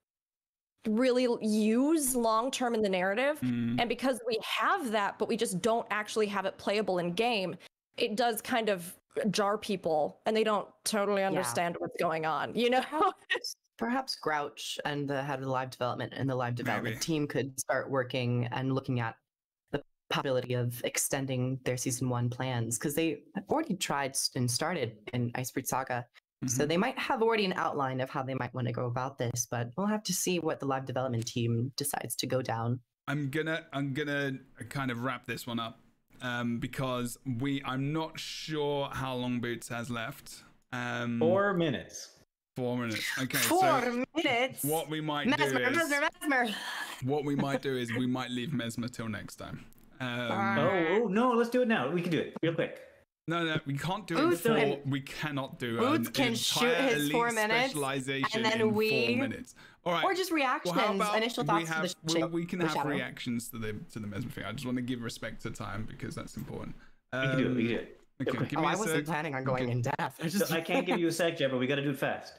really use long-term in the narrative. And because we have that, but we just don't actually have it playable in game, it does kind of jar people and they don't totally understand what's going on, you know? Perhaps Grouch and the head of the live development and the live development team could start working and looking at the possibility of extending their season 1 plans, because they already tried and started in Icebreed Saga. So they might have already an outline of how they might want to go about this, but we'll have to see what the live development team decides to go down. I'm gonna kind of wrap this one up because I'm not sure how long Boots has left. 4 minutes. 4 minutes. Okay. 4 minutes. What we might Mesmer. What we might do is we might leave Mesmer till next time. Oh no, let's do it now. We can do it real quick. No, we can't do Boots it in can- 4. We cannot do Boots an can shoot entire his 4 elite minutes, specialization and then in we- 4 minutes. All right. Or just reactions, Well, how about initial thoughts to the shape. we can the have shadow. reactions to the Mesmer thing. I just want to give respect to time because that's important. We can do it. We can do it. Okay, give Oh, me I a wasn't sec. planning on going Okay. in depth. So I can't give you a sec, Jeb, but we got to do it fast.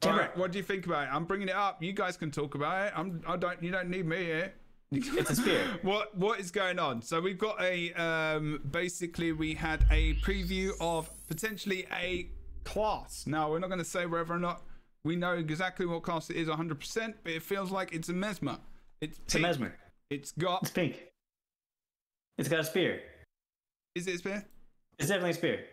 All Timber. right, what do you think about it? I'm bringing it up. You guys can talk about it. You don't need me here. It's a spear. What is going on? So we've got a basically we had a preview of potentially a class. Now we're not going to say whether or not we know exactly what class it is 100%, but it feels like it's a Mesmer. It's It's a pink. Mesmer. It's got. It's pink. It's got a spear. Is it a spear? It's definitely a spear.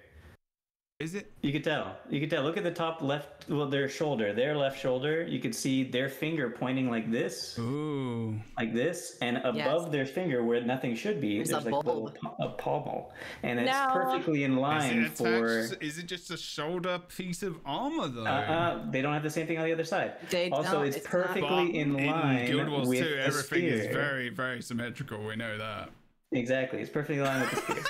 Is it? You could tell. You could tell. Look at the top left, well, their shoulder, their left shoulder. You could see their finger pointing like this, Ooh. and above their finger, where nothing should be, There's there's a like bulb. a pommel, and it's Now- perfectly in line Is it for. attached? Is it just a shoulder piece of armor though? They don't have the same thing on the other side. They Also, don't, it's it's not. perfectly But in line Guild Wars with 2, a everything is spear. very, very symmetrical. We know that. Exactly, it's perfectly in line with the spear.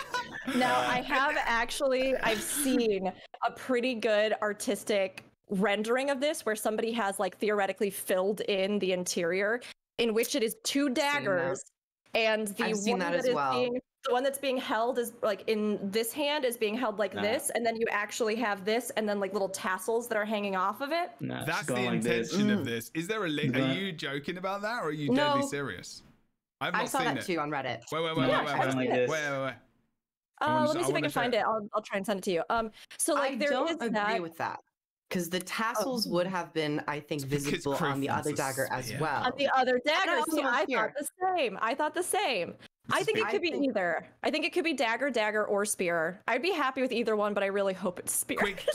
Now, I've seen a pretty good artistic rendering of this where somebody has like theoretically filled in the interior in which it is 2 daggers and the I've seen one that that as is well. the one that's being held is like in this hand is being held like Nah. this, and then you actually have this and then like little tassels that are hanging off of it. No, That's it's the going like this. intention of this. Is there a link? Are Yeah. you joking about that, or are you No. deadly serious? I've not I saw seen that it. too on Reddit. Wait, Yeah, wait. I've seen this. Wait. Let me see if I wanna can find share it. I'll try and send it to you. So like I there don't is agree that with that. Because the tassels would have been, I think, because visible on the Griffins other are dagger as spear. well. on the other dagger. also See, want I spear. thought the same. I think it I could be think- either. I think it could be dagger, or spear. I'd be happy with either one, but I really hope it's spear. Quick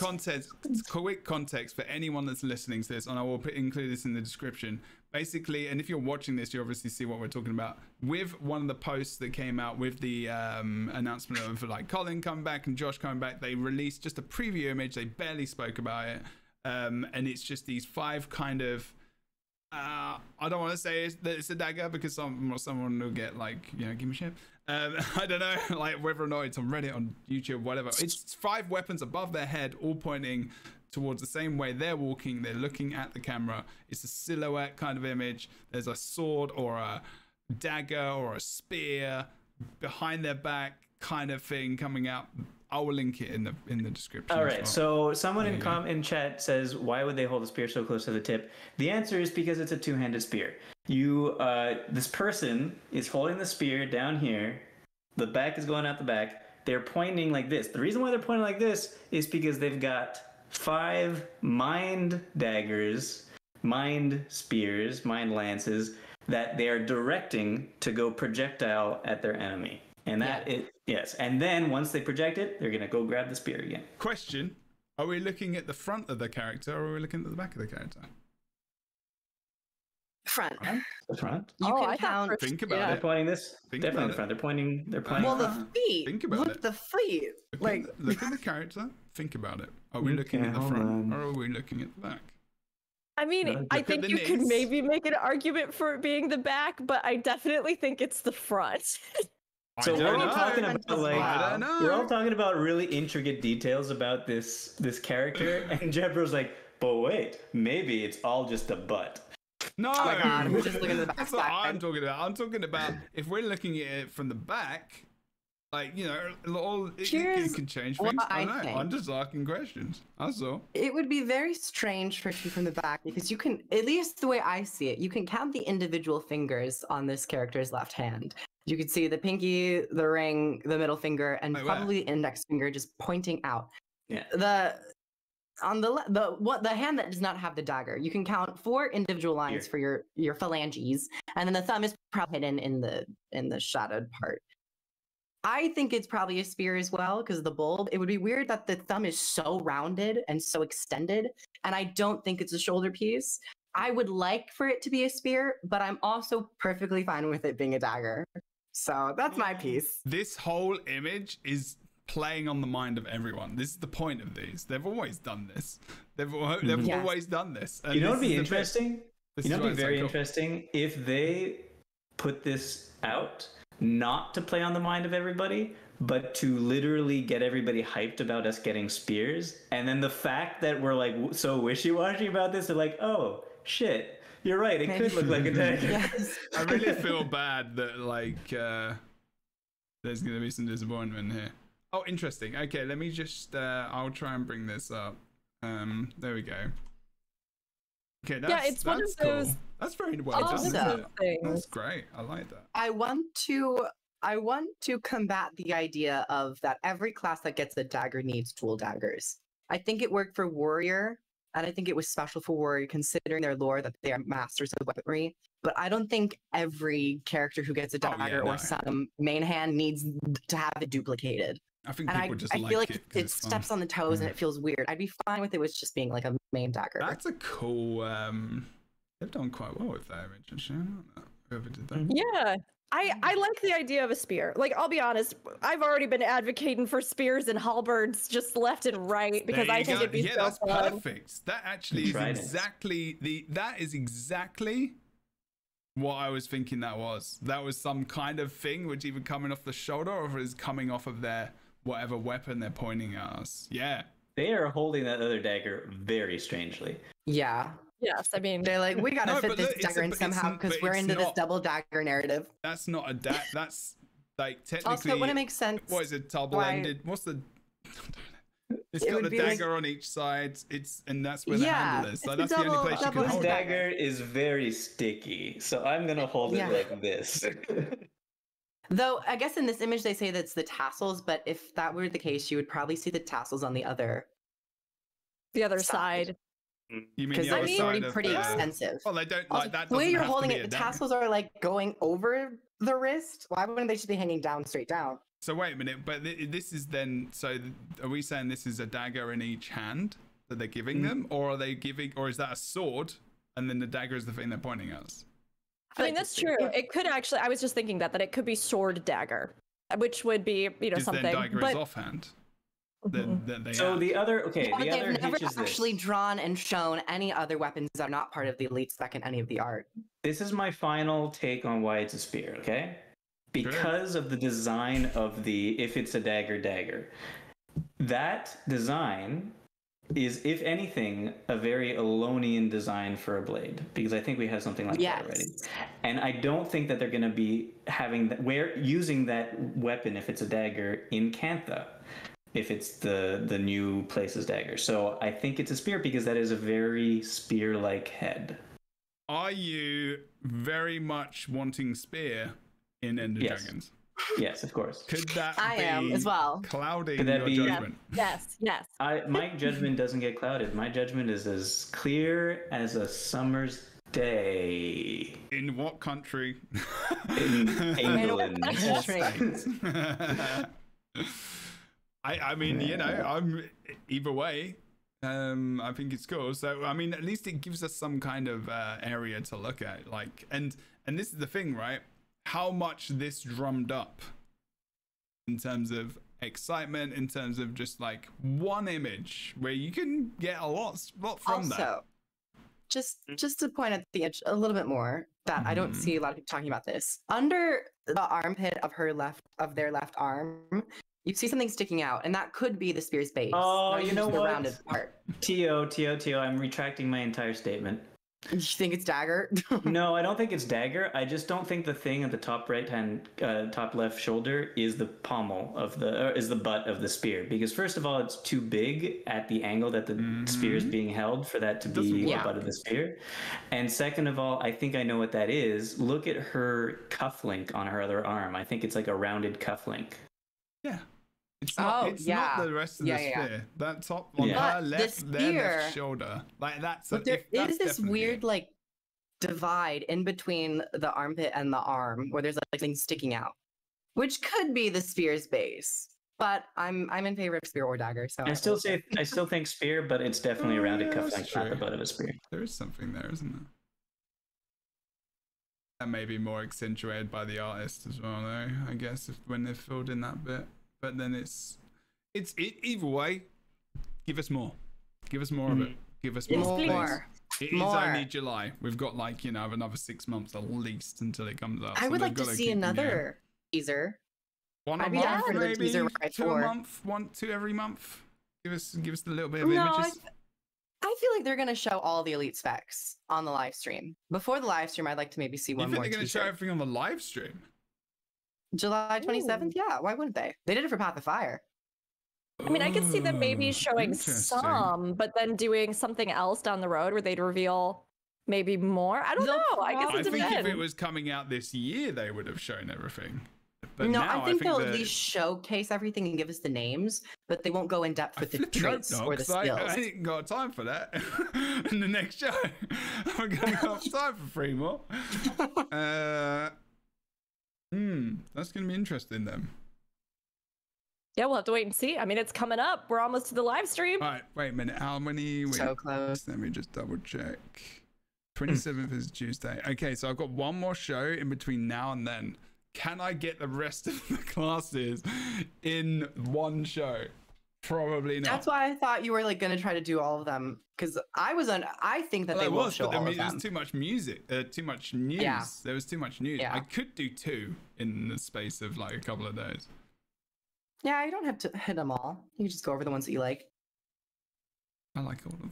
context for anyone that's listening to this, and I will include this in the description. Basically, and if you're watching this, you obviously see what we're talking about. With one of the posts that came out with the announcement of like Colin coming back and Josh coming back, they released just a preview image. They barely spoke about it, and it's just these 5 kind of. I don't want to say that it's a dagger because someone will get like, give me shit. I don't know, like whether or not it's on Reddit, on YouTube, whatever. It's 5 weapons above their head, all pointing towards the same way they're walking. They're looking at the camera. It's a silhouette kind of image. There's a sword or a dagger or a spear behind their back kind of thing coming out. I will link it in the description. All as right. well. So someone There in you go. in chat says, "Why would they hold a spear so close to the tip?" The answer is because it's a 2-handed spear. This person is holding the spear down here. The back is going out the back. They're pointing like this. The reason why they're pointing like this is because they've got 5 mind daggers, mind spears, mind lances that they are directing to go projectile at their enemy. And yes. And then once they project it, they're gonna go grab the spear again. Question: are we looking at the front of the character, or are we looking at the back of the character? Front. The front. You Oh, can I thought count. first- Think about Yeah. They're it. pointing this. Think Definitely about in the it. front. They're pointing. They're pointing. Well, the feet. Think about Look it. at the feet. Like, Look at the character. Think about it. Are we looking Okay, at the hold front, on. or are we looking at the back? I mean, Look I at think the you could knees. maybe make an argument for it being the back, but I definitely think it's the front. So I we're don't all know. talking about like I don't know. we're all talking about really intricate details about this character, and Jebra's like, but wait, maybe it's all just a butt. No, oh my God, we're just looking at the That's what backside. I'm talking about. I'm talking about if we're looking at it from the back, like it Here's can change what things. I don't know. think. I'm just asking questions. That's all. it would be very strange for it to be from the back because you can, at least the way I see it, you can count the individual fingers on this character's left hand. You could see the pinky, the ring, the middle finger, and Wait, where? probably the index finger just pointing out. Yeah. The hand that does not have the dagger, you can count 4 individual lines Here. for your phalanges, and then the thumb is probably hidden in the shadowed part. I think it's probably a spear as well because of the bulb. It would be weird that the thumb is so rounded and so extended, and I don't think it's a shoulder piece. I would like for it to be a spear, but I'm also perfectly fine with it being a dagger. So that's my piece. This whole image is playing on the mind of everyone. This is the point of these. They've always done this. They've Yes. always done this. And You know this what'd be is the bit. interesting? This You know is what'd be why very it's so cool. interesting if they put this out not to play on the mind of everybody, but to literally get everybody hyped about us getting spears. And then the fact that we're like so wishy-washy about this, they're like, oh shit, you're right, it could look like a dagger. Yes. I really feel bad that like there's gonna be some disappointment here. Oh, interesting. Okay, let me just I'll try and bring this up. There we go. Okay, that's one of cool. those That's very well done. awesome Isn't it? things. That's great. I like that. I want to combat the idea of that every class that gets a dagger needs dual daggers. I think it worked for warrior, and I think it was special for warrior considering their lore that they are masters of weaponry. But I don't think every character who gets a dagger or some main hand needs to have it duplicated. I think And people just I feel like it 'cause it it's steps fun. on the toes and it feels weird. I'd be fine with it was just being like a main dagger. That's a cool. They've done quite well with that image. Actually, I don't know whoever did that. Yeah. I like the idea of a spear. Like, I'll be honest, I've already been advocating for spears and halberds just left and right because There I you think go. it'd be so that's fun. perfect. That actually is Trident. exactly that is exactly what I was thinking that was. That was some kind of thing which either coming off the shoulder or is coming off of their whatever weapon they're pointing at us. Yeah. They are holding that other dagger very strangely. Yeah. Yes, I mean, They're like, we gotta No, fit but this look, it's dagger a- in but somehow it's- because but we're it's into this not- double dagger narrative. That's not a that's like technically Also, it wouldn't make sense. what is it, double ended? What's the It's It got would the be like- dagger on each side. And that's where the Yeah, handle is. So it's that's a the only double- place you double can This hold it. dagger is very sticky, so I'm gonna hold Yeah. it like this. Though I guess in this image they say that's the tassels, but if that were the case, you would probably see the tassels on the other the other Side. side. You mean because the they're other side already of pretty the- expensive. Well, they don't Also, like that. the way doesn't you're have to holding be it, a the dagger. tassels are like going over the wrist. Why wouldn't they just be hanging down straight down? So wait a minute, but this is then. So are we saying this is a dagger in each hand that they're giving them, or are they giving, or is that a sword and then the dagger is the thing they're pointing at us? I mean, that's true. It could actually, I was just thinking that it could be sword dagger, which would be, Because something. then dagger but is offhand. Then they So add. the other But the other they've never hitch is actually this. drawn and shown any other weapons that are not part of the elite spec in any of the art. This is my final take on why it's a spear, okay? Because of the design of the if it's a dagger. That design is, if anything, a very Elonian design for a blade, because I think we have something like that already. And I don't think that they're going to be having using that weapon if it's a dagger in Cantha, if it's the new place's dagger. So I think it's a spear because that is a very spear-like head. Are you very much wanting spear in Ender Yes. Dragons? Yes, of course. Could that I be am as well. clouding Could that your be- judgment? yes. My judgment doesn't get clouded. My judgment is as clear as a summer's day. In what country? In England. I mean, I'm either way. I think it's cool. So I mean, at least it gives us some kind of area to look at. Like, and this is the thing, right? How much this drummed up in terms of excitement, in terms of just like one image where you can get a lot from that. Also, just to point at the edge a little bit more, that I don't Mhm. see a lot of people talking about this. Under the armpit of their left arm, you see something sticking out, and that could be the spear's base. Oh, not you even know the what? rounded part. T.O., I'm retracting my entire statement. You think it's dagger? No, I don't think it's dagger. I just don't think the thing at the top top left shoulder is the pommel of is the butt of the spear. Because first of all, it's too big at the angle that the spear is being held for that to be the butt of the spear. And second of all, I think I know what that is. Look at her cufflink on her other arm. I think it's like a rounded cufflink. Yeah. It's not, Oh, it's yeah. not the rest of the Yeah. spear. That top on Yeah. her But left, the their left spear- shoulder. Like that's But there that's is this definitely weird it. like divide in between the armpit and the arm where there's like things sticking out, which could be the spear's base. But I'm in favor of spear or dagger. So I still think spear, but it's definitely a rounded yeah, that's cufflink, not the true. butt of a spear. There is something there, isn't there? That may be more accentuated by the artist as well, though. I guess when they've filled in that bit, but then it's either way. Give us more. Give us more of it. Give us more. please. more. It is More. only July. We've got like another 6 months at least until it comes out. I so would they've like to gotta see keep- yeah. another teaser. One a I'd be down month, for the maybe teaser right two a before. month, two every month. Give us a little bit of No, images. I feel like they're gonna show all the elite specs on the live stream. Before the live stream, I'd like to maybe see You one think more they're going to show teaser. everything on the live stream? July 27th? Yeah, why wouldn't they? They did it for Path of Fire. I mean, I could see them maybe Oh, showing interesting. some, but then doing something else down the road where they'd reveal maybe more. I don't They'll know. I guess I it think if depends. it was coming out this year, they would have shown everything. But No, now I think they'll that- at least showcase everything and give us the names, but they won't go in depth with the flipping hope traits not, or the 'cause skills. I ain't got time for that. In the next show, I'm going to have time for 3 more. That's going to be interesting then. Yeah, we'll have to wait and see. I mean, it's coming up. We're almost to the live stream. All right, wait a minute. How many? Wait, So close. let me just double check. 27th is Tuesday. Okay, so I've got one more show in between now and then. Can I get the rest of the classes in one show? Probably not. That's why I thought you were like gonna try to do all of them because I think that Well, they it will was, show but all of there was them. too much music, too much news. Yeah. There was too much news. Yeah. I could do 2 in the space of like a couple of days. Yeah, you don't have to hit them all. You can just go over the ones that you like. I like all of them.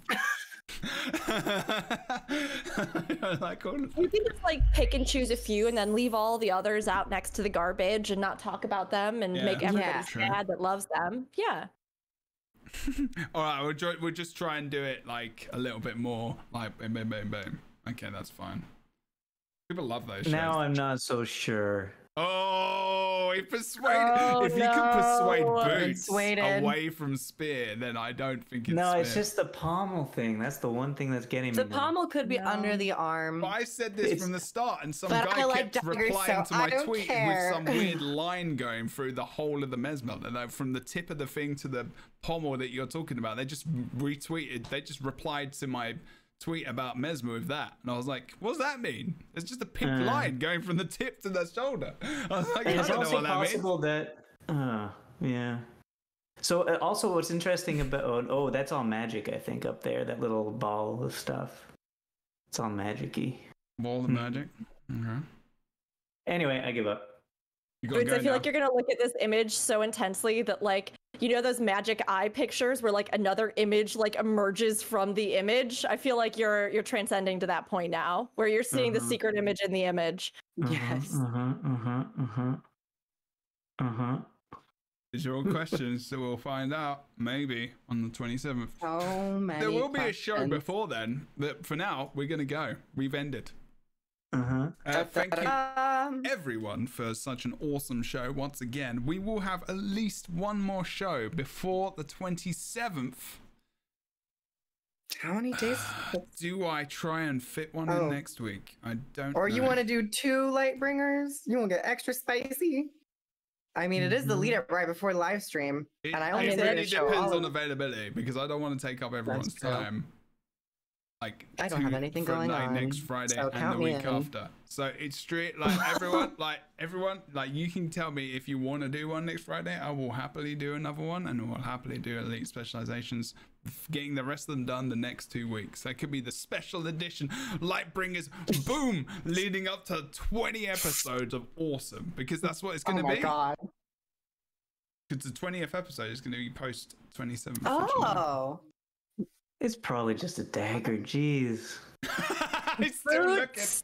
I like all of them. You can just like pick and choose a few and then leave all the others out next to the garbage and not talk about them and Yeah. make everybody Yeah. sad that loves them. Yeah. All right, we'll just try and do it like a little bit more, like boom, boom, boom, boom. Okay, that's fine. People love those shows. Now I'm not so sure. Oh, he persuaded. Oh, if he can persuade no. Boots Persuaded. away from Spear, then I don't think it's No, Spear. it's just the pommel thing. That's the one thing that's getting me. The now. pommel could be No. under the arm. But I said this It's- from the start, and some But guy I like kept daggers, replying so to my I don't tweet care. with some weird line going through the whole of the Mesmer. Like, from the tip of the thing to the pommel that you're talking about, they just retweeted. They just replied to my tweet about Mesmer with that, and I was like, "What does that mean?" It's just a pink line going from the tip to the shoulder. I was like, And "I it's don't know also what that means." possible that, yeah. So also, what's interesting about that's all magic. I think up there, that little ball of stuff. It's all magic-y. Wall of magic. Okay. Anyway, I give up. You gotta Boots, go I feel now. like you're gonna look at this image so intensely that like you know those magic eye pictures where like another image like emerges from the image. I feel like you're transcending to that point now where you're seeing the secret image in the image. Yes. These are all questions, so we'll find out maybe on the 27th. So many. There will be a show questions. before then, but for now, we're going to go. We've ended. Uh-huh. Thank you, Um, everyone, for such an awesome show. Once again, we will have at least one more show before the 27th. How many days? Do I try and fit one Oh. in next week? I don't Or know. you want to do 2 Lightbringers? You want to get extra spicy? I mean, it is the lead up right before the live stream, It, and I only it say really to show depends all on of- availability, because I don't want to take up everyone's true. time. Like, I don't have anything for, going like, on, next Friday so and the count me week in. after. So it's straight like everyone, like you can tell me if you want to do one next Friday. I will happily do another one, and we'll happily do elite specializations, getting the rest of them done the next 2 weeks. That could be the special edition Lightbringers, boom, leading up to 20 episodes of awesome, because that's what it's going to oh my be. god. Because the 20th episode is going to be post 27th. Oh. It's probably just a dagger. Jeez. I still look at.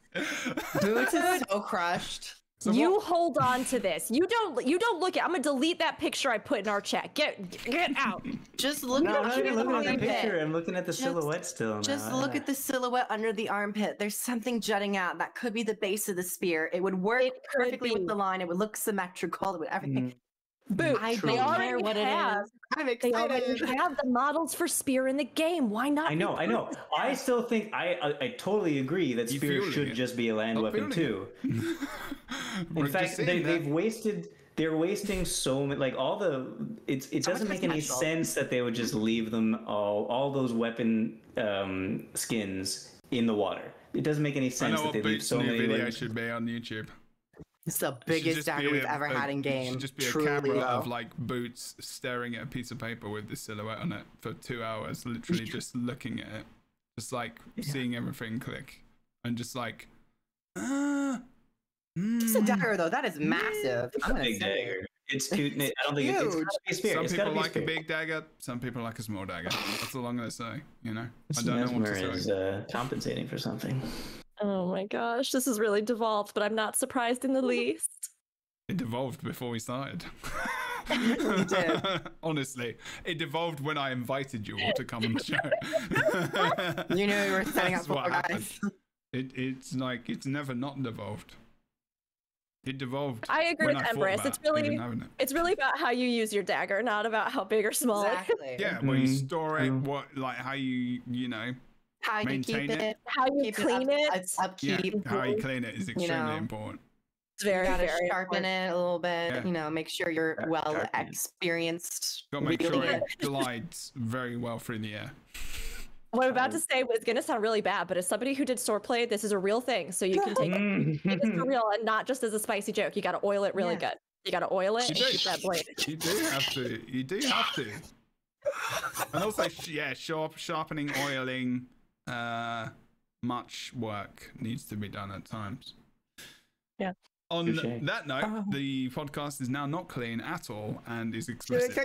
Boots is so crushed. So you what- hold on to this. You don't look at. I'm gonna delete that picture I put in our chat. Get out. Just look No, I'm at not even looking at the armpit. picture. I'm looking at the silhouette still now. Just look at the silhouette under the armpit. There's something jutting out. That could be the base of the spear. It would work It could perfectly be. with the line. It would look symmetrical. It would everything. Boots. I They don't already care what have. it is. I'm They already excited. have the models for Spear in the game. Why not? I know. repurpose I that? still think I totally agree that You spear fueling should it. just be a land I'm weapon fueling too. We're In just fact, saying that. they've wasted. They're wasting so many. Like all the. It So doesn't much make any potential. sense that they would just leave them all those weapon skins in the water. It doesn't make any I sense know that what they leave Boots' so new many. video like- should be on YouTube. It's the It should biggest just dagger be we've ever had in It game. should just be a Truly, camera though. of like Boots staring at a piece of paper with the silhouette on it for 2 hours, literally just looking at it, just like seeing everything click, and just like, Just a dagger, though. That is massive. I'm gonna Big say. dagger. It's too. I don't think it's huge. gotta be a spear. Some It's people gotta be like a spear. big dagger. Some people like a small dagger. That's all I'm gonna say. You know, I don't know what Mesmer to is say. compensating for something. Oh my gosh, this is really devolved, but I'm not surprised in the least. It devolved before we started. You did. Honestly, it devolved when I invited you all to come on the show. You knew you were setting That's up what for happened. guys. It's like it's never not devolved. It devolved. I agree when with I thought Empress. about It's even really, having it. it's really about how you use your dagger, not about how big or small it is. Exactly. Yeah, where you Mm, store it, true. what like how you know, How you Maintain keep it. it. How you Keep clean it. it. Upkeep. how you clean it is extremely know. important. It's very, You gotta very sharpen important. it a little bit. Yeah. You know, make sure you're well Sharpen it. experienced. Got to make wielding sure it. it glides very well through the air. What I'm about to say was going to sound really bad, but as somebody who did swordplay, this is a real thing. So you can take it for real and not just as a spicy joke. You got to oil it really Yeah. good. You got to oil it You and do. keep that blade. You do have to. You do have to. And also, yeah, sharpening, oiling, much work needs to be done at times. Yeah. On Touché. that note, Oh. the podcast is now not clean at all and is explicit,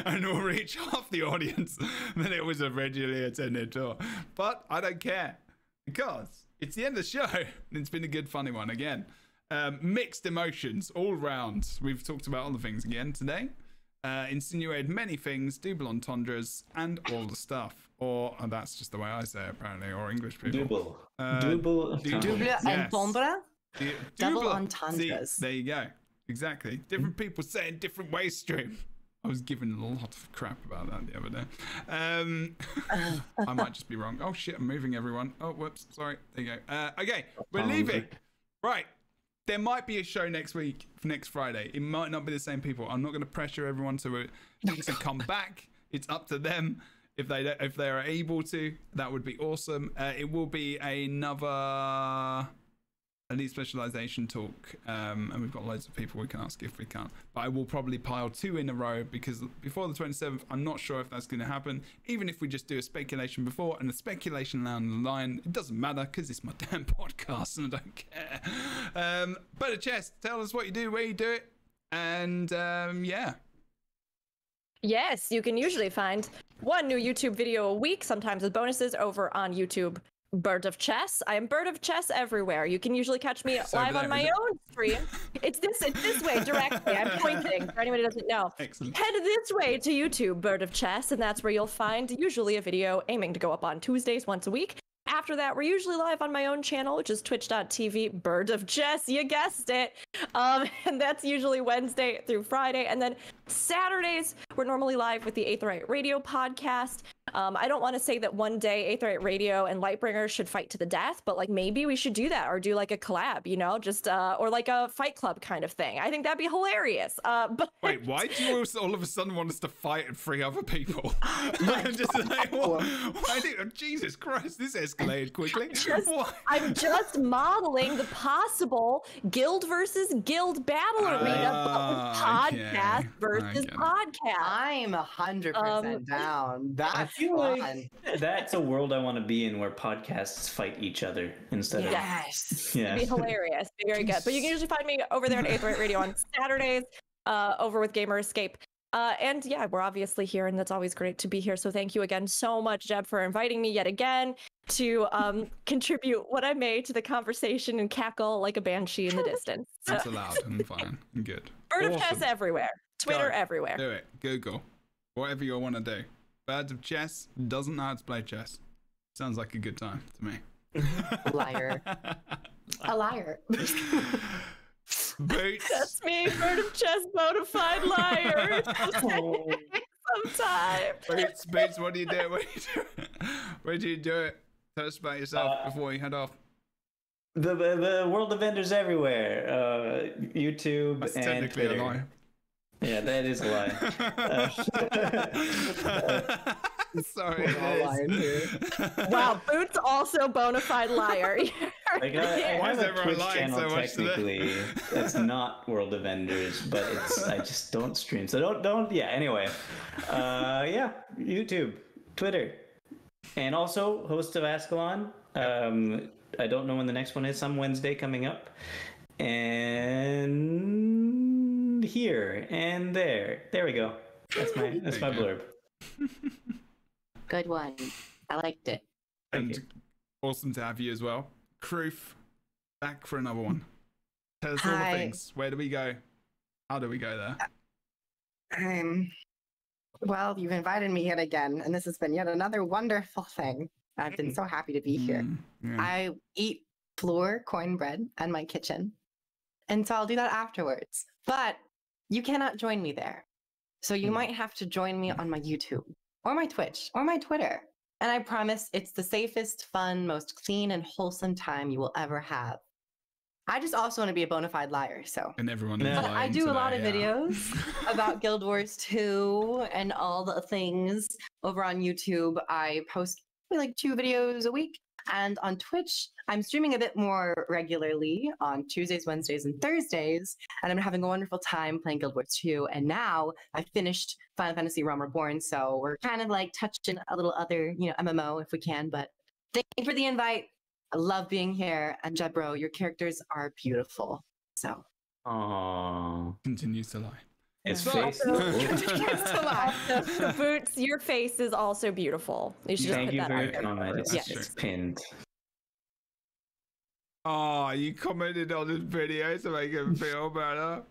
and will reach half the audience than it was originally intended to. But I don't care because it's the end of the show. And it's been a good, funny one again. Mixed emotions all round. We've talked about all the things again today. Insinuated many things, double entendres, and all the stuff. Or that's just the way I say it, apparently, or English people. Double. Double. Double Yes. entendre? Double Double entendres. See, there you go. Exactly. Different people say it different ways, stream. I was given a lot of crap about that the other day. I might just be wrong. Oh shit, I'm moving everyone. Oh, whoops. Sorry. There you go. Okay, we're leaving. Right. There might be a show next week, next Friday. It might not be the same people. I'm not going to pressure everyone to come back. It's up to them. If they are able to, that would be awesome. It will be another elite specialization talk, and we've got loads of people we can ask if we can't. But I will probably pile 2 in a row because before the 27th, I'm not sure if that's going to happen. Even if we just do a speculation before and a speculation down the line, it doesn't matter because it's my damn podcast and I don't care. But a chest, tell us what you do, where you do it, and yeah. Yes, you can usually find one new YouTube video a week, sometimes with bonuses over on YouTube. Bird of Chess. I am Bird of Chess everywhere. You can usually catch me So live there, on my is it? own stream. It's this way directly. I'm pointing for anyone who doesn't know. Excellent. Head this way to YouTube, Bird of Chess, and that's where you'll find usually a video aiming to go up on Tuesdays once a week. After that, we're usually live on my own channel, which is twitch.tv, Bird of Chess, you guessed it. And that's usually Wednesday through Friday. And then Saturdays, we're normally live with the Aetheryte Radio podcast. I don't want to say that one day Aetheryte Radio and LightBringers should fight to the death, but like maybe we should do that or do like a collab, you know, just or like a fight club kind of thing. I think that'd be hilarious. But Wait, why do you all of a sudden want us to fight and free other people? Just like, why Jesus Christ, this escalated quickly. Why? I'm just modeling the possible guild versus guild battle arena, but with podcast versus podcast. I'm 100% down. That's feel fun. like that's a world I want to be in where podcasts fight each other instead Yes. of. Yeah. It'd be hilarious. Be very good. But you can usually find me over there at Aetheryte Radio on Saturdays, over with Gamer Escape. And yeah, we're obviously here, and that's always great to be here. So thank you again so much, Jeb, for inviting me yet again to contribute what I may to the conversation and cackle like a banshee in the distance. So, That's allowed and fine and good. Bird of Awesome. Chess everywhere. Twitter Go. everywhere. Do it. Google. Whatever you want to do. Birds of Chess doesn't know how to play chess. Sounds like a good time to me. Liar. A liar. Boots. That's me, Bird of Chess, bona fide liar. Sometime. Boots, what do you do? Where do you do it? Tell us about yourself before we head off. The world of vendors everywhere. YouTube That's and technically Twitter. a lie. Yeah, that is a lie. Sorry. We're all lying here. Wow, Boots also bona fide liar. Like, I Why have is a everyone Twitch lying channel so much today? technically. It's not World of Vendors, but I just don't stream. So don't. Yeah. Anyway, yeah. YouTube, Twitter, and also host of Ascalon. I don't know when the next one is. Some Wednesday coming up. and here and there. There we go. That's my blurb. Good one. I liked it. And awesome to have you as well. Kroof, back for another one. Tell us all the things. Where do we go? How do we go there? Well, you've invited me yet again, and this has been yet another wonderful thing. I've been so happy to be here. Yeah. I eat flour cornbread in my kitchen, and so I'll do that afterwards. But you cannot join me there. So you might have to join me on my YouTube, or my Twitch, or my Twitter. And I promise it's the safest, fun, most clean, and wholesome time you will ever have. I just also want to be a bona fide liar, so. And everyone is But lying I do a today, lot of videos about Guild Wars 2 and all the things over on YouTube. I post like 2 videos a week. And on Twitch, I'm streaming a bit more regularly on Tuesdays, Wednesdays, and Thursdays. And I'm having a wonderful time playing Guild Wars 2. And now I finished Final Fantasy Realm Reborn. So we're kind of like touching a little other, MMO if we can. But thank you for the invite. I love being here. And Jebro, your characters are beautiful. So. Aww. Continues to lie. His Yeah. face. Continues to lie. Boots, your face is also beautiful. You should just Thank put you that for out your there. comment. It's, Yes. it's pinned. Oh, you commented on this video to make him feel better.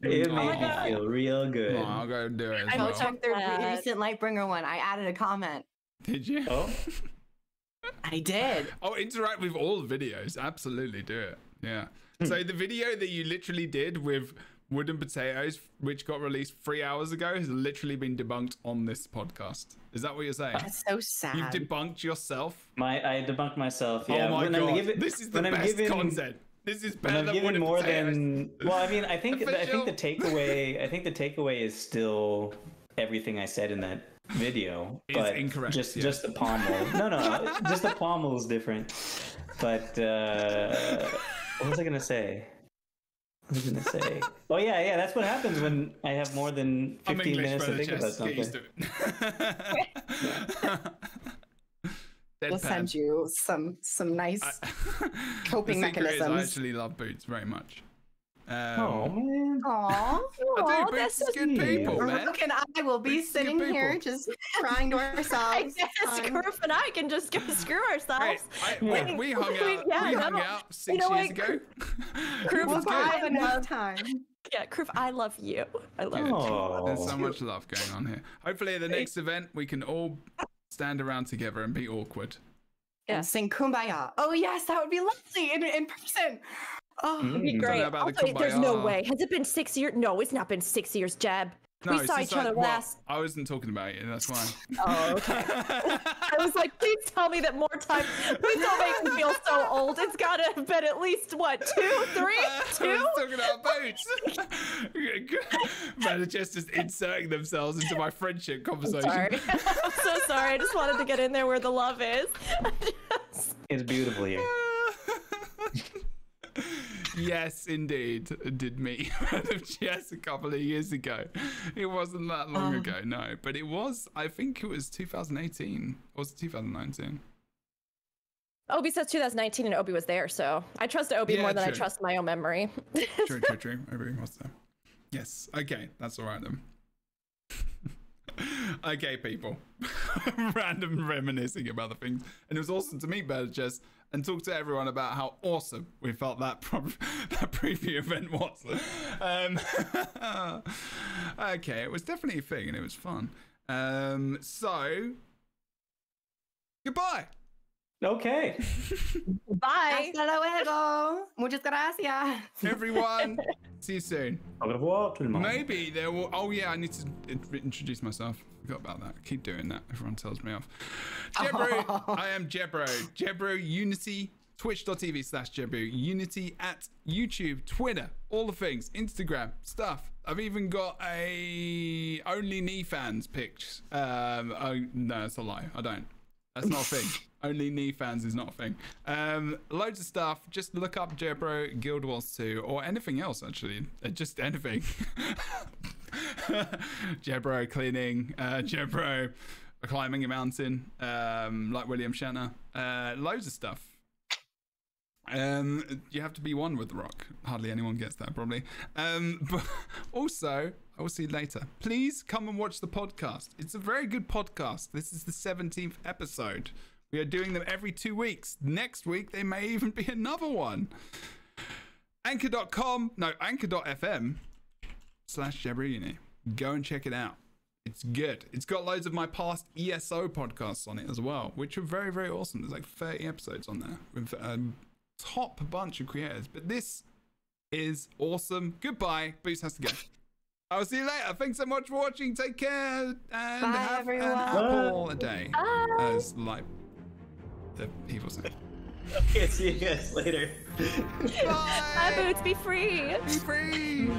It Oh made my me God. feel real good. Oh, I'll go do it as I well. checked their Bad. recent Lightbringer one. I added a comment. Did you? Oh, I did. Oh, interact with all the videos. Absolutely do it. Yeah. So the video that you literally did with Wooden Potatoes, which got released 3 hours ago, has literally been debunked on this podcast. Is that what you're saying? That's so sad. You've debunked yourself? I debunked myself. Yeah. Oh my When god. I'm given- This is the when I'm best given- content. This is When better I'm than given Wooden more Potatoes. than well, I mean, I think the Official. takeaway is still everything I said in that video, Is but incorrect, just yes. the pommel. No, just the pommel is different. But what was I gonna say? Oh yeah, that's what happens when I have more than I'm 15 English, minutes to brother, think about Jess. Get used something. to it. We'll send you some nice coping the secret is I mechanisms. actually love Boots very much. Oh man. Aww. I do. Boots is good people, man. Brooke and I will be Boots is good sitting here people. just crying to I ourselves. guess Kroof and I can just go screw Hey, ourselves. we hung out. Yeah, we hung no. out 6 You know years what? ago. Kroof, was good. I Have enough love, time. yeah, Kroof, I love you. I love Good. you. Oh. There's so much love going on here. Hopefully, at the next event, we can all stand around together and be awkward. Yeah. And sing Kumbaya. Oh yes, that would be lovely in person. Oh, It'd be Mm. great. Don't know about the Also, there's no kumbaya. way. Has it been 6 years? No, it's not been 6 years, Jeb. No, we it's saw just each other like, well, last. I wasn't talking about it. That's why. Oh, okay. I was like, please tell me that more time. Please don't make me feel so old. It's got to have been at least, what, 2, 3, I 2? was talking about Boots. Man, just inserting themselves into my friendship conversation. Sorry. I'm so sorry. I just wanted to get in there where the love is. It's beautiful here. Yes, indeed. Did meet Jess a couple of years ago. It wasn't that long ago, no. But it was, I think it was 2018. Or was it 2019? Obi says 2019 and Obi was there, so I trust Obi Yeah, more than I true. trust my own memory. True. Everything was there. Yes. Okay, that's all right then. Okay, people. Random reminiscing about the things. And it was awesome to meet Better Jess and talk to everyone about how awesome we felt that that preview event was. Okay, it was definitely a thing and it was fun. So, goodbye. Okay. Bye. hasta luego. Muchas gracias. Everyone, see you soon. Au revoir, tout le monde. Maybe there will. Oh yeah, I need to introduce myself. Forgot about that. I keep doing that. Everyone tells me off. Jebro. I am Jebro. Jebro Unity. Twitch.tv/Jebro Unity at YouTube, Twitter, all the things, Instagram stuff. I've even got a only knee fans pics. Oh no, it's a lie. I don't. That's not a thing. Only knee fans is not a thing. Loads of stuff. Just look up Jebro Guild Wars 2 or anything else actually. Just anything. Jebro cleaning. Jebro climbing a mountain. Like William Shatner. Loads of stuff. You have to be one with The Rock. Hardly anyone gets that, probably. But also, I will see you later. Please come and watch the podcast. It's a very good podcast. This is the 17th episode. We are doing them every 2 weeks. Next week, there may even be another one. Anchor.fm/Jabrini. Go and check it out. It's good. It's got loads of my past ESO podcasts on it as well, which are very, very awesome. There's like 30 episodes on there with top bunch of creators. But this is awesome. Goodbye. Boost has to go. I'll see you later. Thanks so much for watching. Take care and have everyone. an apple a day. Bye. As like the people say. Okay, see you guys later. Bye. Bye, Boots. Be free. Be free.